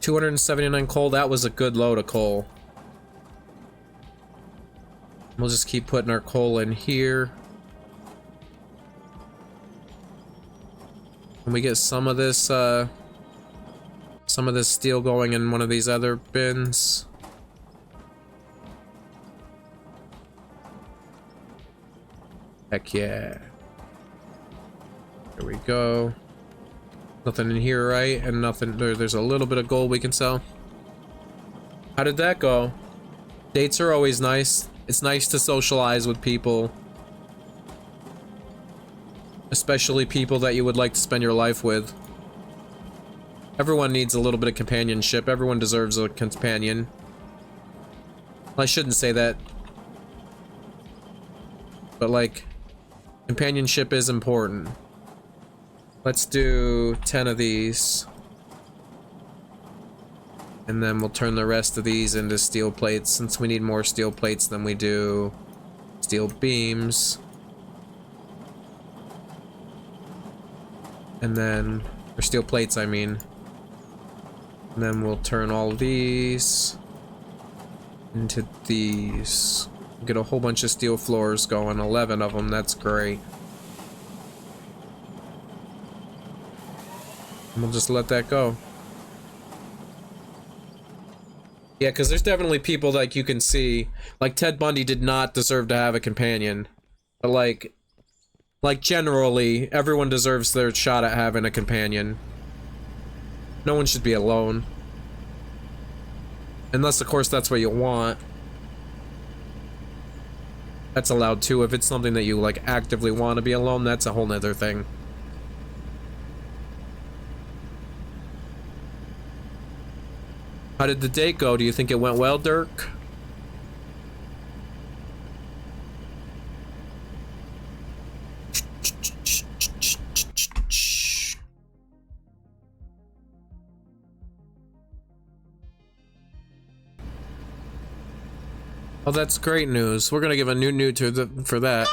279 coal, that was a good load of coal. We'll just keep putting our coal in here. Can we get some of this steel going in one of these other bins? Heck yeah. There we go. Nothing in here, right? And nothing there's a little bit of gold we can sell. How did that go? Dates are always nice. It's nice to socialize with people. Especially people that you would like to spend your life with. Everyone needs a little bit of companionship. Everyone deserves a companion. Well, I shouldn't say that. But like, companionship is important. Let's do 10 of these. And then we'll turn the rest of these into steel plates, since we need more steel plates than we do steel beams. And then, or steel plates, I mean. And then we'll turn all of these into these. Get a whole bunch of steel floors going, 11 of them, that's great. And we'll just let that go. Yeah, because there's definitely people like you can see, like Ted Bundy did not deserve to have a companion. But like generally, everyone deserves their shot at having a companion. No one should be alone. Unless, of course, that's what you want. That's allowed too. If it's something that you like actively want to be alone, that's a whole nother thing. How did the date go? Do you think it went well, Dirk? Oh, that's great news. We're gonna give a new for that.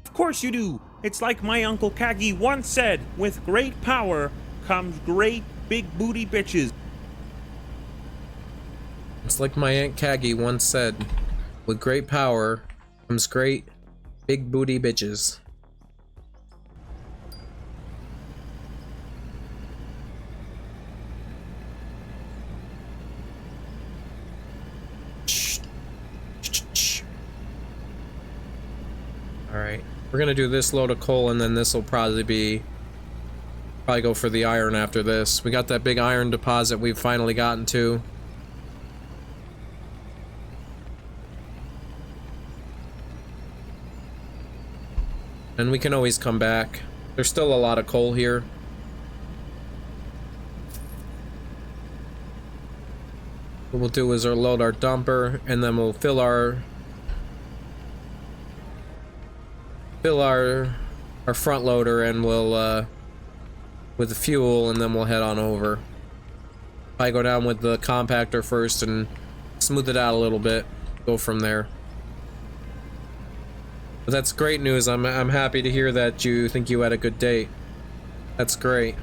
Of course you do. It's like my Uncle Kagi once said, with great power comes great big booty bitches. It's like my Aunt Kagi once said, with great power comes great big booty bitches. Alright, we're gonna do this load of coal, and then this will probably go for the iron after this. We got that big iron deposit we've finally gotten to. And we can always come back. There's still a lot of coal here. What we'll do is load our dumper, and then we'll fill our front loader, and we'll with the fuel, and then we'll head on over. I go down with the compactor first and smooth it out a little bit, go from there. But that's great news. I'm happy to hear that you think you had a good date. That's great.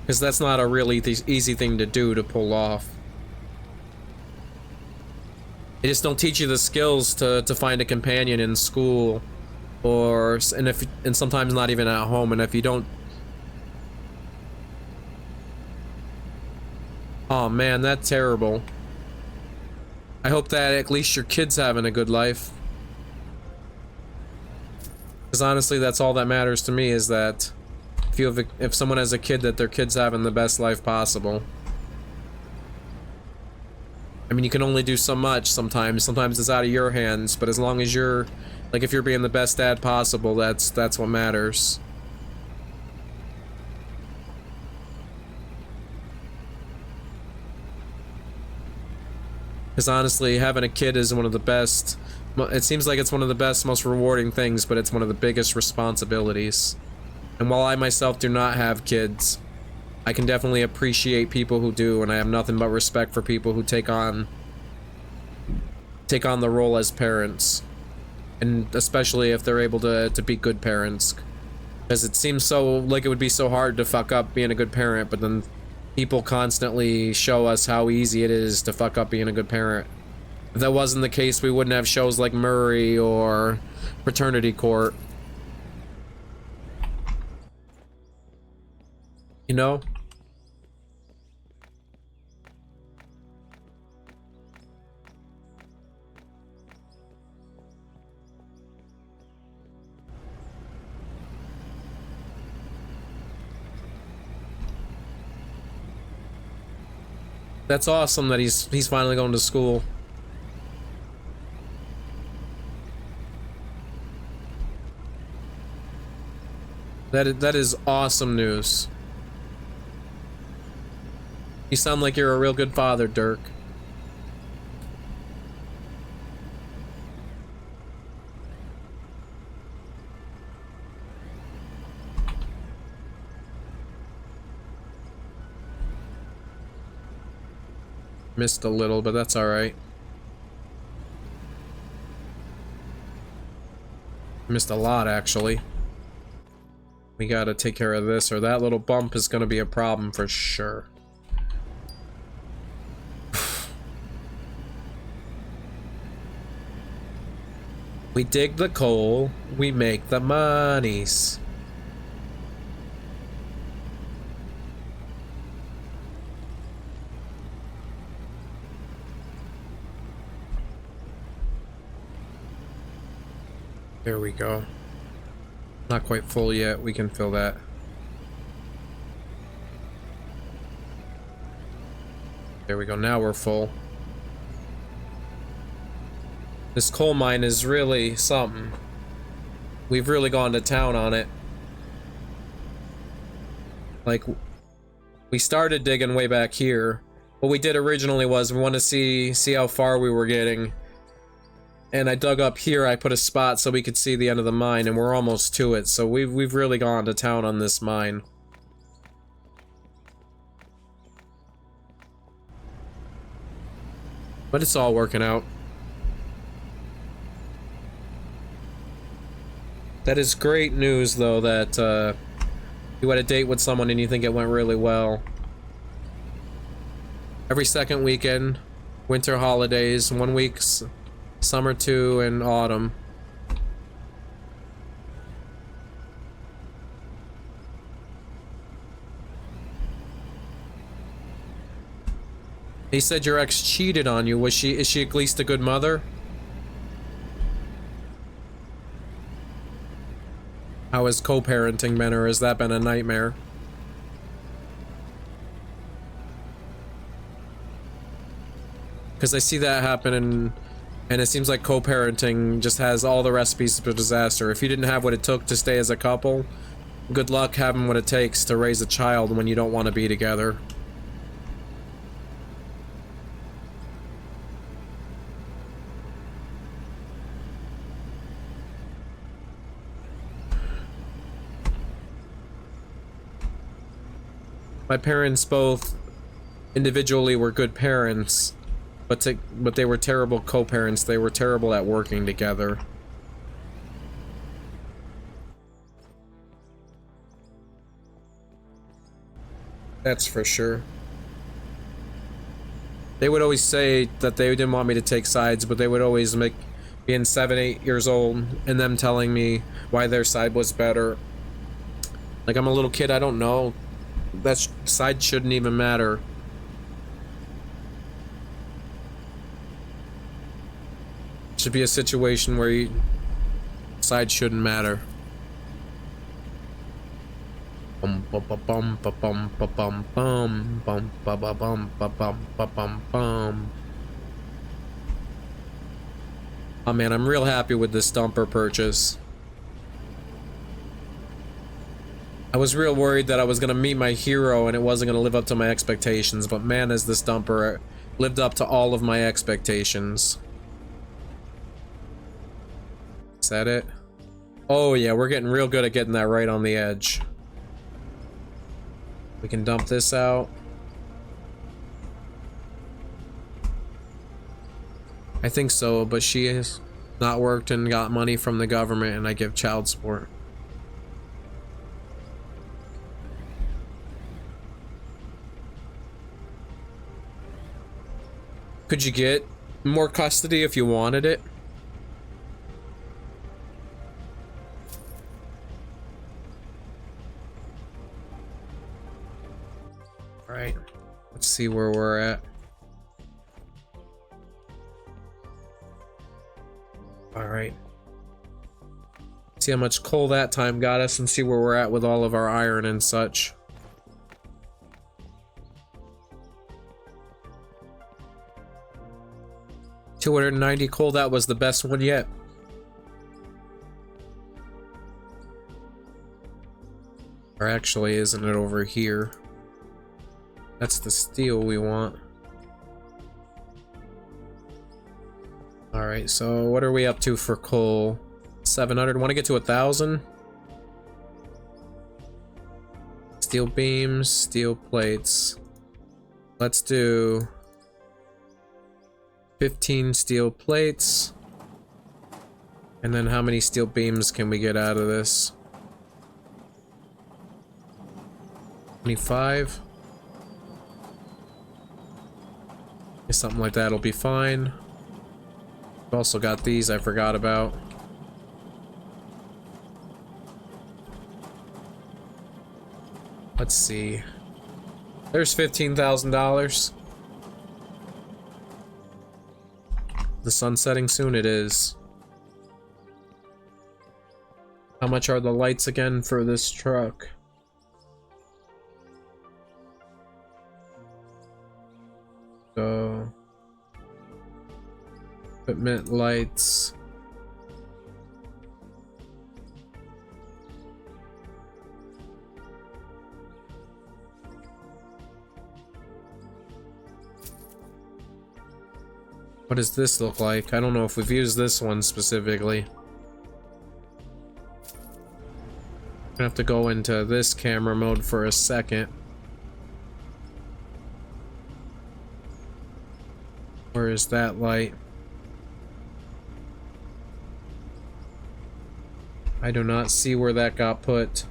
Because that's not a really easy thing to do, to pull off. They just don't teach you the skills to find a companion in school, and sometimes not even at home. And if you don't, Oh man, that's terrible. I hope that at least your kid's having a good life. Because honestly, that's all that matters to me, is that if someone has a kid, that their kid's having the best life possible. I mean, you can only do so much sometimes. Sometimes it's out of your hands, but as long as you're, like, if you're being the best dad possible, that's what matters. Because honestly, having a kid is one of the best, it seems like it's one of the best, most rewarding things, but it's one of the biggest responsibilities. And while I myself do not have kids, I can definitely appreciate people who do, and I have nothing but respect for people who take on the role as parents. And especially if they're able to be good parents. Because it seems so, like it would be so hard to fuck up being a good parent, but then people constantly show us how easy it is to fuck up being a good parent. If that wasn't the case, we wouldn't have shows like Murray or Paternity Court. You know? That's awesome that he's finally going to school. That is awesome news. You sound like you're a real good father, Dirk. Missed a little, but that's alright. Missed a lot, actually. We gotta take care of this, or that little bump is gonna be a problem for sure. We dig the coal, we make the monies. There we go. Not quite full yet, we can fill that. There we go, now we're full. This coal mine is really something. We've really gone to town on it. Like, we started digging way back here. What we did originally was we wanted to see how far we were getting. And I dug up here, I put a spot so we could see the end of the mine, and we're almost to it, so we've really gone to town on this mine. But it's all working out. That is great news, though, that you had a date with someone and you think it went really well. Every second weekend, winter holidays, 1 week's summer 2, and autumn. He said your ex cheated on you. Is she at least a good mother? How has co-parenting been, or has that been a nightmare? Because I see that happen, and it seems like co-parenting just has all the recipes for disaster. If you didn't have what it took to stay as a couple, good luck having what it takes to raise a child when you don't want to be together. My parents both individually were good parents, but they were terrible co-parents. They were terrible at working together. That's for sure. They would always say that they didn't want me to take sides, but they would always make, being 7, 8 years old, and them telling me why their side was better. Like, I'm a little kid, I don't know. That side shouldn't even matter. Should be a situation where you side shouldn't matter. Bum bum bum bum bum bum bum bum bum bum bum bum bum. Oh man, I'm real happy with this dumper purchase. I was real worried that I was gonna meet my hero and it wasn't gonna live up to my expectations, but man, has this dumper lived up to all of my expectations. Is that it? Oh yeah, we're getting real good at getting that right on the edge. We can dump this out. I think so, but she has not worked and got money from the government and I give child support. Could you get more custody if you wanted it? Alright, let's see where we're at. Alright. See how much coal that time got us and see where we're at with all of our iron and such. $290 coal, that was the best one yet. Or actually, isn't it over here? That's the steel we want. Alright, so what are we up to for coal? 700. Want to get to 1,000? Steel beams, steel plates. Let's do 15 steel plates. And then how many steel beams can we get out of this? 25? Something like that'll be fine. We've also got these I forgot about. Let's see. There's $15,000. The sun setting soon, it is. How much are the lights again for this truck? So equipment, lights. What does this look like? I don't know if we've used this one specifically. I'm gonna have to go into this camera mode for a second. Where is that light? I do not see where that got put.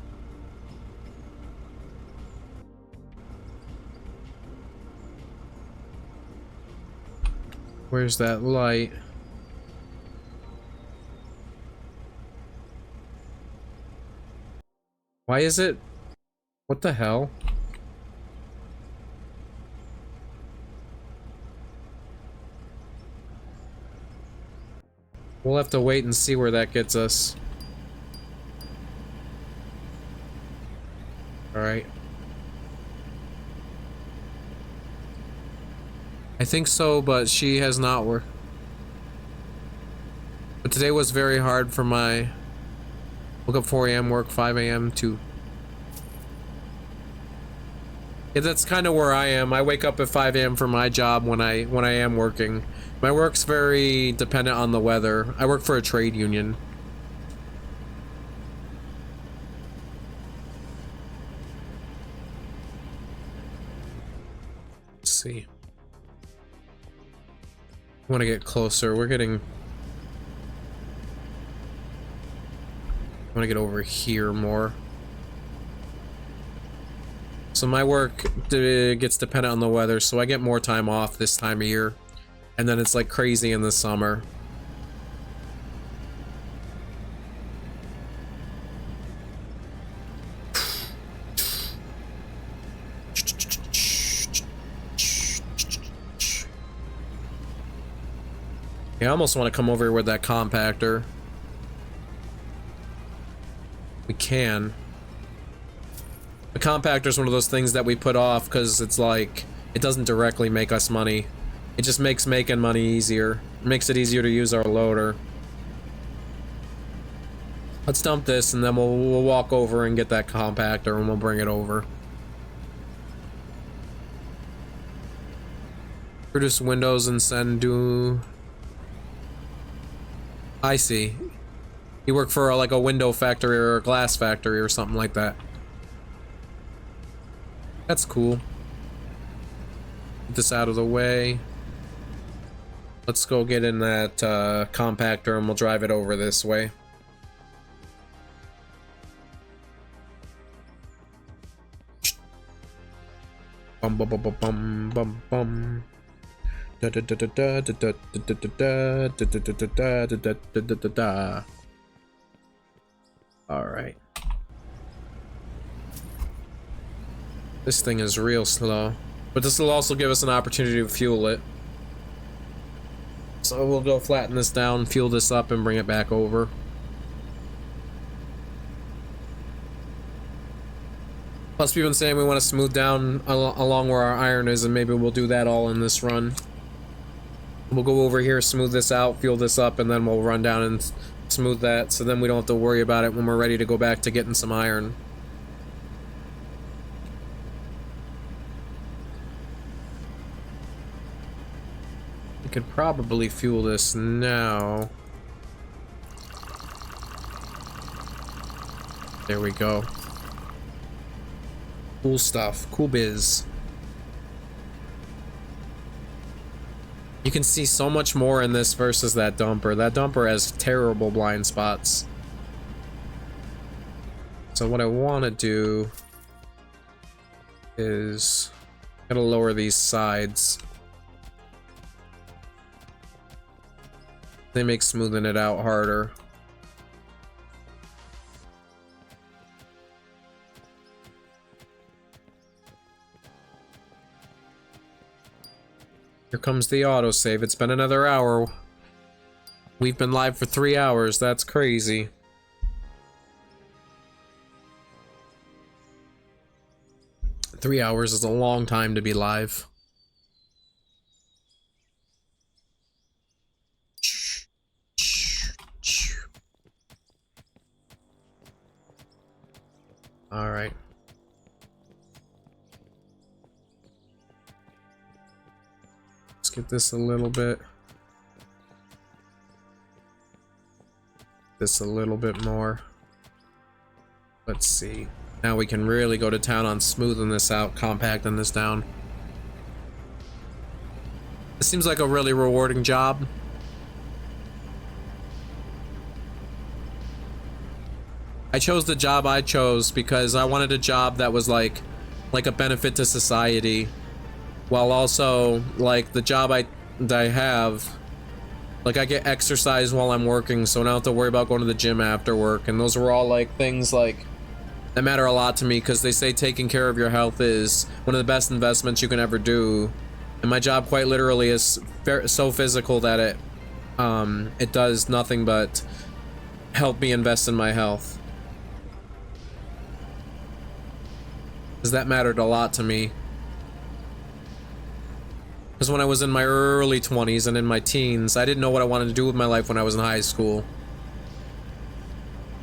Where's that light? Why is it? What the hell? We'll have to wait and see where that gets us. Alright. I think so, but she has not worked. But today was very hard for my... Woke up 4 a.m., work 5 a.m. to... Yeah, that's kind of where I am. I wake up at 5 a.m. for my job when I am working. My work's very dependent on the weather. I work for a trade union. Let's see. I want to get closer. We're getting... I want to get over here more. So my work gets dependent on the weather, so I get more time off this time of year. And then it's like crazy in the summer. Yeah, I almost want to come over here with that compactor. We can. The compactor is one of those things that we put off because it's like, it doesn't directly make us money. It just makes making money easier. It makes it easier to use our loader. Let's dump this and then we'll walk over and get that compactor and we'll bring it over. Produce windows and send to... I see. You work for like a window factory or a glass factory or something like that. That's cool. Get this out of the way. Let's go get in that compactor and we'll drive it over this way. Bum bum bum bum bum bum. Da da da da da da da da da da da da da. All right. This thing is real slow, but this will also give us an opportunity to fuel it. So we'll go flatten this down, fuel this up, and bring it back over. Plus, we've been saying we want to smooth down along where our iron is, and maybe we'll do that all in this run. We'll go over here, smooth this out, fuel this up, and then we'll run down and smooth that, so then we don't have to worry about it when we're ready to go back to getting some iron. We could probably fuel this now. There we go. Cool stuff. Cool biz. You can see so much more in this versus that dumper. That dumper has terrible blind spots. So what I want to do is gotta lower these sides. They make smoothing it out harder. Here comes the autosave. It's been another hour. We've been live for 3 hours. That's crazy. Three hours is a long time to be live. All right. Let's get this a little bit. This a little bit more. Let's see. Now we can really go to town on smoothing this out, compacting this down. This seems like a really rewarding job. I chose the job I chose because I wanted a job that was like a benefit to society, while also like the job that I have, like I get exercise while I'm working, so I don't have to worry about going to the gym after work, and those were all like things like that matter a lot to me because they say taking care of your health is one of the best investments you can ever do, and my job quite literally is so physical that it does nothing but help me invest in my health. Because that mattered a lot to me. Because when I was in my early 20s and in my teens, I didn't know what I wanted to do with my life when I was in high school.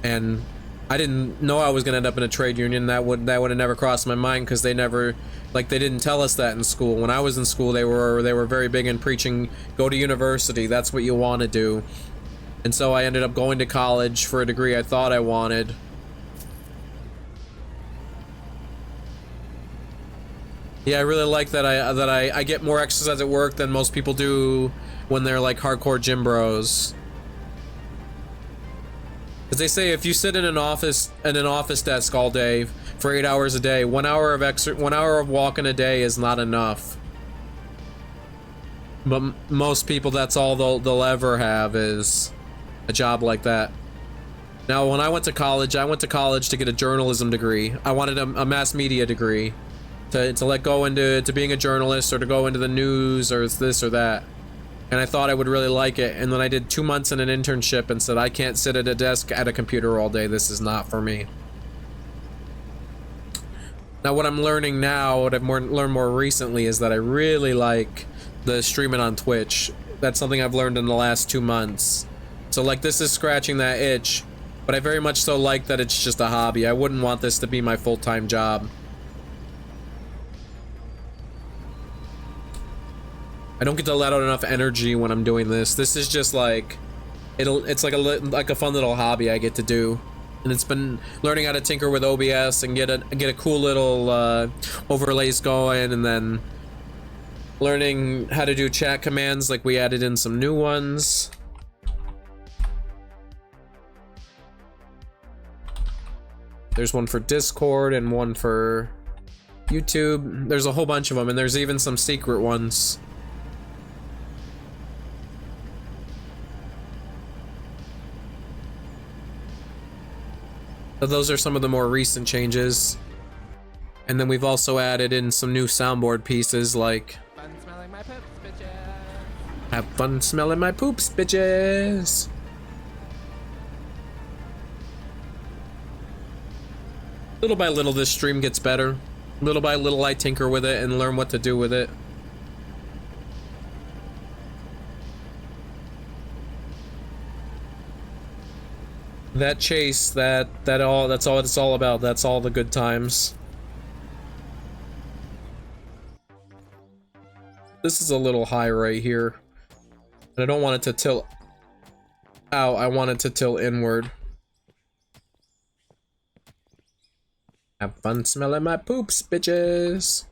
And I didn't know I was going to end up in a trade union. That would have never crossed my mind because they didn't tell us that in school. When I was in school, they were very big in preaching, go to university, that's what you want to do. And so I ended up going to college for a degree I thought I wanted. Yeah, I really like that I get more exercise at work than most people do when they're like hardcore gym bros. Because they say if you sit in an office desk all day for 8 hours a day, 1 hour of walking a day is not enough. But most people, that's all they'll ever have is a job like that. Now, when I went to college to get a journalism degree. I wanted a mass media degree. To let go into being a journalist or to go into the news or this or that. and I thought I would really like it, and then I did 2 months in an internship and said I can't sit at a desk at a computer all day. This is not for me. Now what I'm learning now, what I've learned more recently, is that I really like the streaming on Twitch. That's something I've learned in the last 2 months. So like, this is scratching that itch, but I very much so like that it's just a hobby. I wouldn't want this to be my full-time job. I don't get to let out enough energy when I'm doing this. This is just like, it's like a fun little hobby I get to do. And it's been learning how to tinker with OBS and get a cool little overlays going, and then learning how to do chat commands. Like, we added in some new ones. There's one for Discord and one for YouTube. There's a whole bunch of them, and there's even some secret ones. So those are some of the more recent changes. And then we've also added in some new soundboard pieces, like Fun smelling my poops, bitches. have fun smelling my poops, bitches. Little by little, this stream gets better. Little by little, I tinker with it and learn what to do with it. That chase, that's all it's all about. That's all the good times. This is a little high right here. And I don't want it to tilt out, I want it to tilt inward. Have fun smelling my poops, bitches.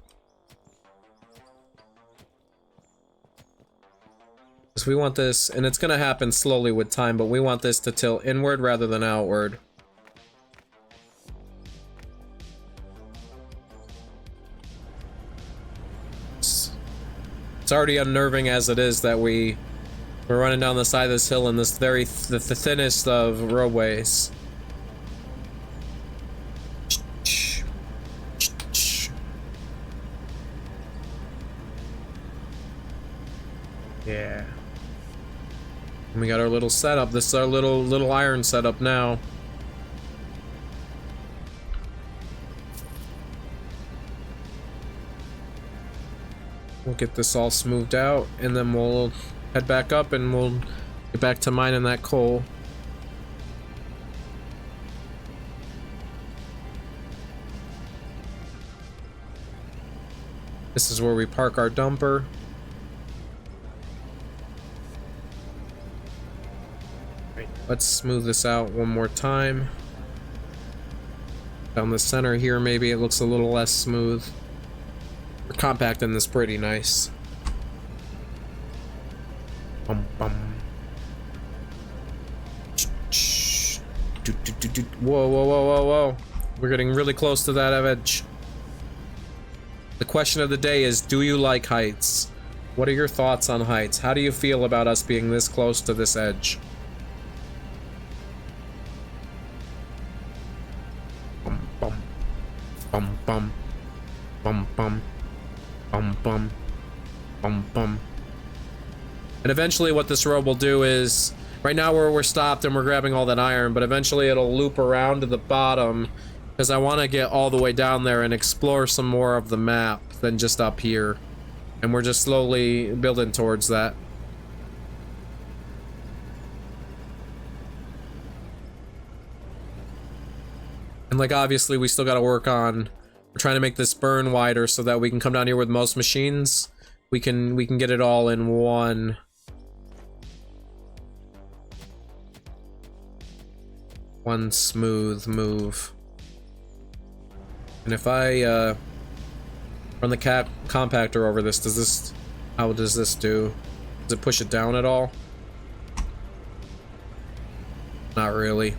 Because we want this, and it's gonna happen slowly with time, but we want this to tilt inward rather than outward. It's already unnerving as it is that we're running down the side of this hill in this the thinnest of roadways. Yeah. And we got our little setup. This is our little iron setup now. We'll get this all smoothed out, and then we'll head back up and we'll get back to mining that coal. This is where we park our dumper. Let's smooth this out one more time. Down the center here, maybe it looks a little less smooth. We're compacting this pretty nice. Bum, bum. Whoa, whoa, whoa, whoa, whoa. We're getting really close to that edge. The question of the day is, do you like heights? What are your thoughts on heights? How do you feel about us being this close to this edge? Bum bum bum bum bum bum bum bum. And eventually what this road will do is, right now we're stopped and we're grabbing all that iron, but eventually it'll loop around to the bottom, because I want to get all the way down there and explore some more of the map than just up here. And we're just slowly building towards that. And like, obviously we still got to work on, we're trying to make this burn wider so that we can come down here with most machines. We can get it all in one smooth move. And if I run the compactor over this, how does this do? Does it push it down at all? Not really.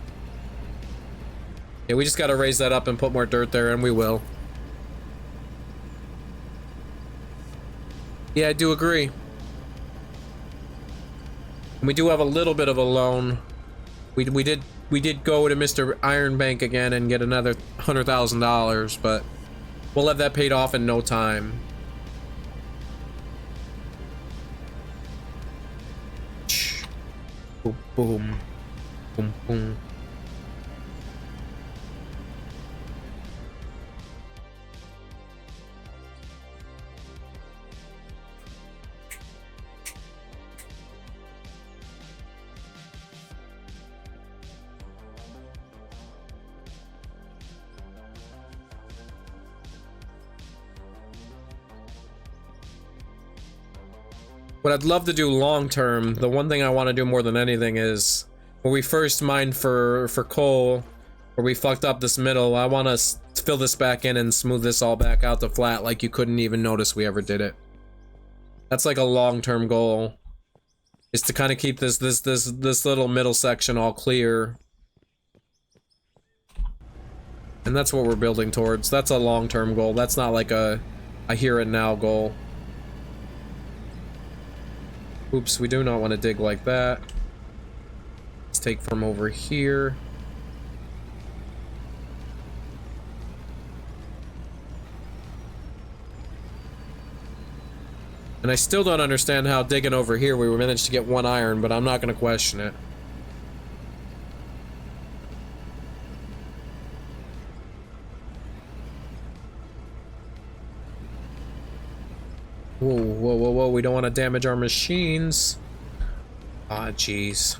Yeah, we just gotta raise that up and put more dirt there, and we will. Yeah, I do agree. And we do have a little bit of a loan. We did go to Mr. Iron Bank again and get another $100,000, but we'll have that paid off in no time. Boom, boom, boom, boom. What I'd love to do long term, the one thing I want to do more than anything is when we first mined for coal, where we fucked up this middle, I want to fill this back in and smooth this all back out to flat like you couldn't even notice we ever did it. That's like a long-term goal, is to kind of keep this little middle section all clear. And that's what we're building towards. That's a long-term goal. That's not like a here and now goal. Oops, we do not want to dig like that. Let's take from over here. And I still don't understand how digging over here we managed to get 1 iron, but I'm not going to question it. Whoa, whoa, whoa, whoa, we don't want to damage our machines. Ah, jeez.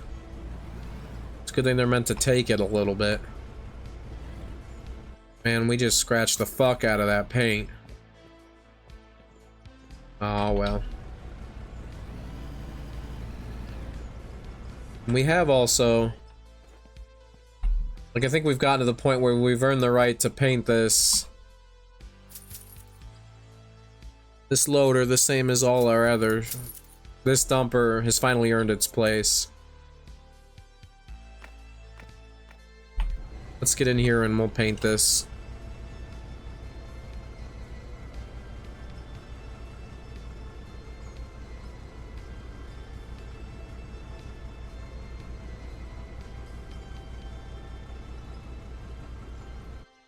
It's a good thing they're meant to take it a little bit. Man, we just scratched the fuck out of that paint. Oh, well. We have also... Like, I think we've gotten to the point where we've earned the right to paint this loader the same as all our other. This dumper has finally earned its place. Let's get in here and we'll paint this.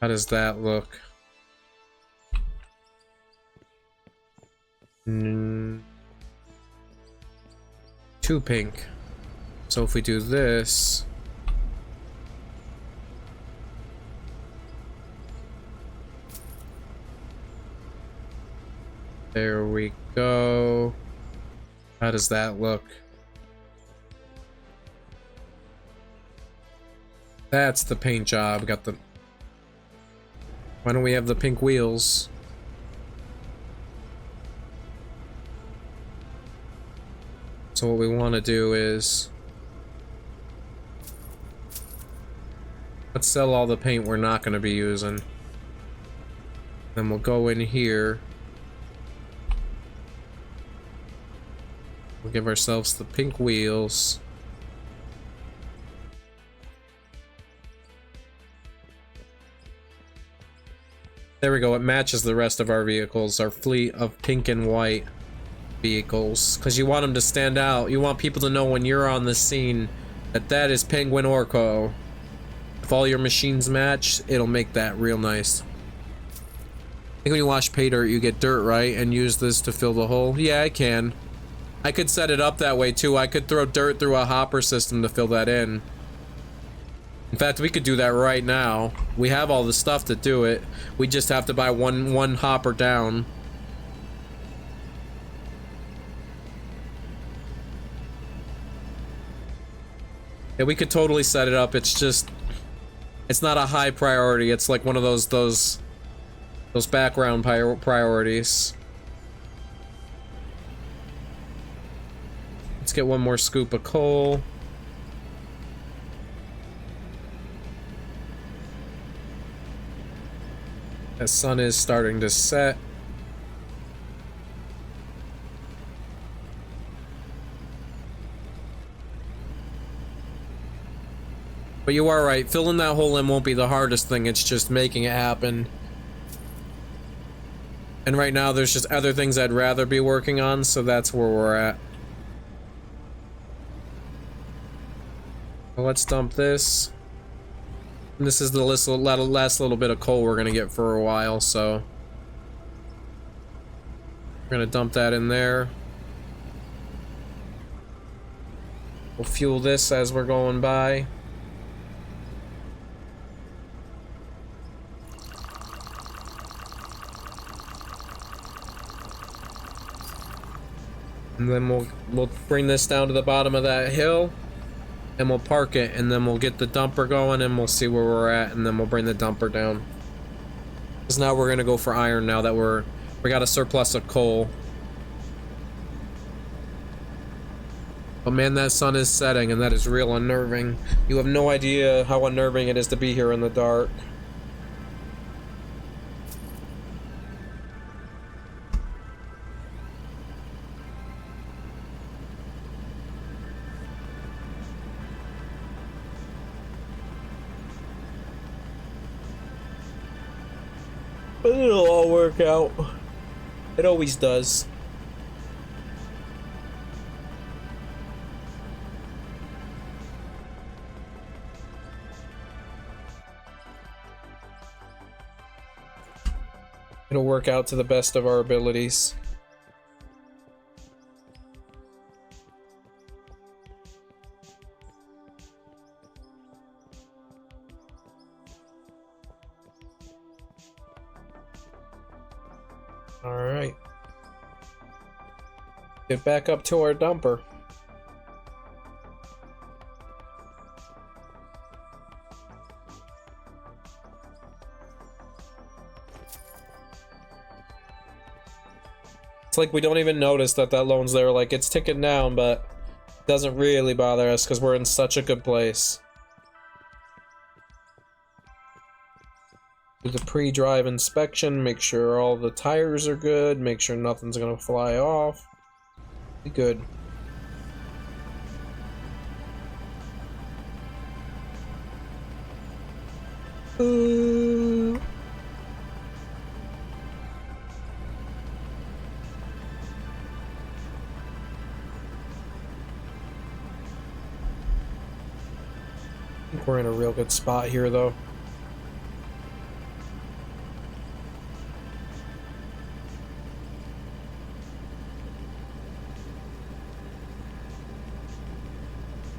How does that look? Too pink. So if we do this, there we go. How does that look? That's the paint job. Got the... Why don't we have the pink wheels? So what we want to do is... Let's sell all the paint we're not going to be using. Then we'll go in here. We'll give ourselves the pink wheels. There we go, it matches the rest of our vehicles, our fleet of pink and white vehicles. Because you want them to stand out. You want people to know when you're on the scene that that is Penguin Orco. If all your machines match, it'll make that real nice. I think when you wash pay dirt, you get dirt, right? And use this to fill the hole? Yeah, I can. I could set it up that way too. I could throw dirt through a hopper system to fill that in. In fact, we could do that right now. We have all the stuff to do it. We just have to buy one hopper down. Yeah, we could totally set it up. It's just... It's not a high priority. It's like one of those background priorities. Let's get one more scoop of coal. The sun is starting to set. But you are right, filling that hole in won't be the hardest thing, it's just making it happen. And right now there's just other things I'd rather be working on, so that's where we're at. Well, let's dump this. And this is the last little bit of coal we're gonna get for a while, so we're gonna dump that in there. We'll fuel this as we're going by. And then we'll bring this down to the bottom of that hill, and we'll park it, and then we'll get the dumper going, and we'll see where we're at, and then we'll bring the dumper down. Because now we're gonna go for iron now that we got a surplus of coal. But man, that sun is setting, and that is real unnerving. You have no idea how unnerving it is to be here in the dark. But it'll all work out. It always does. It'll work out to the best of our abilities. Alright. Get back up to our dumper. It's like we don't even notice that loan's there. Like, it's ticking down, but it doesn't really bother us because we're in such a good place. Do the pre-drive inspection, make sure all the tires are good, make sure nothing's gonna fly off. Be good. Ooh. I think we're in a real good spot here, though.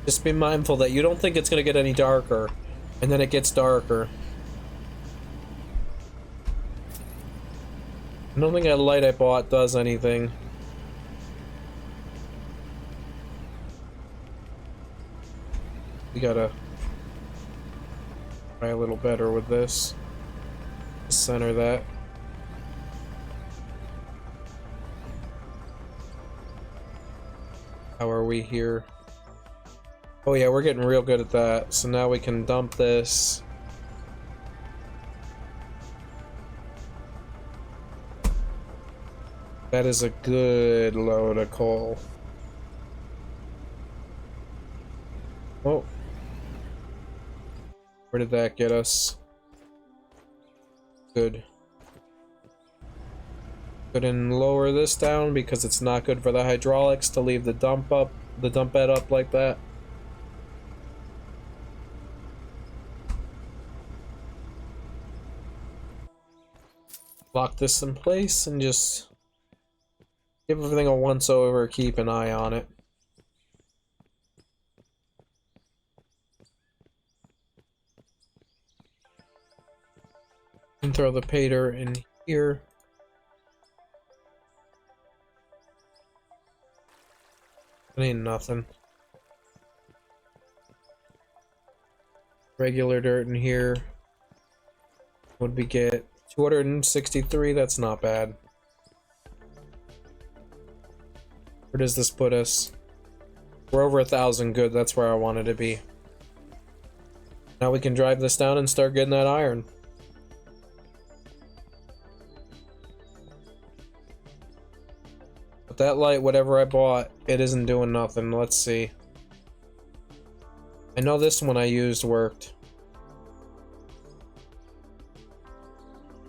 Just be mindful that you don't think it's gonna get any darker, and then it gets darker. I don't think that light I bought does anything. We gotta try a little better with this. Center that. How are we here? Oh yeah, we're getting real good at that. So now we can dump this. That is a good load of coal. Oh. Where did that get us? Good. Go ahead and lower this down because it's not good for the hydraulics to leave the dump bed up like that. Lock this in place and just give everything a once over, keep an eye on it. And throw the pay dirt in here. It ain't nothing. Regular dirt in here. What'd we get? 263, that's not bad. Where does this put us? We're over 1,000, good, that's where I wanted to be. Now we can drive this down and start getting that iron. But that light, whatever I bought, it isn't doing nothing. Let's see. I know this one I used worked.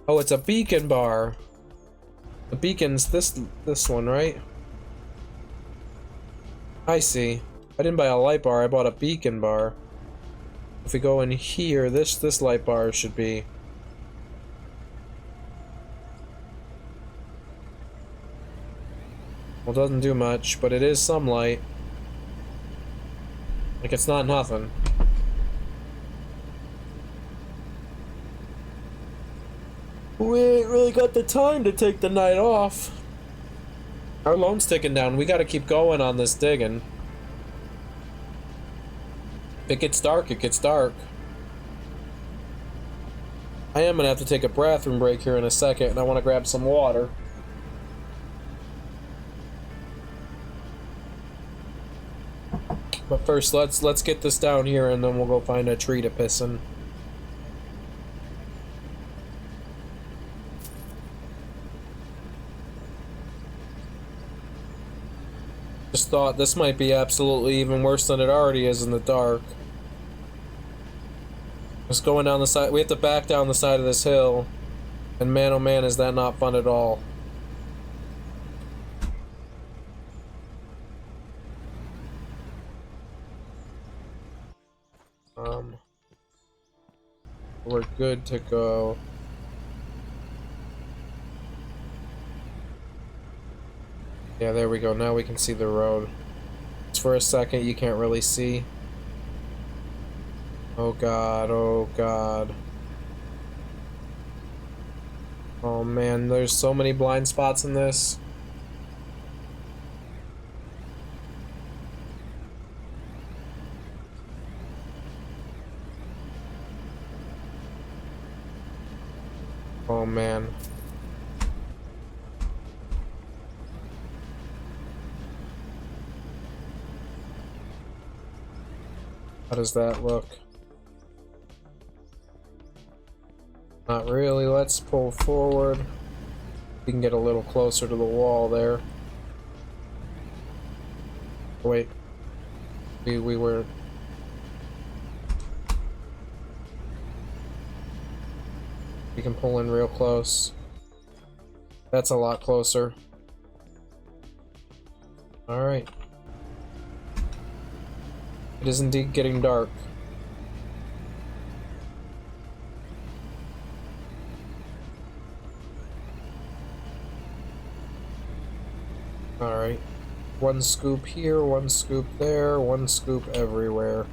Oh, it's a beacon bar. The beacon's this one, right? I see. I didn't buy a light bar, I bought a beacon bar. If we go in here, this light bar should be. Well, it doesn't do much, but it is some light. Like it's not nothing. We ain't really got the time to take the night off. Our loan's ticking down. We gotta keep going on this digging. If it gets dark, it gets dark. I am gonna have to take a bathroom break here in a second, and I want to grab some water. But first, let's get this down here, and then we'll go find a tree to piss in. Just thought this might be absolutely even worse than it already is in the dark. Just going down the side, we have to back down the side of this hill, and man oh man is that not fun at all. We're good to go. Yeah, there we go. Now we can see the road. Just for a second, you can't really see. Oh god, oh god. Oh man, there's so many blind spots in this. Oh man. How does that look? Not really. Let's pull forward. We can get a little closer to the wall there. Wait. We were... We can pull in real close. That's a lot closer. Alright. It is indeed getting dark. Alright. One scoop here, one scoop there, one scoop everywhere.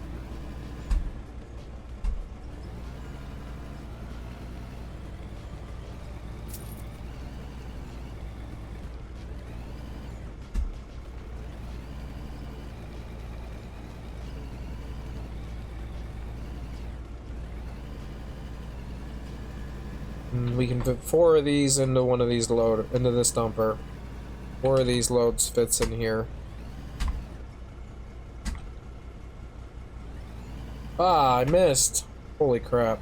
We can put 4 of these into one of these into this dumper. 4 of these loads fits in here. Ah, I missed. Holy crap.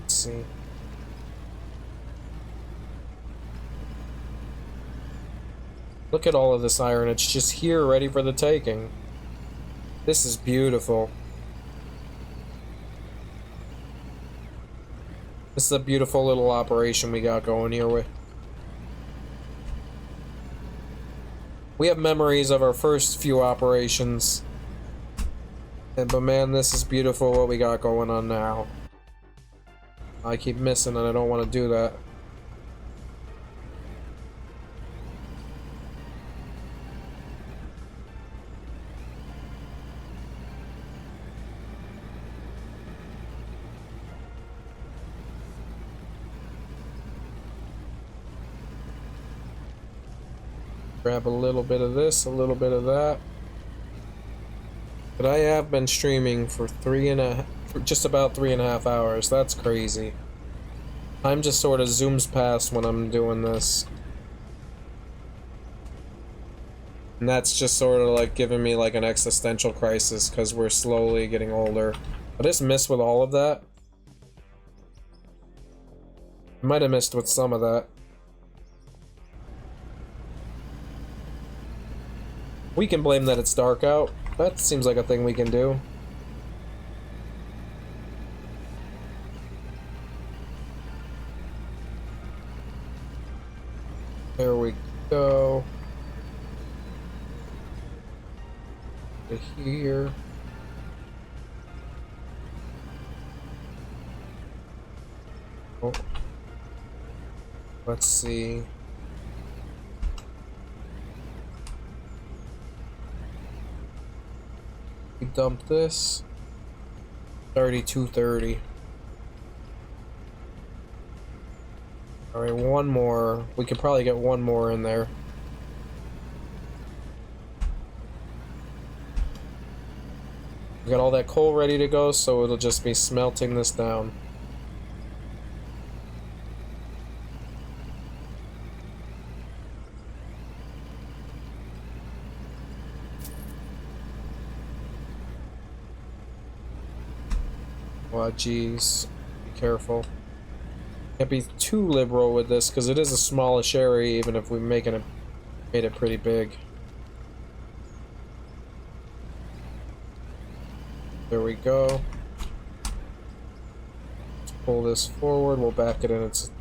Let's see. Look at all of this iron. It's just here ready for the taking. This is beautiful. This is a beautiful little operation we got going here. We have memories of our first few operations. But man, this is beautiful what we got going on now. I keep missing and I don't want to do that. Grab a little bit of this, a little bit of that. But I have been streaming for just about 3.5 hours. That's crazy. Time just sort of zooms past when I'm doing this. And that's just sort of like giving me like an existential crisis because we're slowly getting older. I just missed with all of that. I might have missed with some of that. We can blame that it's dark out. That seems like a thing we can do. There we go. To here. Oh, Let's see. We dump this. 3230. Alright, one more. We could probably get one more in there. We got all that coal ready to go, so it'll just be smelting this down. Oh, jeez. Be careful. Can't be too liberal with this, because it is a smallish area, even if we made it pretty big. There we go. Let's pull this forward, we'll back it in its...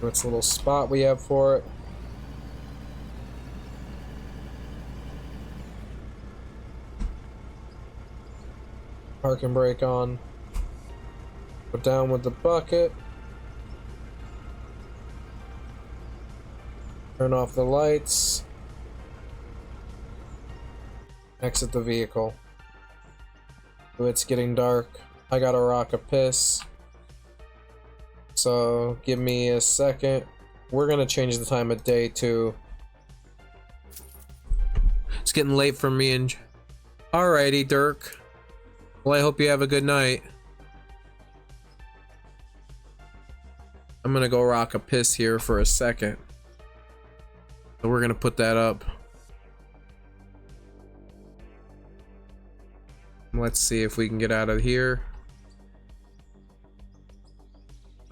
Its little spot we have for it. Parking brake on. Go down with the bucket. Turn off the lights. Exit the vehicle. Ooh, it's getting dark. I gotta rock a piss. So give me a second. We're gonna change the time of day too. It's getting late for me and... Alrighty, Dirk. Well, I hope you have a good night. I'm gonna go rock a piss here for a second. So we're gonna put that up. Let's see if we can get out of here.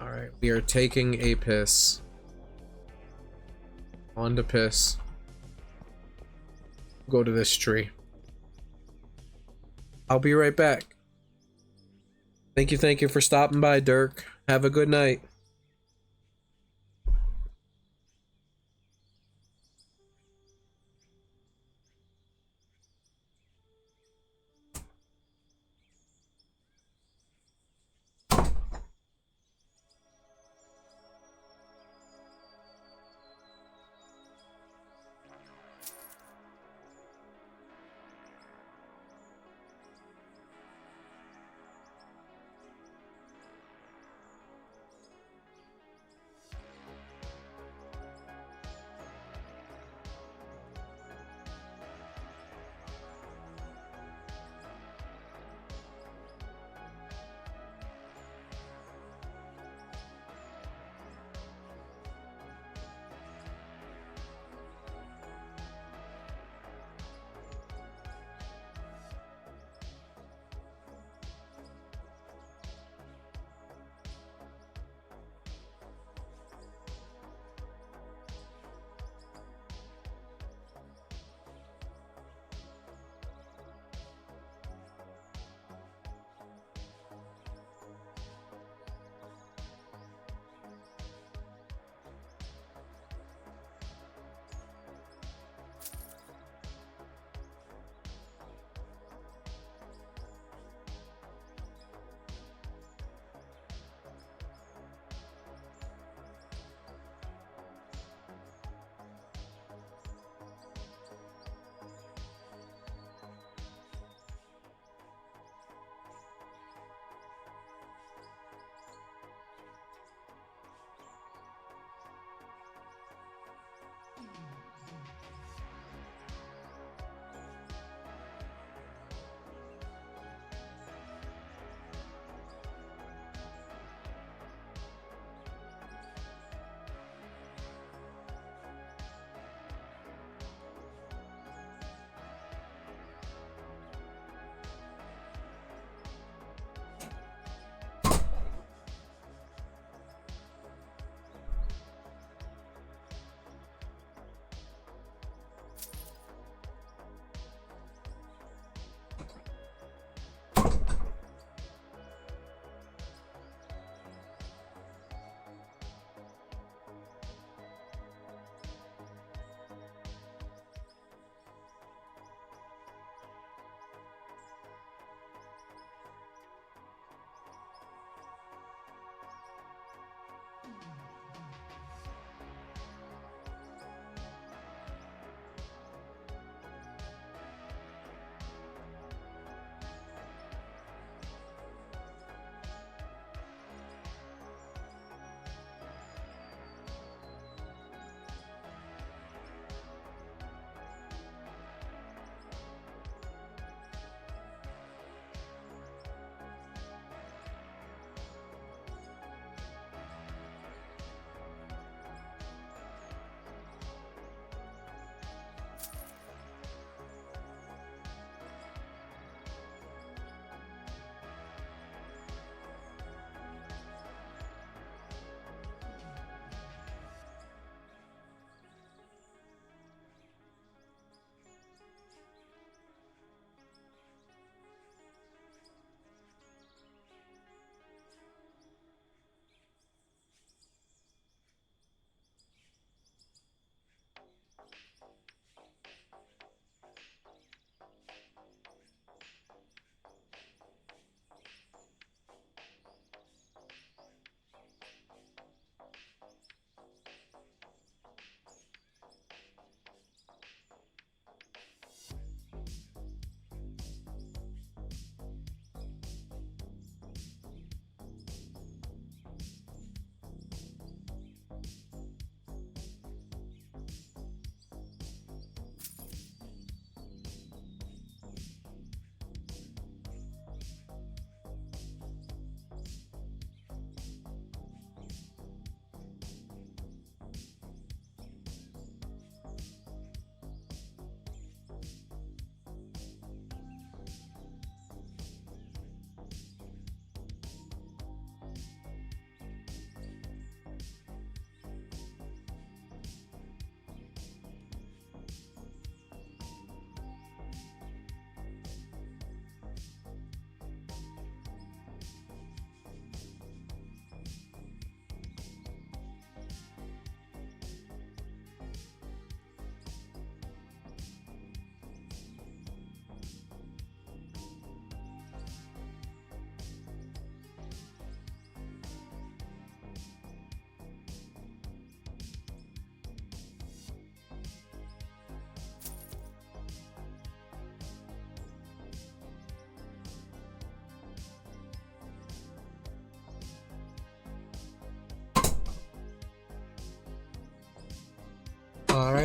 Alright, we are taking a piss. On to piss. Go to this tree. I'll be right back. Thank you for stopping by, Dirk. Have a good night.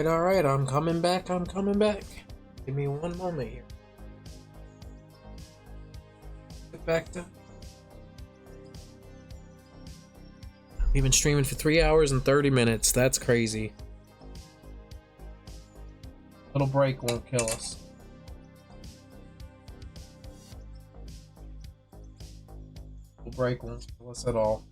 all right. I'm coming back. I'm coming back. Give me one moment here. Get back to. We've been streaming for 3 hours and 30 minutes. That's crazy. Little break won't kill us. Little break won't kill us at all.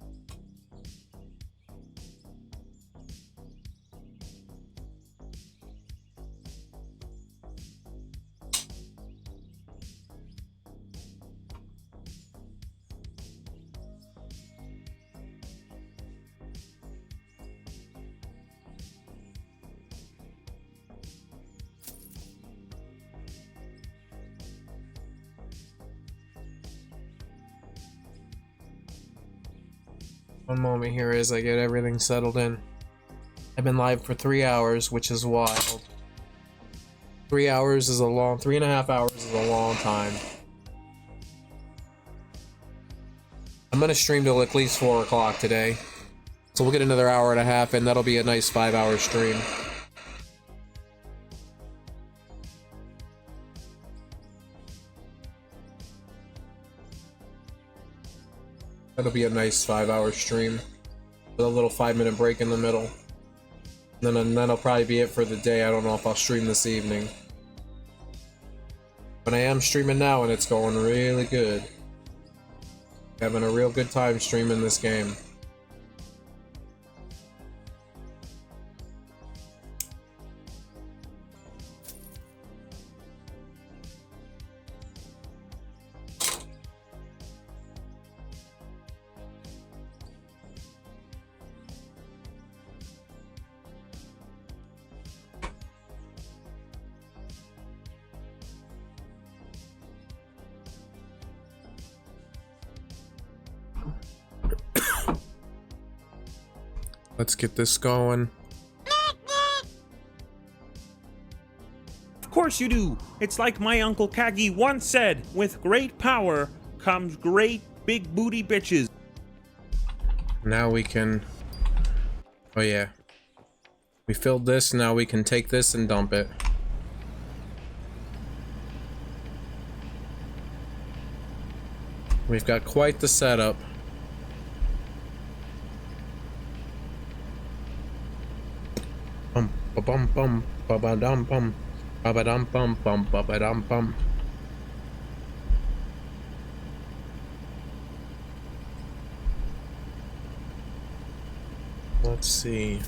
One moment here as I get everything settled in. I've been live for 3 hours, which is wild. 3 hours is a long, 3.5 hours is a long time. I'm gonna stream till at least 4 o'clock today. So we'll get another hour and a half and that'll be a nice 5-hour stream. That'll be a nice 5-hour stream with a little 5-minute break in the middle. And then that'll probably be it for the day. I don't know if I'll stream this evening. But I am streaming now and it's going really good. Having a real good time streaming this game. Let's get this going. Of course you do. It's like my Uncle Kagi once said, with great power comes great big booty bitches. Now we can... Oh yeah. We filled this, now we can take this and dump it. We've got quite the setup. Bum bum ba ba dum bum ba ba dum bum bum ba ba dum bum. Let's see.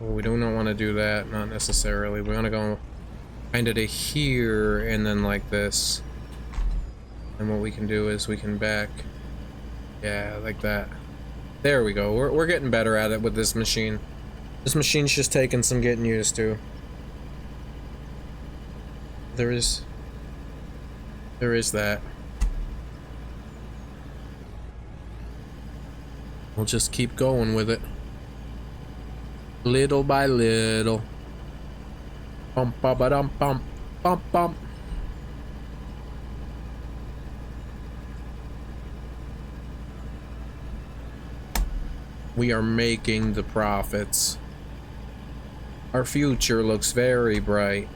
Well, we do not want to do that, not necessarily. We want to go kind of to here and then like this. And what we can do is we can back, yeah, like that. There we go. We're getting better at it with this machine. This machine's just taking some getting used to. There is that. We'll just keep going with it. Little by little. Bum ba ba dum bum bum bum. We are making the profits. Our future looks very bright.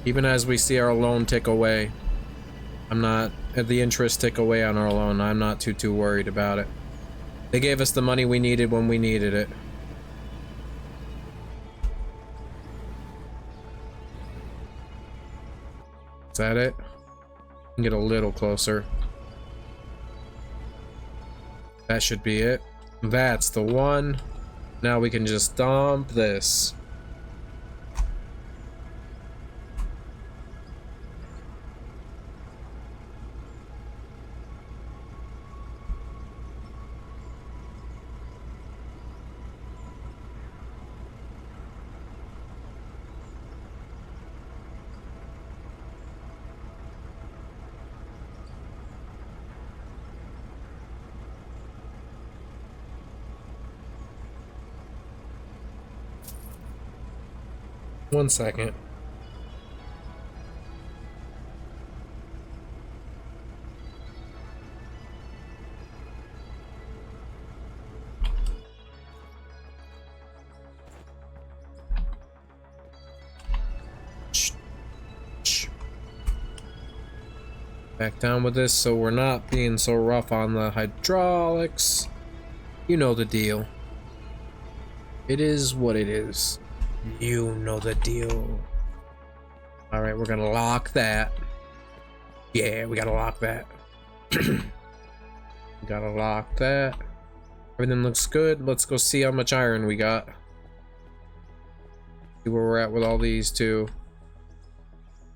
Even as we see our loan tick away, the interest tick away on our loan, I'm not too worried about it. They gave us the money we needed when we needed it. Is that it? Get a little closer. That should be it. That's the one. Now we can just dump this. 1 second. Back down with this so we're not being so rough on the hydraulics. You know the deal. It is what it is. You know the deal. Alright, we're gonna lock that. Yeah, we gotta lock that. We gotta lock that. Everything looks good. Let's go see how much iron we got. See where we're at with all these too.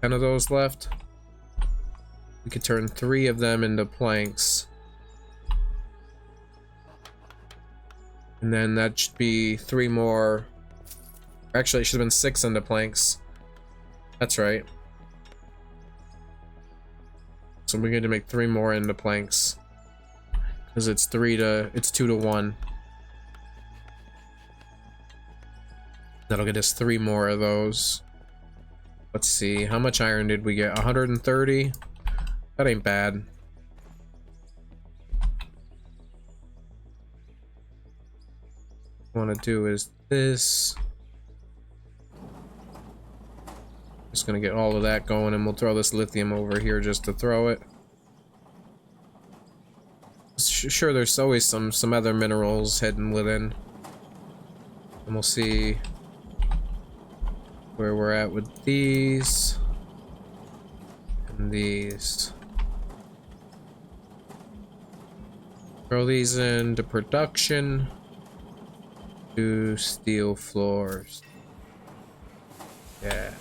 10 of those left. We could turn 3 of them into planks. And then that should be 3 more. Actually, it should have been 6 into planks. That's right. So we're going to make 3 more into planks. Because it's 2 to 1. That'll get us 3 more of those. Let's see, how much iron did we get? 130? That ain't bad. What I want to do is this. Just gonna get all of that going, and we'll throw this lithium over here just to throw it. Sure, there's always some other minerals hidden within, and we'll see where we're at with these and these. Throw these into production. Do steel floors. Yeah.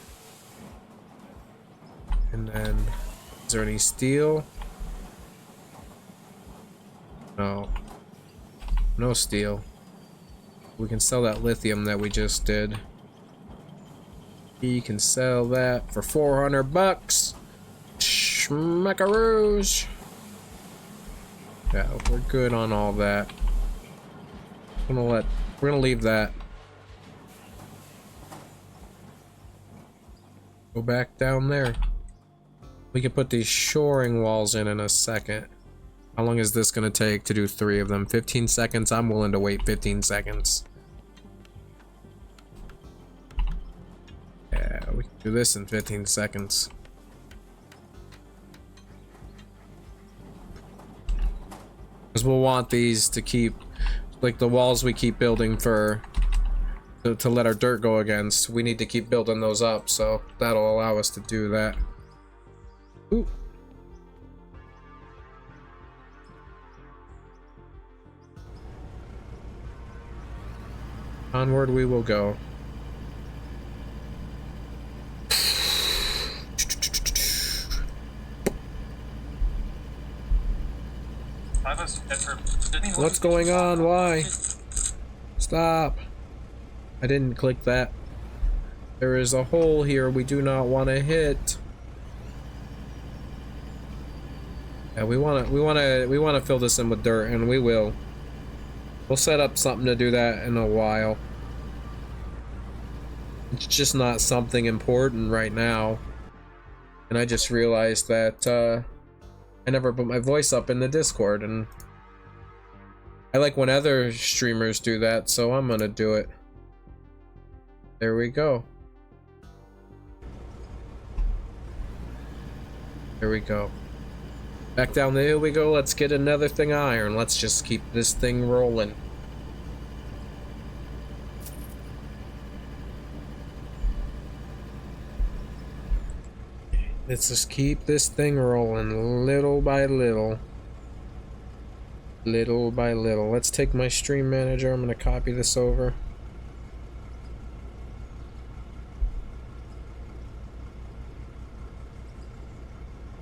And then, is there any steel? No. No steel. We can sell that lithium that we just did. We can sell that for 400 bucks. Schmackaroos. Yeah, we're good on all that. We're gonna leave that. Go back down there. We can put these shoring walls in a second. How long is this gonna take to do 3 of them? 15 seconds? I'm willing to wait 15 seconds. Yeah, we can do this in 15 seconds. Because we'll want these to keep, like the walls we keep building for, to let our dirt go against. We need to keep building those up, so that'll allow us to do that. Ooh. Onward we will go. What's going on? Why? Stop. I didn't click that. There is a hole here we do not want to hit. Yeah, we want to fill this in with dirt, and we will. We'll set up something to do that in a while. It's just not something important right now. And I just realized that I never put my voice up in the Discord, and I like when other streamers do that, so I'm gonna do it. There we go. There we go. Back down the hill we go. Let's get another thing of iron. Let's just keep this thing rolling. Let's just keep this thing rolling little by little. Little by little. Let's take my stream manager. I'm gonna copy this over.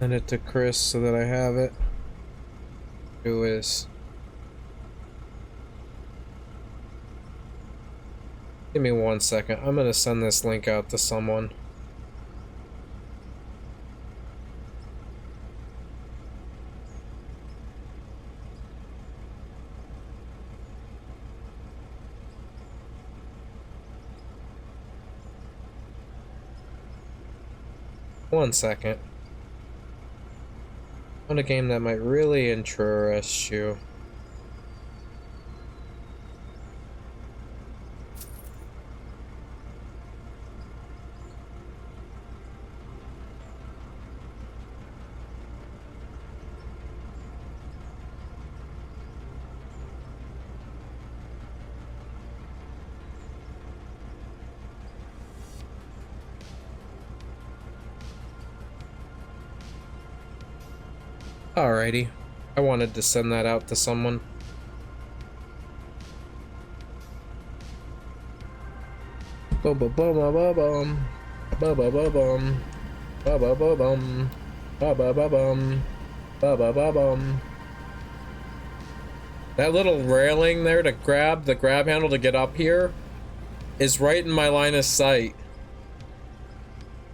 Send it to Chris so that I have it. Who is? Give me 1 second. I'm gonna send this link out to someone. 1 second. On a game that might really interest you. Alrighty. I wanted to send that out to someone. Bum bum bum bum bum bum bum bum bum bum bum bum bum bum. That little railing there to grab the grab handle to get up here is right in my line of sight.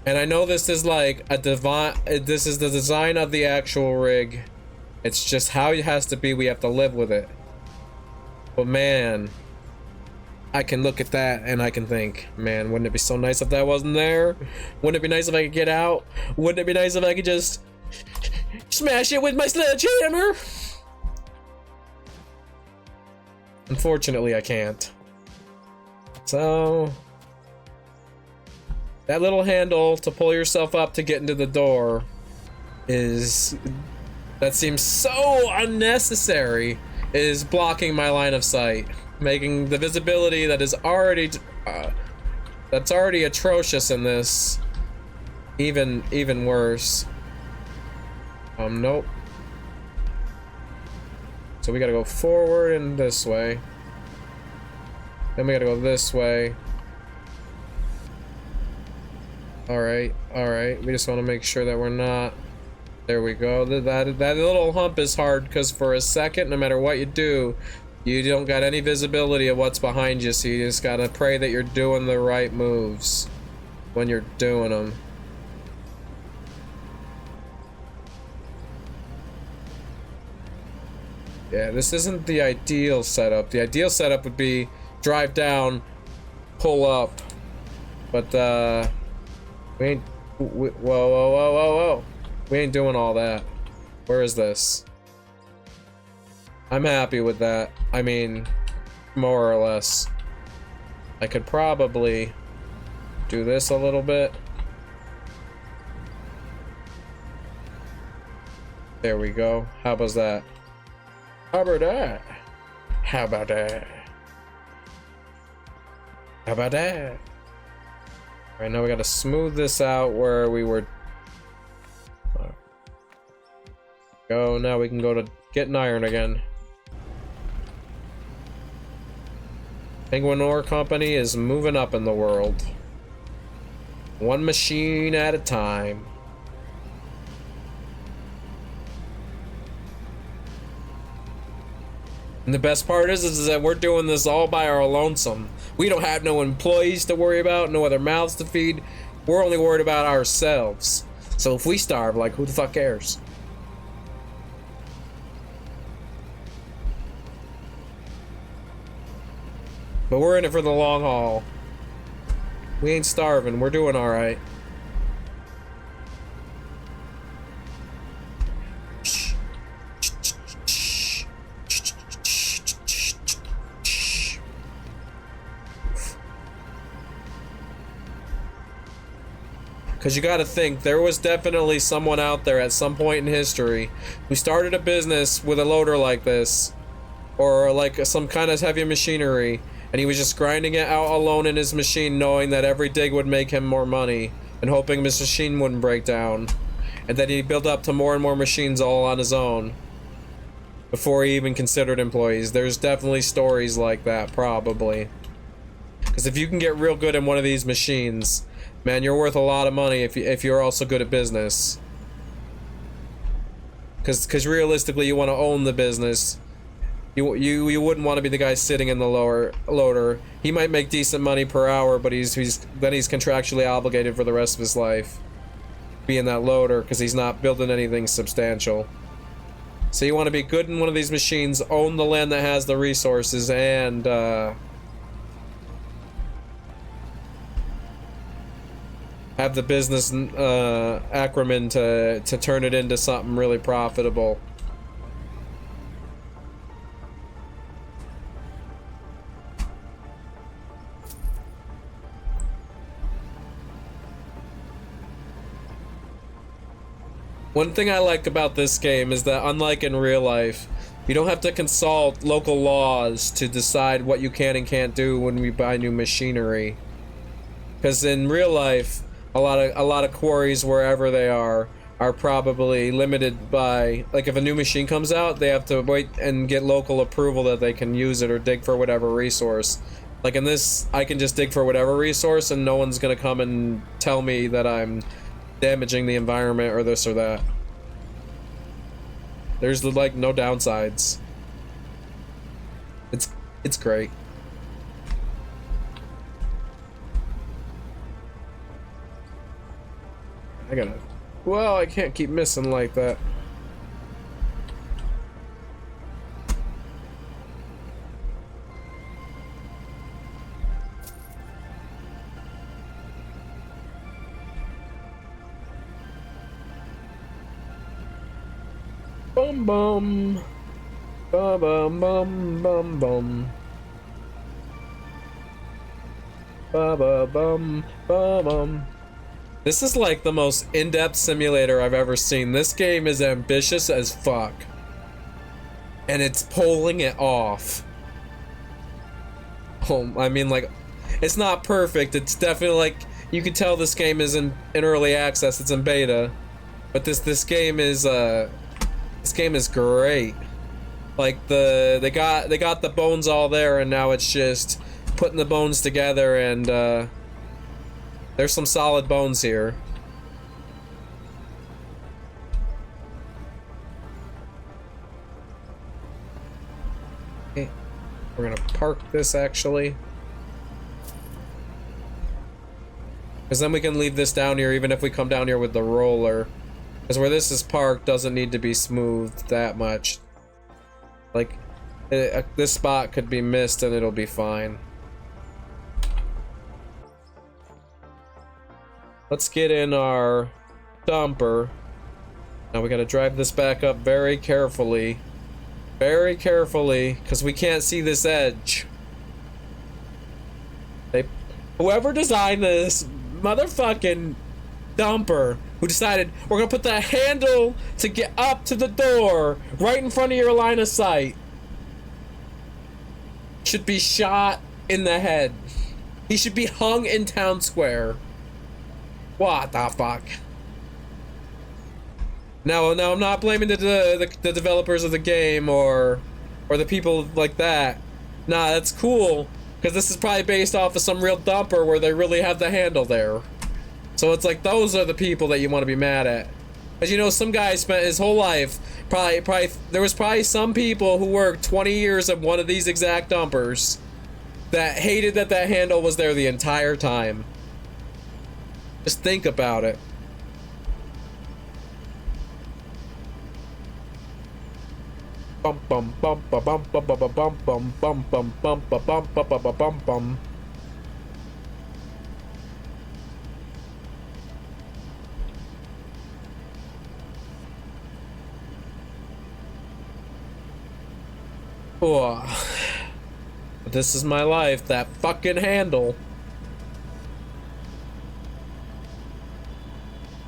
And I know this is like a this is the design of the actual rig. It's just how it has to be. We have to live with it. But man, I can look at that and I can think, man, wouldn't it be so nice if that wasn't there? Wouldn't it be nice if I could get out? Wouldn't it be nice if I could just smash it with my sledgehammer? Unfortunately, I can't. So that little handle to pull yourself up to get into the door that seems so unnecessary, is blocking my line of sight, making the visibility that is already that's already atrocious in this even worse. Nope. So we gotta go forward and this way. Then we gotta go this way. Alright, alright. We just want to make sure that we're not... There we go. That little hump is hard because for a second, no matter what you do, you don't got any visibility of what's behind you, so you just gotta pray that you're doing the right moves when you're doing them. Yeah, this isn't the ideal setup. The ideal setup would be drive down, pull up, but we ain't. Whoa. We ain't doing all that. Where is this? I'm happy with that. I mean, more or less. I could probably do this a little bit. There we go. How about that? How about that? How about that? How about that? Alright, now we gotta smooth this out where we were. Go, now we can go to getting iron again. Penguin Ore Company is moving up in the world. One machine at a time. And the best part is that we're doing this all by our lonesome. We don't have no employees to worry about, no other mouths to feed. We're only worried about ourselves. So if we starve, like, who the fuck cares? But we're in it for the long haul. We ain't starving. We're doing all right. Because you got to think, there was definitely someone out there at some point in history who started a business with a loader like this, or like some kind of heavy machinery, and he was just grinding it out alone in his machine, knowing that every dig would make him more money, and hoping his machine wouldn't break down. And then he built up to more and more machines all on his own before he even considered employees. There's definitely stories like that, probably. Because if you can get real good in one of these machines, man, you're worth a lot of money if you're also good at business. Because realistically, you want to own the business. You wouldn't want to be the guy sitting in the loader. He might make decent money per hour, but he's contractually obligated for the rest of his life being that loader because he's not building anything substantial. So you want to be good in one of these machines, own the land that has the resources, and have the business acumen to turn it into something really profitable. One thing I like about this game is that, unlike in real life, you don't have to consult local laws to decide what you can and can't do when we buy new machinery. Because in real life, a lot of quarries, wherever they are probably limited by, like, if a new machine comes out, they have to wait and get local approval that they can use it or dig for whatever resource. Like in this, I can just dig for whatever resource and no one's gonna come and tell me that I'm damaging the environment or this or that. There's like no downsides. It's great. I gotta, well, I can't keep missing like that. Bum bum. Bum bum bum bum bum. Ba ba bum bum bum. This is like the most in-depth simulator I've ever seen. This game is ambitious as fuck. And it's pulling it off. Oh, I mean, like, it's not perfect. It's definitely like, you can tell this game is in early access. It's in beta. But this game is great. Like they got the bones all there, and now it's just putting the bones together, and there's some solid bones here. Okay, we're gonna park this actually, because then we can leave this down here even if we come down here with the roller. Because where this is parked doesn't need to be smoothed that much. Like, this spot could be missed and it'll be fine. Let's get in our dumper. Now we gotta drive this back up very carefully. Very carefully, because we can't see this edge. Whoever designed this motherfucking dumper, who decided we're gonna put the handle to get up to the door right in front of your line of sight, should be shot in the head. He should be hung in town square. What the fuck? No, I'm not blaming the developers of the game or the people like that. Nah, that's cool, because this is probably based off of some real dumper where they really have the handle there. So it's like, those are the people that you want to be mad at. As you know, some guy spent his whole life, there was probably some people who worked 20 years at one of these exact dumpers that hated that handle was there the entire time. Just think about it. Bum bum bum bum bum bum bum bum bum bum bum bum bum bum bum bum bum. Oh, this is my life, that fucking handle.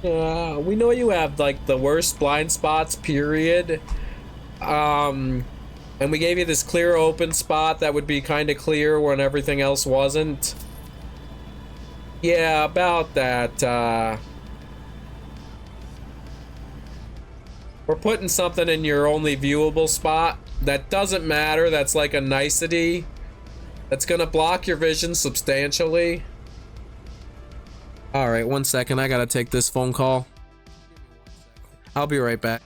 We know you have like the worst blind spots, period. And we gave you this clear open spot that would be kind of clear when everything else wasn't. Yeah, about that. We're putting something in your only viewable spot. That doesn't matter, that's like a nicety. That's gonna block your vision substantially. Alright, 1 second, I gotta take this phone call. I'll be right back.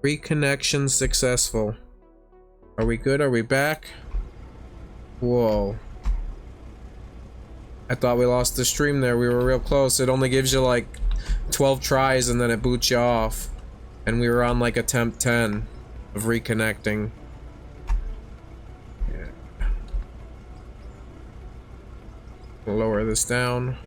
Reconnection successful. Are we good? Are we back? Whoa. I thought we lost the stream there. We were real close. It only gives you like 12 tries and then it boots you off. And we were on like attempt 10 of reconnecting. Yeah. Lower this down.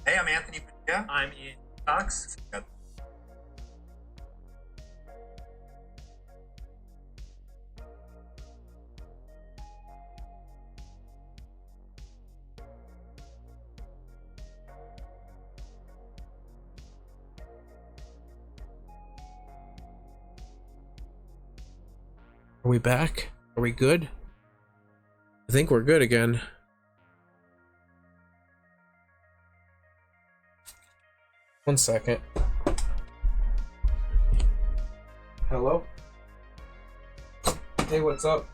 Hey, I'm Anthony Padilla. I'm Ian Cox. Are we back? Are we good? I think we're good again. One second. Hello? Hey, what's up?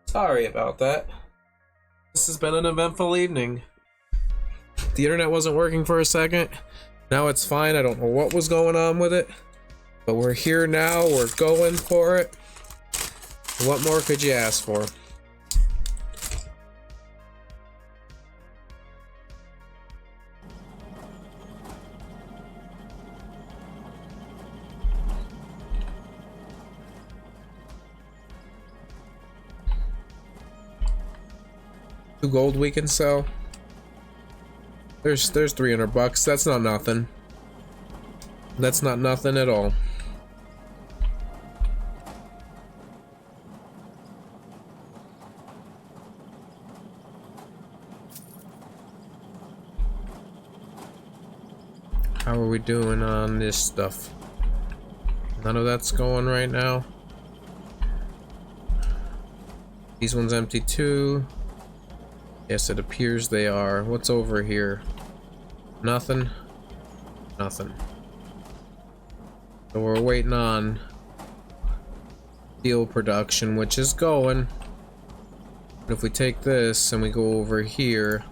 Sorry about that. This has been an eventful evening. The internet wasn't working for a second. Now it's fine. I don't know what was going on with it. But we're here now. We're going for it. What more could you ask for? Two gold we can sell. There's 300 bucks. That's not nothing. That's not nothing at all. How are we doing on this stuff? None of that's going right now. These ones empty too. Yes, it appears they are. What's over here? Nothing. Nothing. So we're waiting on steel production, which is going. But if we take this and we go over here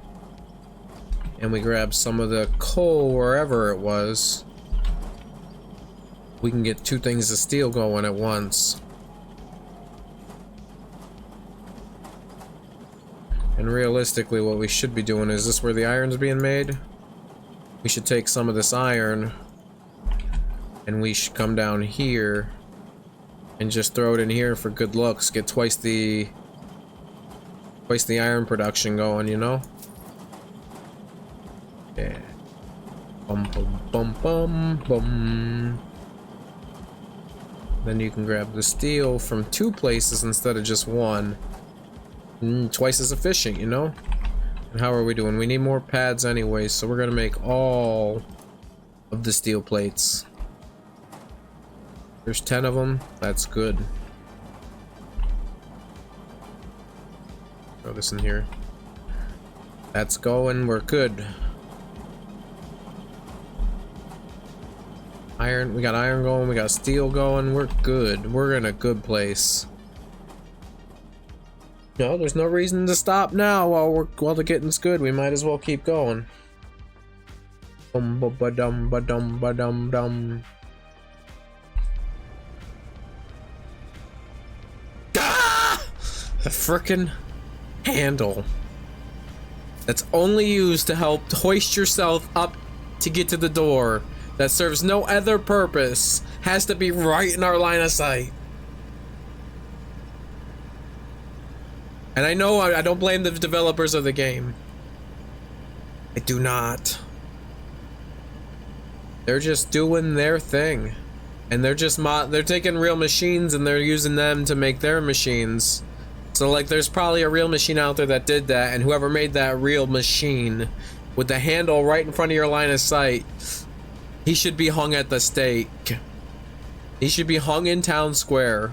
and we grab some of the coal wherever it was, we can get 2 things of steel going at once. And realistically, what we should be doing, is this where the iron's being made? We should take some of this iron and we should come down here and just throw it in here for good looks. Get twice the iron production going, you know? Yeah. Bum bum bum bum bum. Then you can grab the steel from 2 places instead of just 1. Twice as efficient, you know? And how are we doing? We need more pads anyway, so we're gonna make all of the steel plates. There's 10 of them. That's good. Throw this in here. That's going. We're good. Iron. We got iron going. We got steel going. We're good. We're in a good place. No, there's no reason to stop now while the getting's good. We might as well keep going. Bum ba ba dum ba dum ba dum dum. Ah! The frickin' handle that's only used to help hoist yourself up to get to the door, that serves no other purpose, has to be right in our line of sight. And I know I don't blame the developers of the game. I do not. They're just doing their thing. And they're just they're taking real machines and they're using them to make their machines. So like there's probably a real machine out there that did that, and whoever made that real machine with the handle right in front of your line of sight, he should be hung at the stake. He should be hung in town square.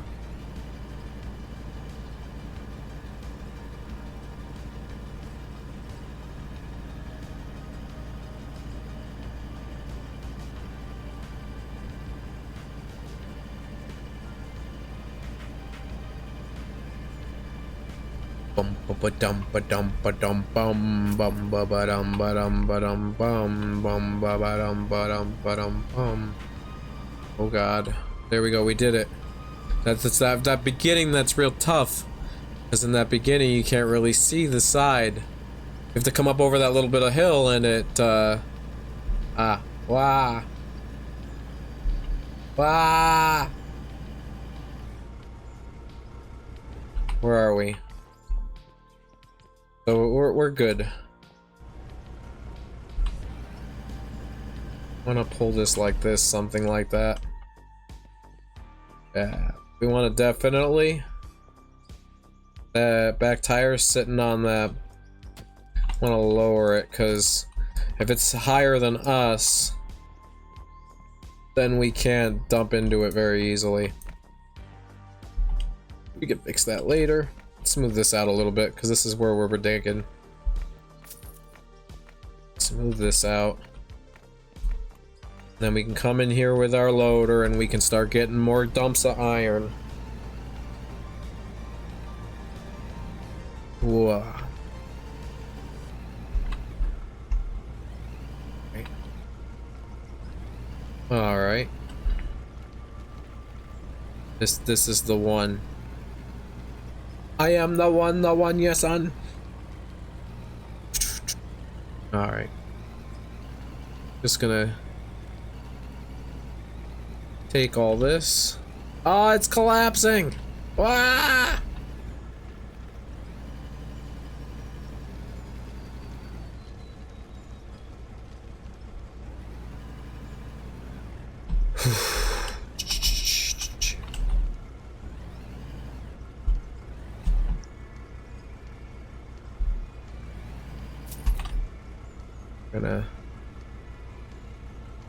Bum ba dum ba dum ba dum bum bum ba ba dum ba dum ba dum bum bum ba ba dum ba dum ba dum bum. Oh god, there we go. We did it. That's that beginning. That's real tough, because in that beginning you can't really see the side. You have to come up over that little bit of hill, and it wah. Where are we? So we're good. I want to pull this like this, something like that. Yeah, we want to definitely. Back tire's sitting on that. Want to lower it, because if it's higher than us, then we can't dump into it very easily. We can fix that later. Smooth this out a little bit, because this is where we're digging. Smooth this out. Then we can come in here with our loader and we can start getting more dumps of iron. Whoa. Okay. Alright. This is the one. I am the one, yes, son. Alright. Just gonna take all this. Oh, it's collapsing! Ah!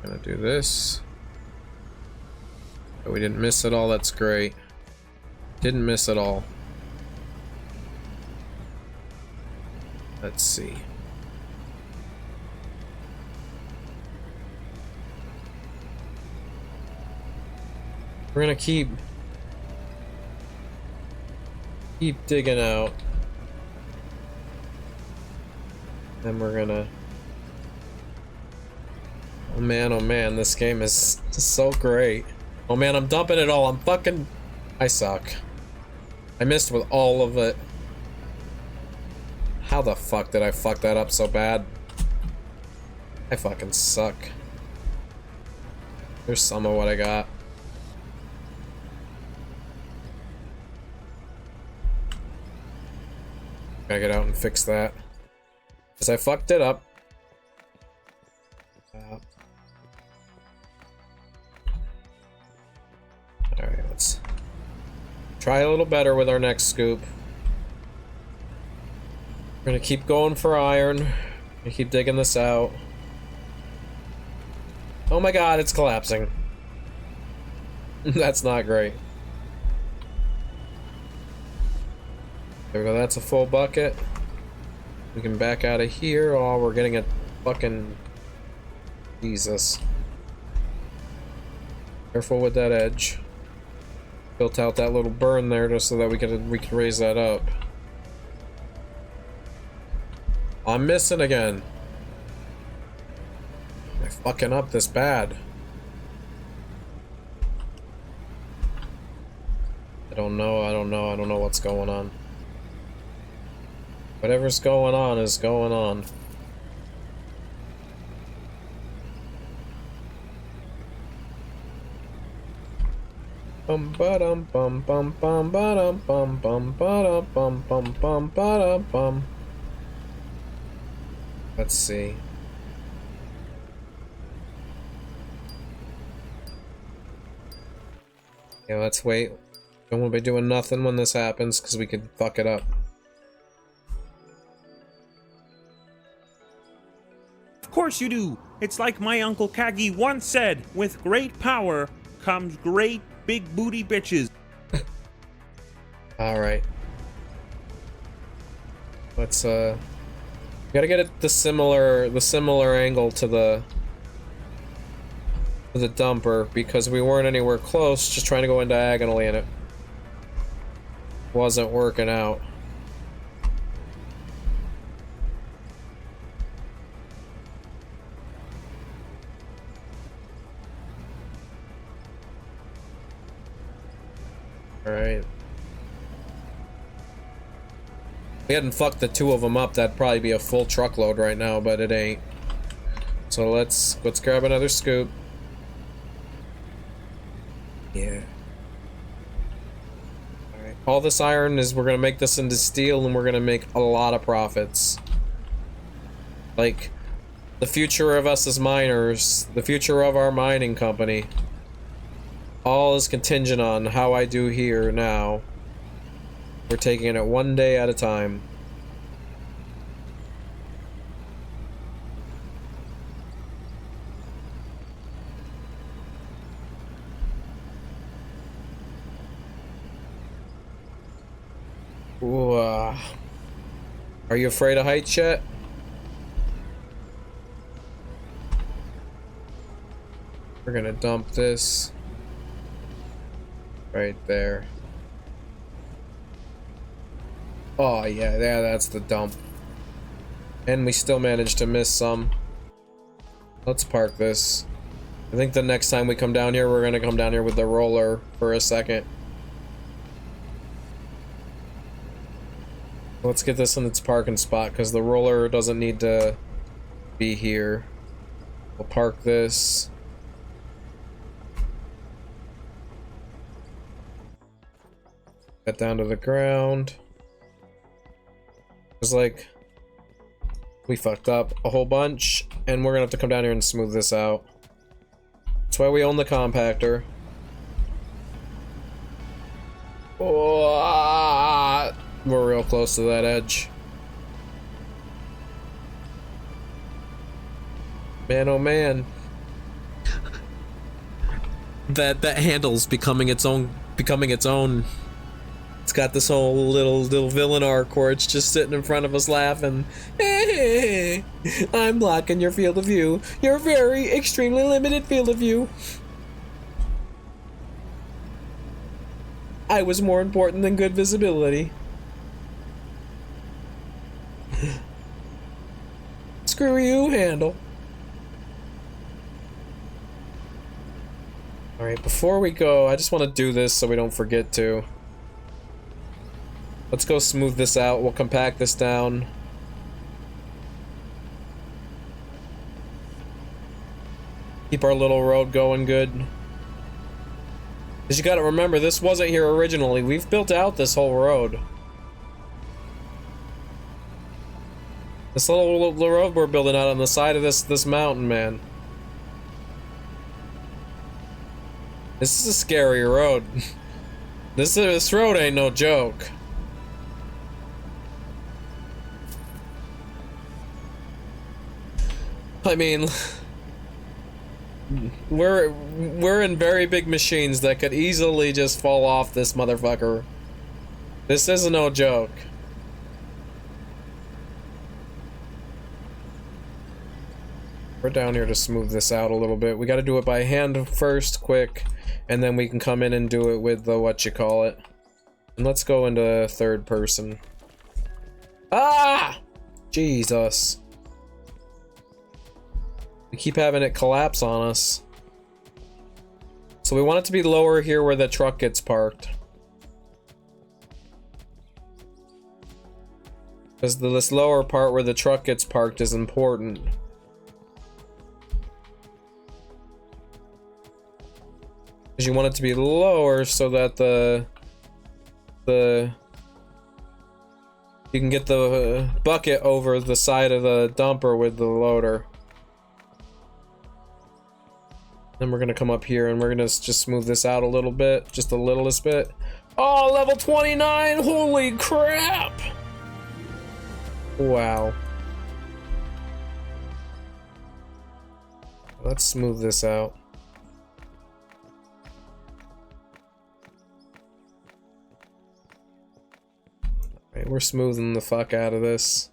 Gonna do this. Oh, we didn't miss it all. That's great. Didn't miss it all. Let's see. We're gonna keep Keep digging out. Then we're gonna... oh man, this game is so great. Oh man, I'm dumping it all. I suck. I missed with all of it. How the fuck did I fuck that up so bad? I fucking suck. Here's some of what I got. Gotta get out and fix that. Because I fucked it up. Alright, let's try a little better with our next scoop. We're gonna keep going for iron. We're gonna keep digging this out. Oh my god, it's collapsing. That's not great. There we go, that's a full bucket. We can back out of here. Oh, we're getting a fucking... Jesus. Careful with that edge. Built out that little burn there just so that we can raise that up. I'm missing again. Am I fucking up this bad? I don't know what's going on. Whatever's going on is going on. Bum ba dum bum bum bum ba dum bum bum ba dum bum bum bum ba dum bum. Let's see. Yeah, let's wait. Don't want to be doing nothing when this happens because we could fuck it up. Of course you do. It's like my Uncle Kagi once said, with great power comes great big booty bitches. Alright. Let's gotta get it the similar angle to the dumper because we weren't anywhere close, just trying to go in diagonally and it wasn't working out. Alright. If we hadn't fucked the two of them up, that'd probably be a full truckload right now, but it ain't. So let's grab another scoop. Yeah. Alright. All this iron is we're gonna make this into steel and we're gonna make a lot of profits. Like, the future of us as miners, the future of our mining company, all is contingent on how I do here now. We're taking it one day at a time. Ooh, are you afraid of heights yet? We're gonna dump this right there. Oh yeah, that's the dump. And we still managed to miss some. Let's park this. I think the next time we come down here, we're gonna come down here with the roller for a second. Let's get this in its parking spot, because the roller doesn't need to be here. We'll park this. Get down to the ground. It's like we fucked up a whole bunch, and we're gonna have to come down here and smooth this out. That's why we own the compactor. Oh, we're real close to that edge. Man, oh man. That handle's becoming its own. It's got this whole little villain arc where it's just sitting in front of us laughing. Hey, I'm blocking your field of view. Your very extremely limited field of view. I was more important than good visibility. screw you, handle. Alright, before we go, I just want to do this so we don't forget to. Let's go smooth this out. We'll compact this down. Keep our little road going good. Because you gotta remember, this wasn't here originally. We've built out this whole road. This little road we're building out on the side of this mountain, man. This is a scary road. This road ain't no joke. I mean, we're in very big machines that could easily just fall off this motherfucker. This is no joke. We're down here to smooth this out a little bit. We got to do it by hand first, quick, and then we can come in and do it with the whatchamacallit. And let's go into third person. Ah! Jesus. We keep having it collapse on us. So we want it to be lower here where the truck gets parked. Because this lower part where the truck gets parked is important. Because you want it to be lower so that you can get the bucket over the side of the dumper with the loader. Then we're gonna come up here and we're gonna just smooth this out a little bit, just the littlest bit. Oh, level 29! Holy crap! Wow. Let's smooth this out. Alright, we're smoothing the fuck out of this.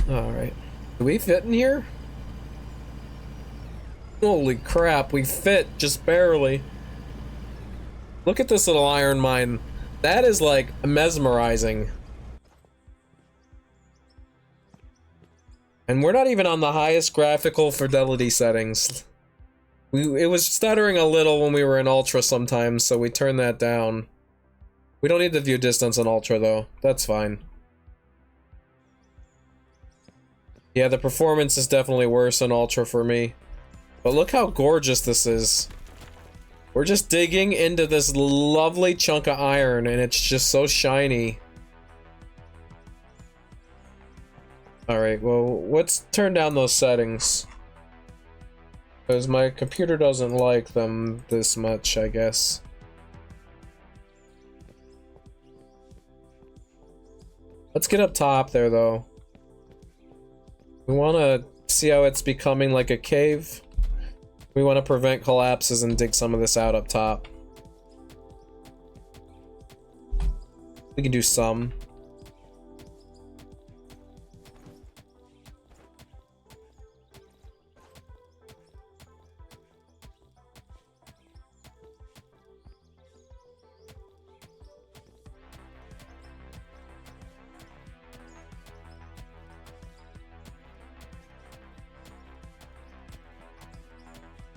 Alright. Do we fit in here? Holy crap, we fit just barely. Look at this little iron mine. That is like mesmerizing. And we're not even on the highest graphical fidelity settings. It was stuttering a little when we were in Ultra sometimes, so we turned that down. We don't need the view distance on Ultra though. That's fine. Yeah, the performance is definitely worse on Ultra for me. But look how gorgeous this is. We're just digging into this lovely chunk of iron and it's just so shiny. Alright, well, let's turn down those settings. Because my computer doesn't like them this much, I guess. Let's get up top there, though. We want to see how it's becoming like a cave. We want to prevent collapses and dig some of this out up top. We can do some.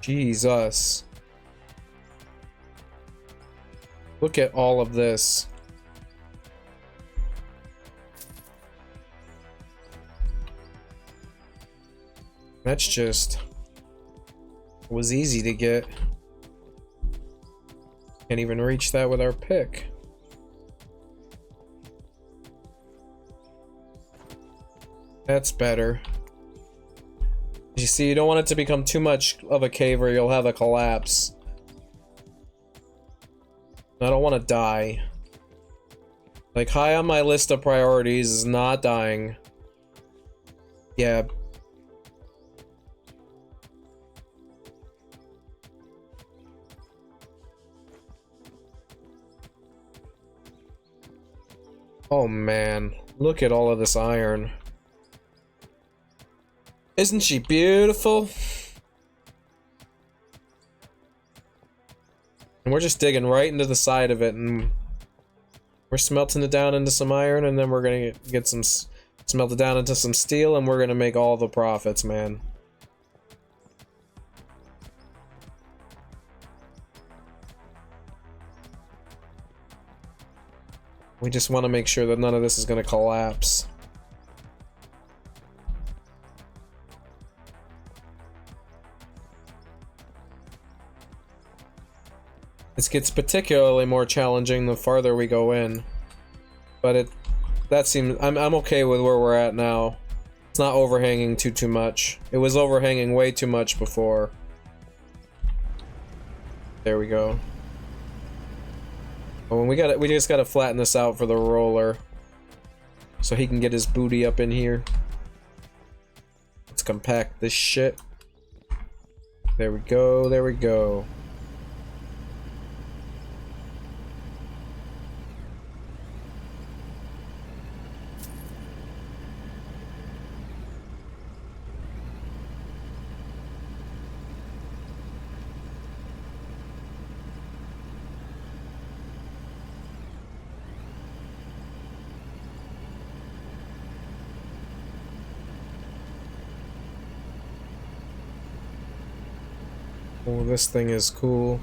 Jesus. Look at all of this. That's just... It was easy to get. Can't even reach that with our pick. That's better. You see, you don't want it to become too much of a cave or you'll have a collapse. I don't want to die. Like, high on my list of priorities is not dying. Yeah. Oh man, look at all of this iron. Isn't she beautiful? And we're just digging right into the side of it, and we're smelting it down into some iron, and then we're gonna get some smelt it down into some steel, and we're gonna make all the profits, man. We just want to make sure that none of this is gonna collapse. This gets particularly more challenging the farther we go in, but that seems I'm okay with where we're at now. It's not overhanging too much. It was overhanging way too much before. There we go. Oh, and we just gotta flatten this out for the roller, so he can get his booty up in here. Let's compact this shit. There we go. There we go. Oh, this thing is cool.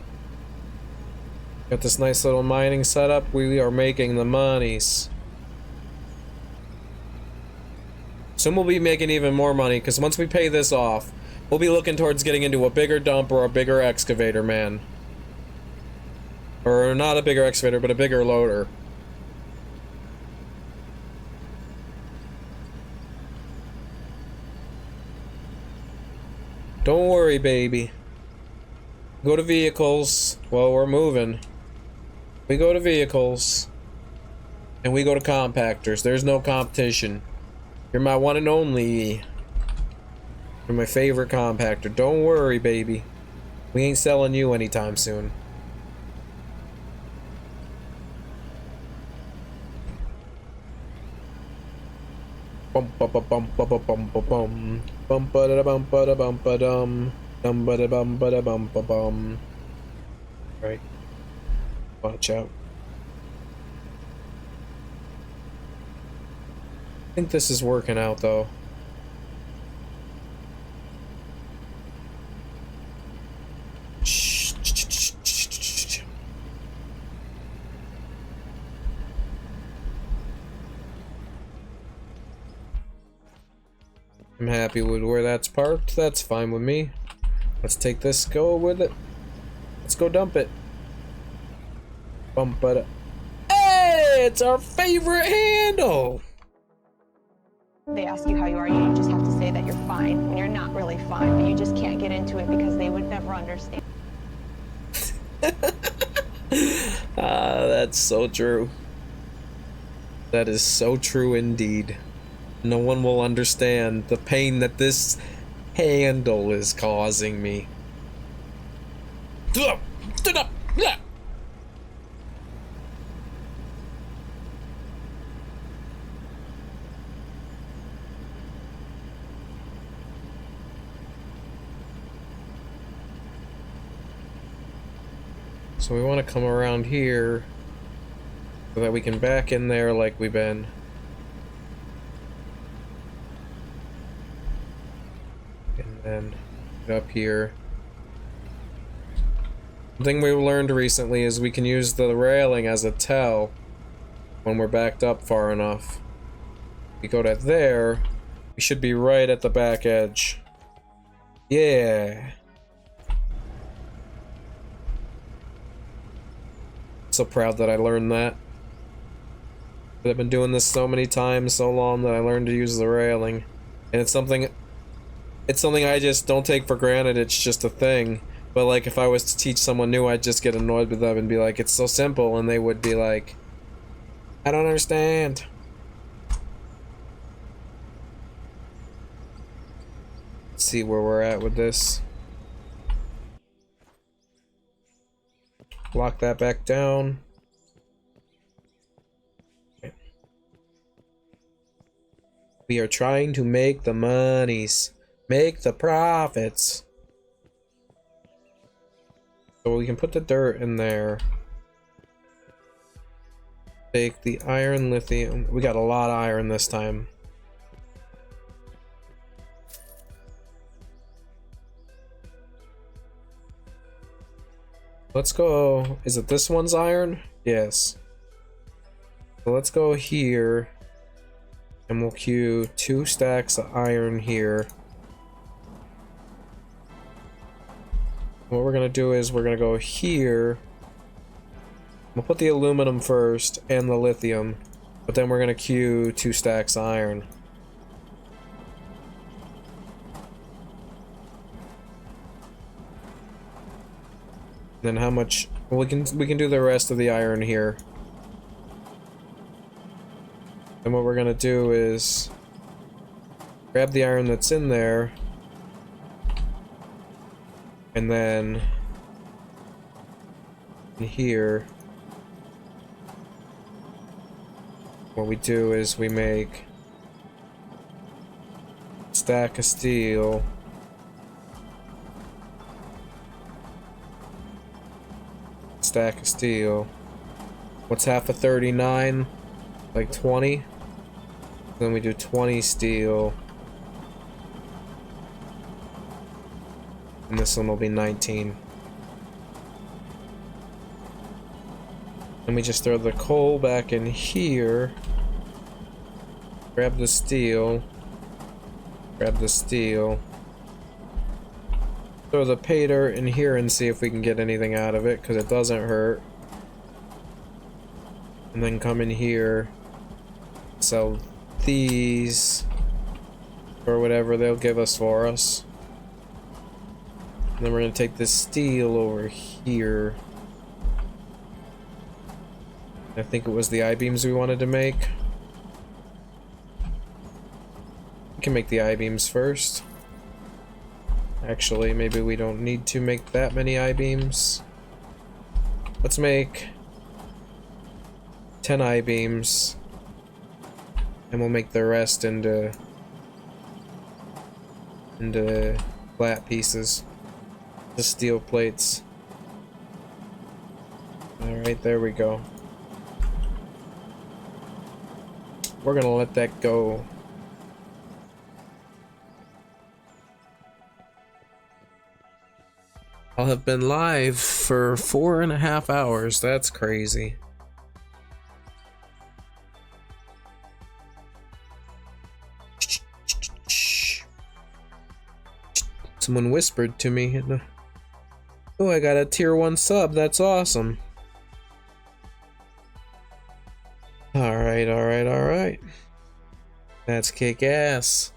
Got this nice little mining setup. We are making the monies. Soon we'll be making even more money, because once we pay this off, we'll be looking towards getting into a bigger dump or a bigger excavator, man. Or not a bigger excavator, but a bigger loader. Don't worry, baby. Go to vehicles. Well, we're moving. We go to vehicles. And we go to compactors. There's no competition. You're my one and only. You're my favorite compactor. Don't worry, baby. We ain't selling you anytime soon. Bum ba ba bum ba ba bum ba bum. Bum ba da bum ba da bum ba dum. Dum ba da bum ba da bum ba bum. Right. Watch out. I think this is working out though. I'm happy with where that's parked. That's fine with me. Let's take this, go with it. Let's go dump it. Bump it. Hey, it's our favorite handle. They ask you how you are, you just have to say that you're fine when you're not really fine, but you just can't get into it because they would never understand. That's so true. That is so true indeed. No one will understand the pain that this handle is causing me. So we want to come around here so that we can back in there like we've been. And then get up here. One thing we learned recently is we can use the railing as a tell when we're backed up far enough. We go to there, we should be right at the back edge. Yeah. So proud that I learned that. But I've been doing this so many times, so long that I learned to use the railing. And it's something I just don't take for granted. It's just a thing. But like if I was to teach someone new, I'd just get annoyed with them and be like, it's so simple, and they would be like, I don't understand. Let's see where we're at with this. Lock that back down. Okay. We are trying to make the monies. Make the profits. So we can put the dirt in there. Take the iron, lithium. We got a lot of iron this time. Let's go. Is it this one's iron? Yes. So let's go here. And we'll queue 2 stacks of iron here. What we're gonna do is we're gonna go here. We'll put the aluminum first and the lithium, but then we're gonna queue 2 stacks of iron. Then how much? Well, we can do the rest of the iron here. And what we're gonna do is grab the iron that's in there, and then in here, what we do is we make a stack of steel. Stack of steel. What's half of 39? Like 20? Then we do 20 steel. And this one will be 19. And we just throw the coal back in here. Grab the steel. Grab the steel. Throw the pay dirt in here and see if we can get anything out of it, because it doesn't hurt. And then come in here, sell these, or whatever they'll give us for us. And then we're going to take this steel over here. I think it was the I-beams we wanted to make. We can make the I-beams first. Actually, maybe we don't need to make that many I-beams. Let's make 10 I-beams. And we'll make the rest into flat pieces. The steel plates. Alright, there we go. We're gonna let that go. I'll have been live for 4.5 hours. That's crazy. Someone whispered to me. Oh, I got a tier 1 sub. That's awesome. Alright, alright, alright. That's kick ass.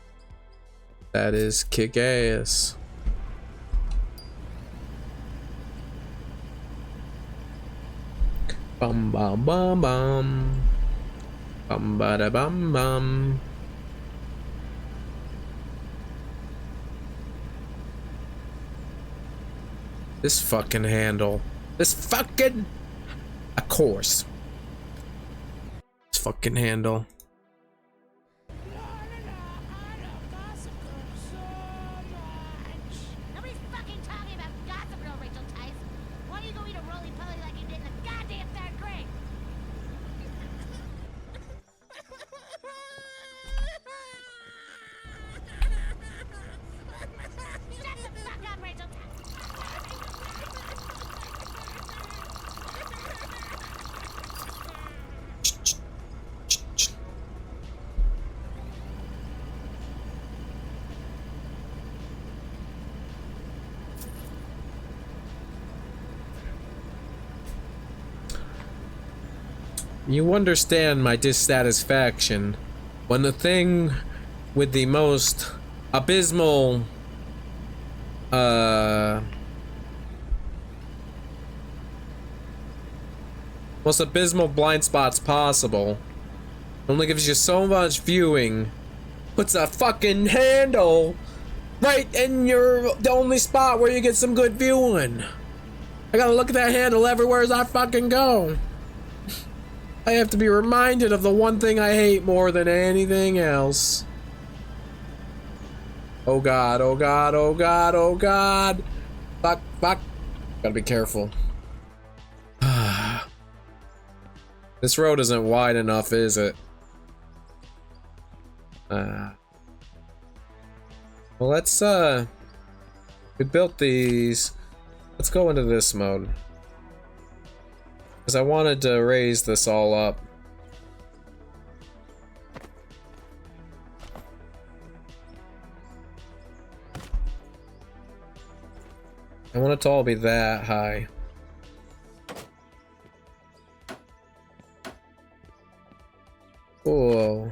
That is kick ass. Bum bum bum bum. Bum ba da bum bum. This fucking handle. This fucking. Of course. This fucking handle. Nobody's fucking talking about Gossip Girl, Rachel Tice. Why don't you go eat a roly-poly like you did in the goddamn 3rd grade? Shut the fuck up, Rachel Tice. You understand my dissatisfaction when the thing with the most abysmal blind spots possible only gives you so much viewing, puts a fucking handle right in the only spot where you get some good viewing. I gotta look at that handle everywhere as I fucking go. I have to be reminded of the one thing I hate more than anything else. Oh god, oh god, oh god, oh god. Fuck, fuck, Gotta be careful. This road isn't wide enough, is it? Well, let's, we built these. Let's go into this mode. Because I wanted to raise this all up. I want it to all be that high. Whoa.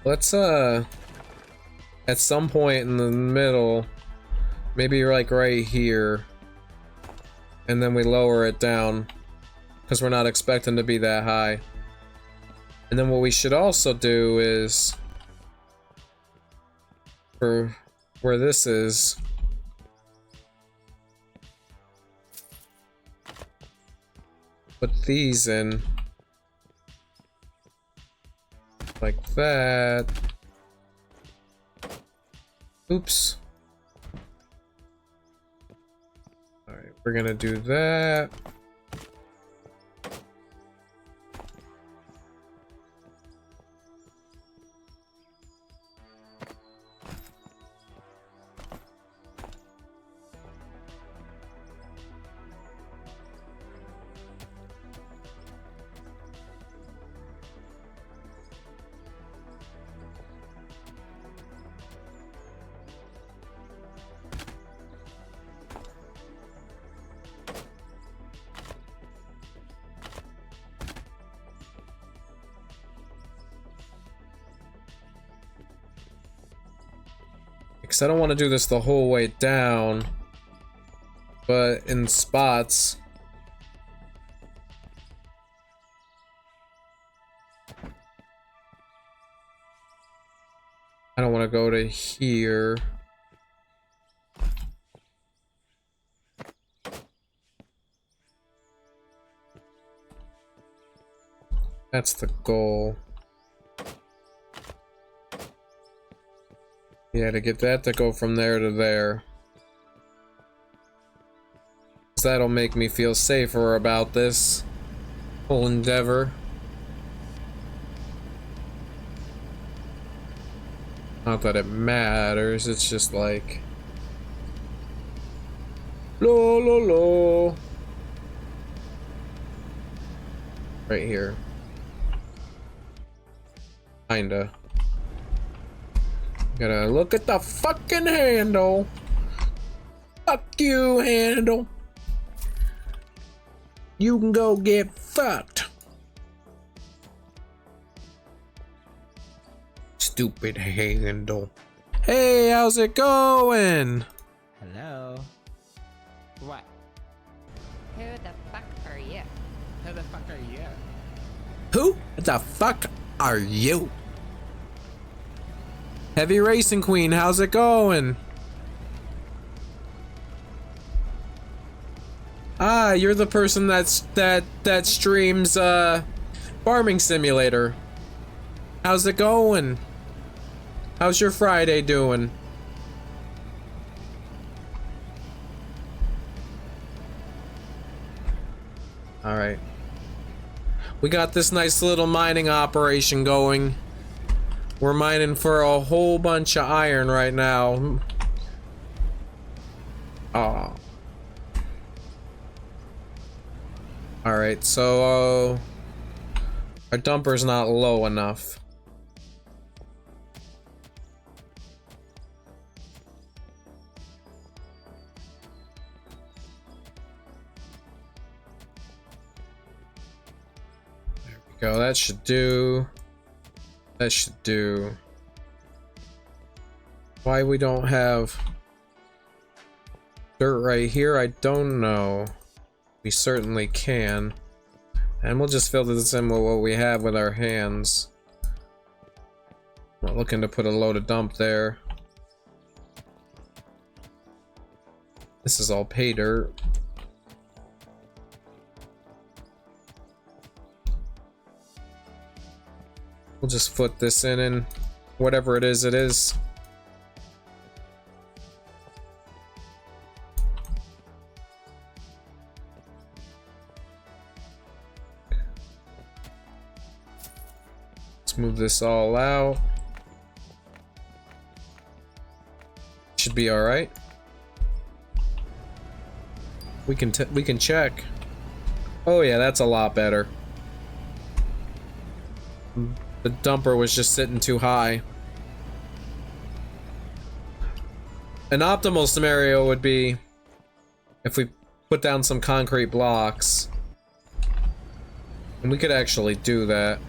Let's, at some point in the middle, maybe like right here, and then we lower it down, because we're not expecting to be that high. And then what we should also do is, for where this is, put these in. Like that. Oops. Alright, we're gonna do that. Because I don't want to do this the whole way down, but in spots. I don't want to go to here. That's the goal. Yeah, to get that to go from there to there. 'Cause that'll make me feel safer about this whole endeavor. Not that it matters, it's just like... Lo lo lo. Right here. Kinda. Gotta look at the fucking handle. Fuck you, handle. You can go get fucked. Stupid handle. Hey, how's it going? Hello. What? Who the fuck are you? Who the fuck are you? Who the fuck are you? Heavy Racing Queen, how's it going? Ah, you're the person that streams Farming Simulator. How's it going? How's your Friday doing? All right. We got this nice little mining operation going. We're mining for a whole bunch of iron right now. Oh. Alright, so our dumper's not low enough. There we go, that should do. That should do. Why we don't have dirt right here, I don't know. We certainly can. And we'll just fill this in with what we have with our hands. Not looking to put a load of dump there. This is all pay dirt. We'll just foot this in and whatever it is, it is. Let's move this all out. Should be all right. We can check. Oh yeah, that's a lot better. The dumper was just sitting too high. An optimal scenario would be if we put down some concrete blocks. And we could actually do that.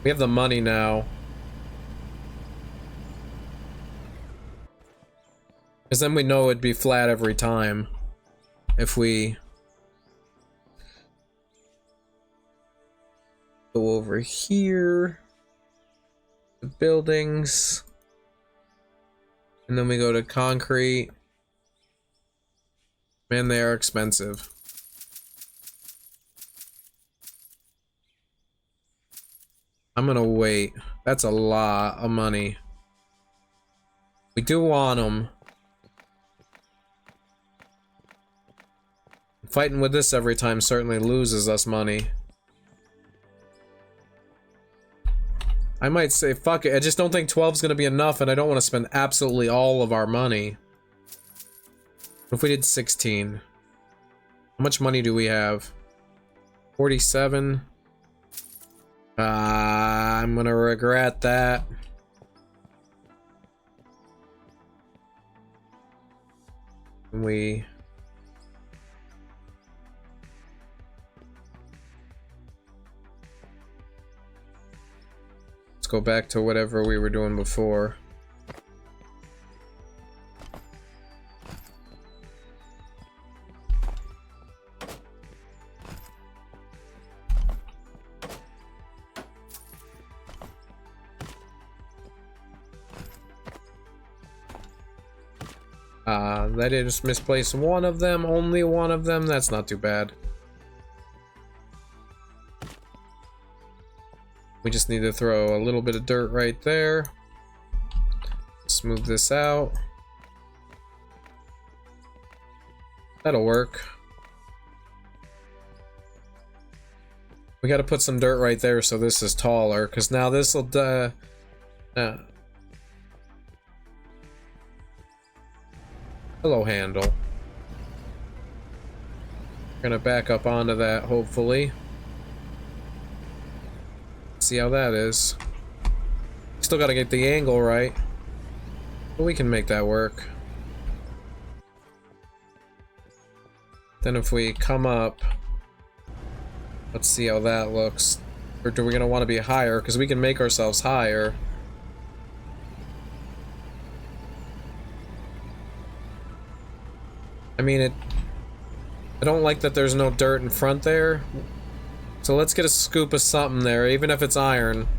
We have the money now. Because then we know it'd be flat every time. If we go over here, the buildings, and then we go to concrete. Man, they are expensive. I'm gonna wait. That's a lot of money. We do want them. Fighting with this every time certainly loses us money. I might say fuck it. I just don't think 12 is gonna be enough, and I don't want to spend absolutely all of our money. What if we did 16? How much money do we have? 47. I'm gonna regret that. Let's go back to whatever we were doing before. That is misplaced one of them, only one of them. That's not too bad. We just need to throw a little bit of dirt right there. Smooth this out. That'll work. We got to put some dirt right there so this is taller, because now this will hello, handle. Gonna back up onto that, hopefully. See how that is. Still gotta get the angle right. But we can make that work. Then if we come up, let's see how that looks. Or do we gonna want to be higher? Because we can make ourselves higher. I mean, I don't like that there's no dirt in front there. So let's get a scoop of something there, even if it's iron.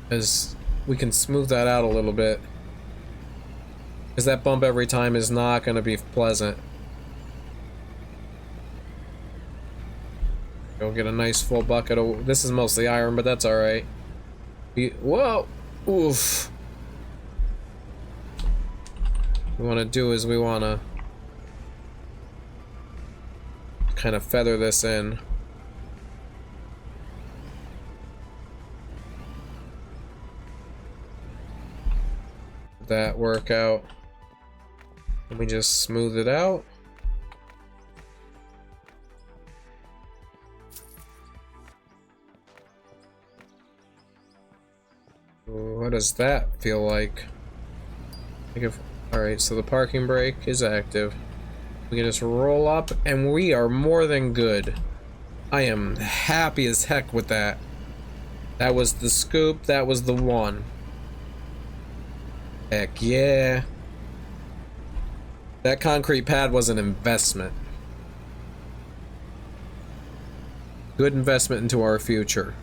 As we can smooth that out a little bit. Because that bump every time is not going to be pleasant. Go get a nice full bucket of... This is mostly iron, but that's alright. Whoa! Oof. What we want to do is we want to kind of feather this in. That work out. Let me just smooth it out. What does that feel like? Alright, so the parking brake is active. We can just roll up and we are more than good. I am happy as heck with that. That was the scoop, that was the one. Heck yeah. That concrete pad was an investment. Good investment into our future.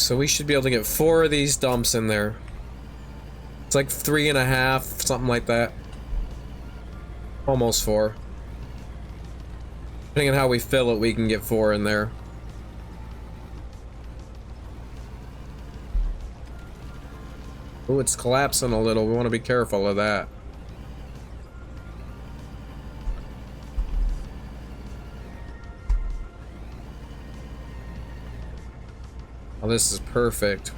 So we should be able to get 4 of these dumps in there. It's like 3.5, something like that. Almost 4. Depending on how we fill it, we can get 4 in there. Oh, it's collapsing a little. We want to be careful of that. Oh, this is perfect.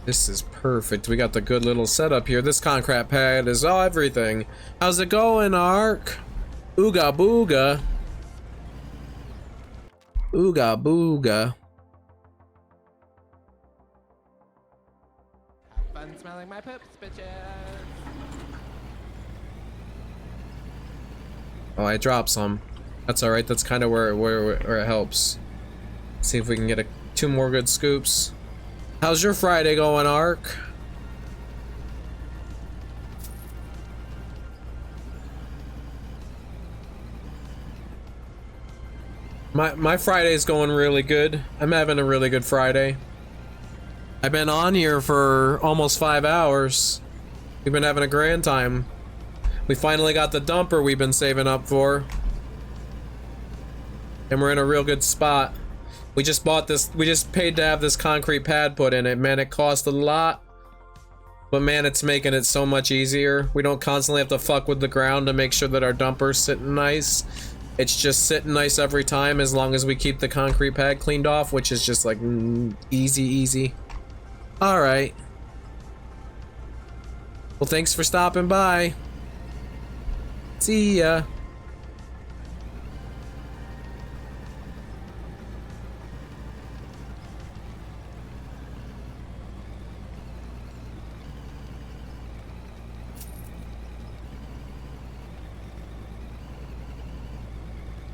This is perfect. We got the good little setup here. This concrete pad is everything. How's it going, Ark? Ooga booga. Ooga booga. Have fun smelling my poops, bitches. Oh, I dropped some. That's alright. That's kind of where it helps. See if we can get 2 more good scoops. How's your Friday going, Ark? My Friday's going really good. I'm having a really good Friday. I've been on here for almost 5 hours. We've been having a grand time. We finally got the dumper we've been saving up for. And we're in a real good spot. We just bought this, we just paid to have this concrete pad put in it. Man, it cost a lot. But man, it's making it so much easier. We don't constantly have to fuck with the ground to make sure that our dumper's sitting nice. It's just sitting nice every time as long as we keep the concrete pad cleaned off, which is just like easy. Alright. Well, thanks for stopping by. See ya.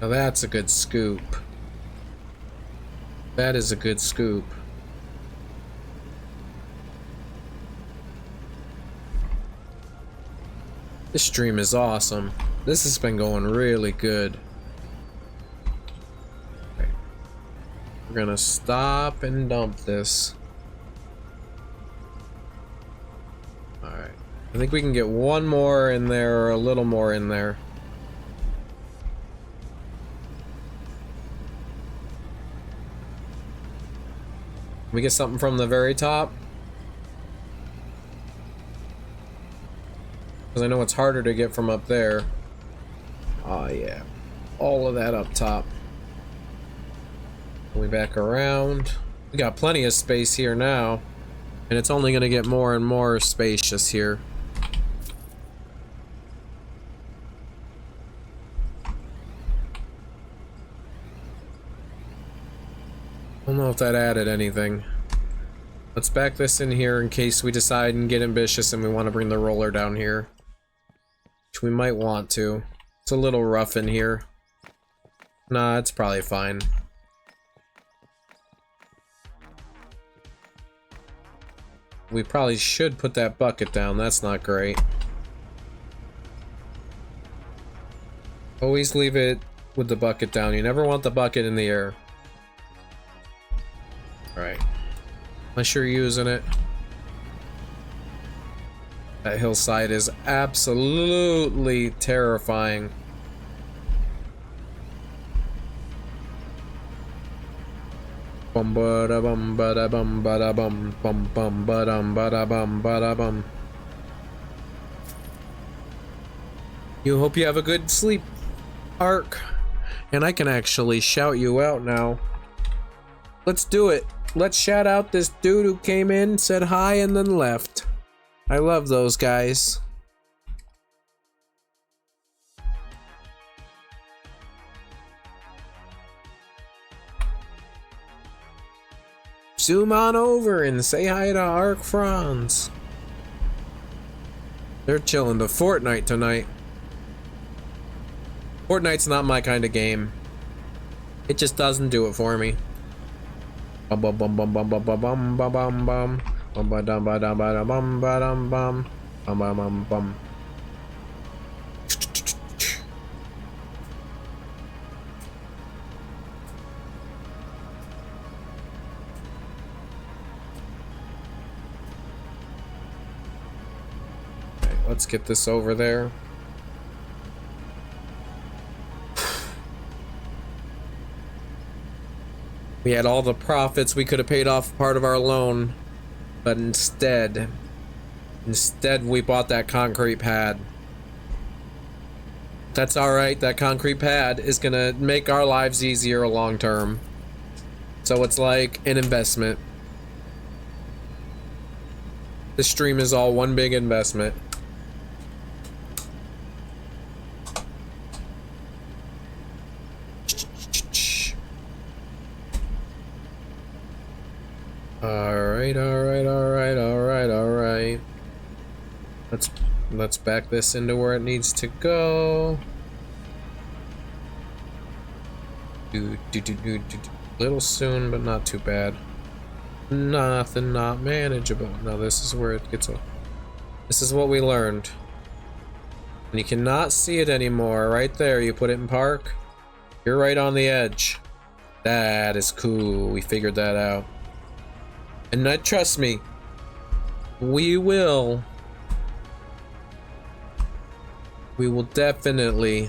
Now that's a good scoop. That is a good scoop. This stream is awesome. This has been going really good. Okay. We're gonna stop and dump this. Alright. I think we can get 1 more in there or a little more in there. We get something from the very top? Because I know it's harder to get from up there. Oh yeah. All of that up top. We back around. We got plenty of space here now. And it's only going to get more and more spacious here. I don't know if that added anything. Let's back this in here in case we decide and get ambitious and we want to bring the roller down here. Which we might want to. It's a little rough in here. Nah, it's probably fine. We probably should put that bucket down. That's not great. Always leave it with the bucket down. You never want the bucket in the air. Alright. Unless you're using it. That hillside is absolutely terrifying. Bum ba da bum ba da bum ba da bum bum bum ba dum ba da bum ba da bum. You hope you have a good sleep, Ark. And I can actually shout you out now. Let's do it. Let's shout out this dude who came in, said hi, and then left. I love those guys. Zoom on over and say hi to Ark Franz. They're chilling to Fortnite tonight. Fortnite's not my kind of game. It just doesn't do it for me. Bum bum bum bum bum bum bum bum bum bum bum bum ba dum ba dum ba dum bum ba dum bum bum bum bum bum. Let's get this over there. We had all the profits. We could have paid off part of our loan, but instead we bought that concrete pad. That's all right. That concrete pad is gonna make our lives easier long term. So it's like an investment. This stream is all one big investment. Alright. Let's back this into where it needs to go. Little soon, but not too bad. Nothing not manageable. Now this is where it gets a... This is what we learned. And you cannot see it anymore. Right there, you put it in park. You're right on the edge. That is cool. We figured that out. And trust me, we will definitely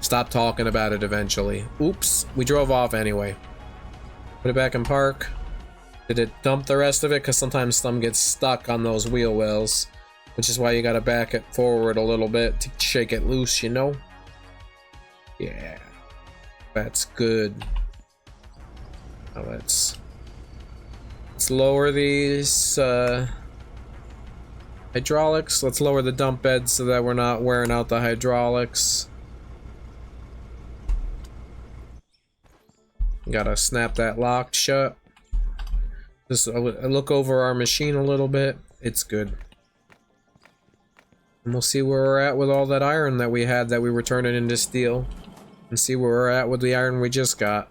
stop talking about it eventually. Oops, we drove off anyway. Put it back in park. Did it dump the rest of it? Because sometimes some gets stuck on those wheel wells, which is why you gotta back it forward a little bit to shake it loose, you know? Yeah, that's good. Now let's lower these hydraulics. Let's lower the dump bed so that we're not wearing out the hydraulics. Gotta snap that lock shut. Just look over our machine a little bit. It's good. And we'll see where we're at with all that iron that we had that we were turning into steel. And see where we're at with the iron we just got.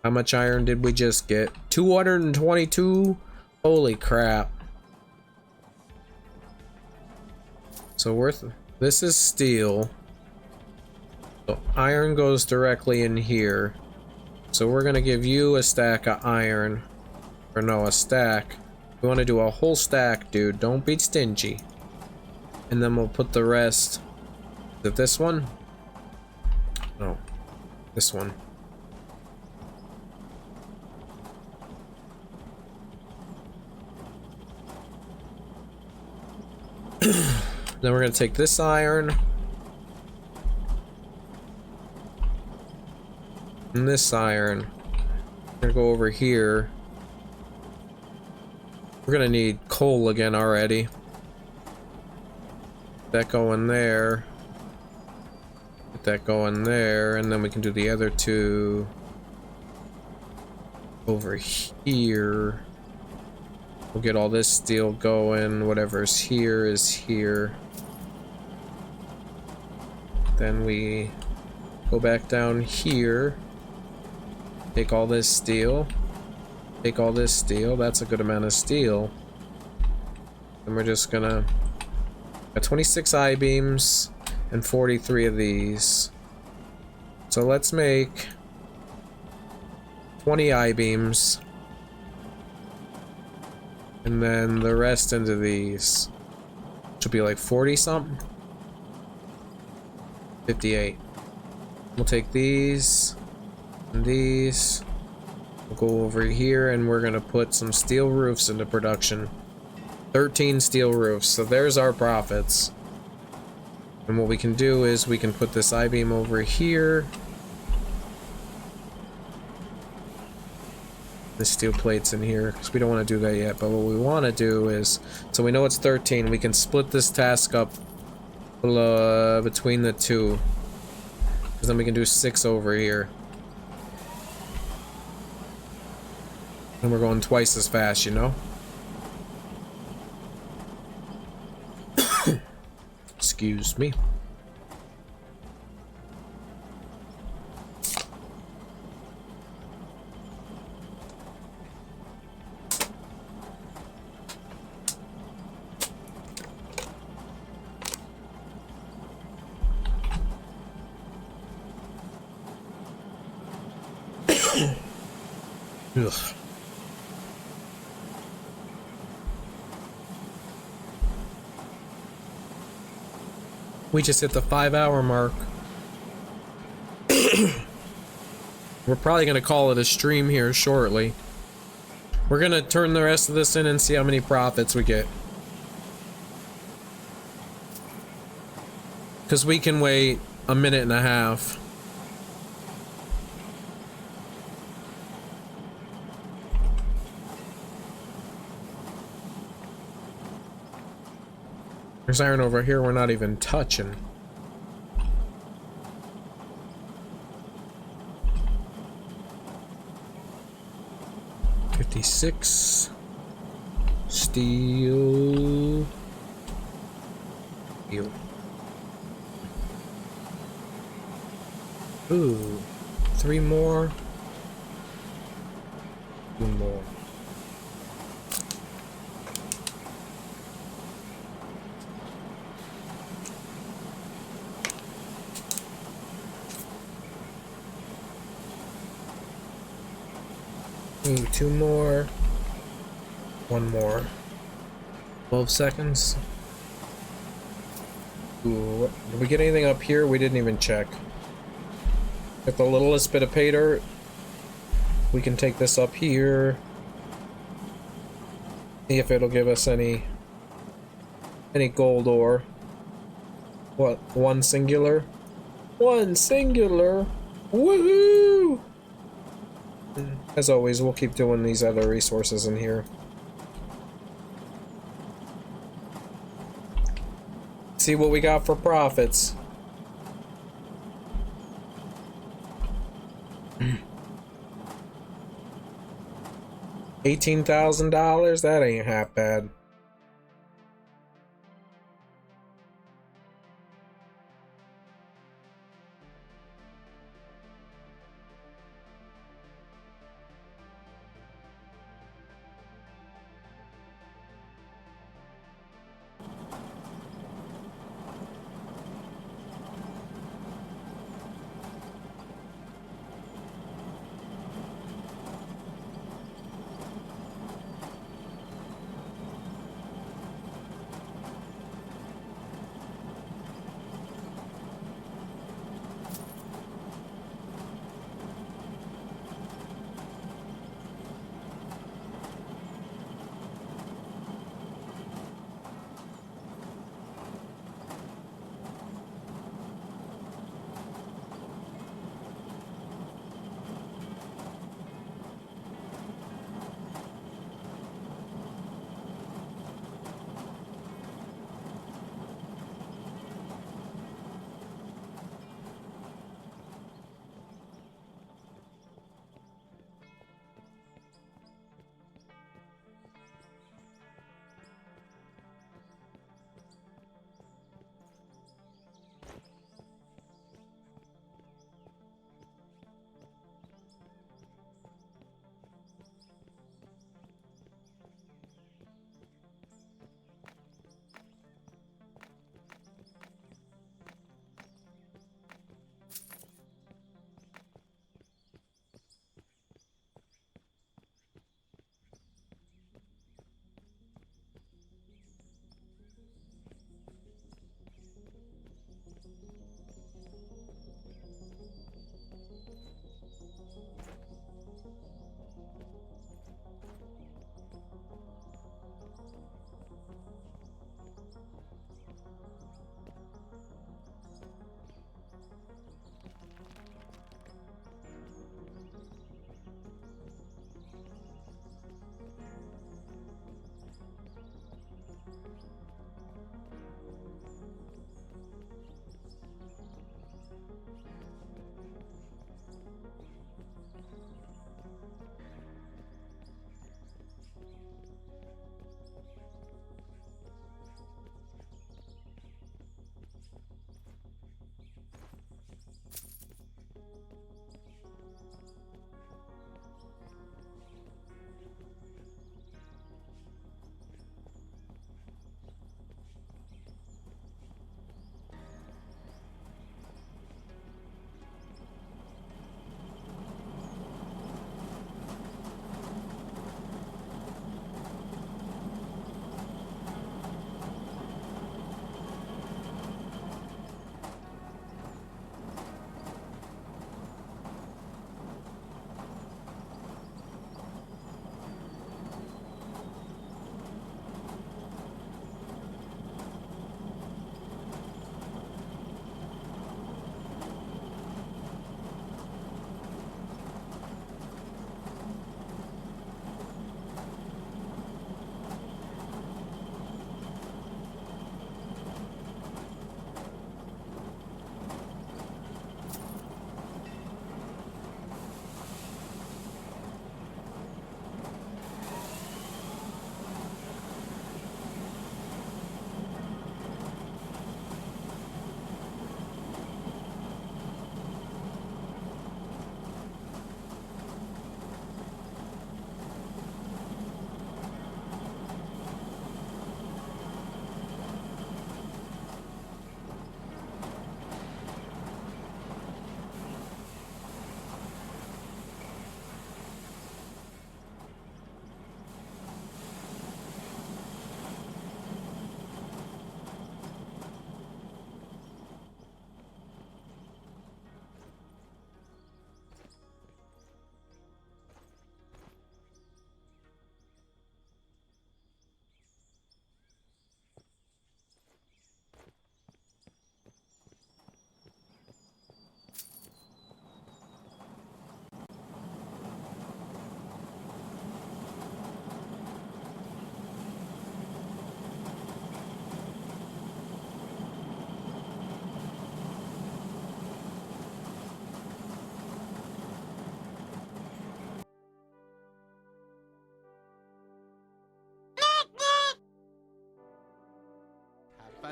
How much iron did we just get? 222? Holy crap. So this is steel. So iron goes directly in here. So we're gonna give you a stack of iron. Or no, a stack. We wanna do a whole stack, dude. Don't be stingy. And then we'll put the rest. Is it this one? No, this one. Then we're gonna take this iron and this iron. We're gonna go over here. We're gonna need coal again already. That going there. Get that going there, and then we can do the other two over here. We'll get all this steel going. Whatever's here is here. Then we go back down here. Take all this steel. Take all this steel. That's a good amount of steel. And we're just gonna... Got 26 I-beams and 43 of these. So let's make 20 I-beams. And then the rest into these. Which will be like 40 something. 58. We'll take these and these. We'll go over here and we're gonna put some steel roofs into production. 13 steel roofs. So there's our profits. And what we can do is we can put this I-beam over here. The steel plates in here because we don't want to do that yet. But what we want to do is, so we know it's 13. We can split this task up between the two. Because then we can do 6 over here. And we're going twice as fast, you know? Excuse me. Ugh. We just hit the 5-hour mark. We're probably gonna call it a stream here shortly. We're gonna turn the rest of this in and see how many profits we get. Because we can wait a minute and a half. There's iron over here we're not even touching. $56. Steel. Steel. Ooh. 3 more. 2 more. Ooh, 2 more. 1 more. 12 seconds. Ooh, did we get anything up here? We didn't even check. Got the littlest bit of pay dirt. We can take this up here. See if it'll give us any gold ore. What? 1 singular? 1 singular! Woohoo! As always, we'll keep doing these other resources in here. See what we got for profits. $18,000? That ain't half bad.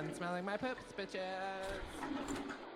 Done smelling my poops, bitches.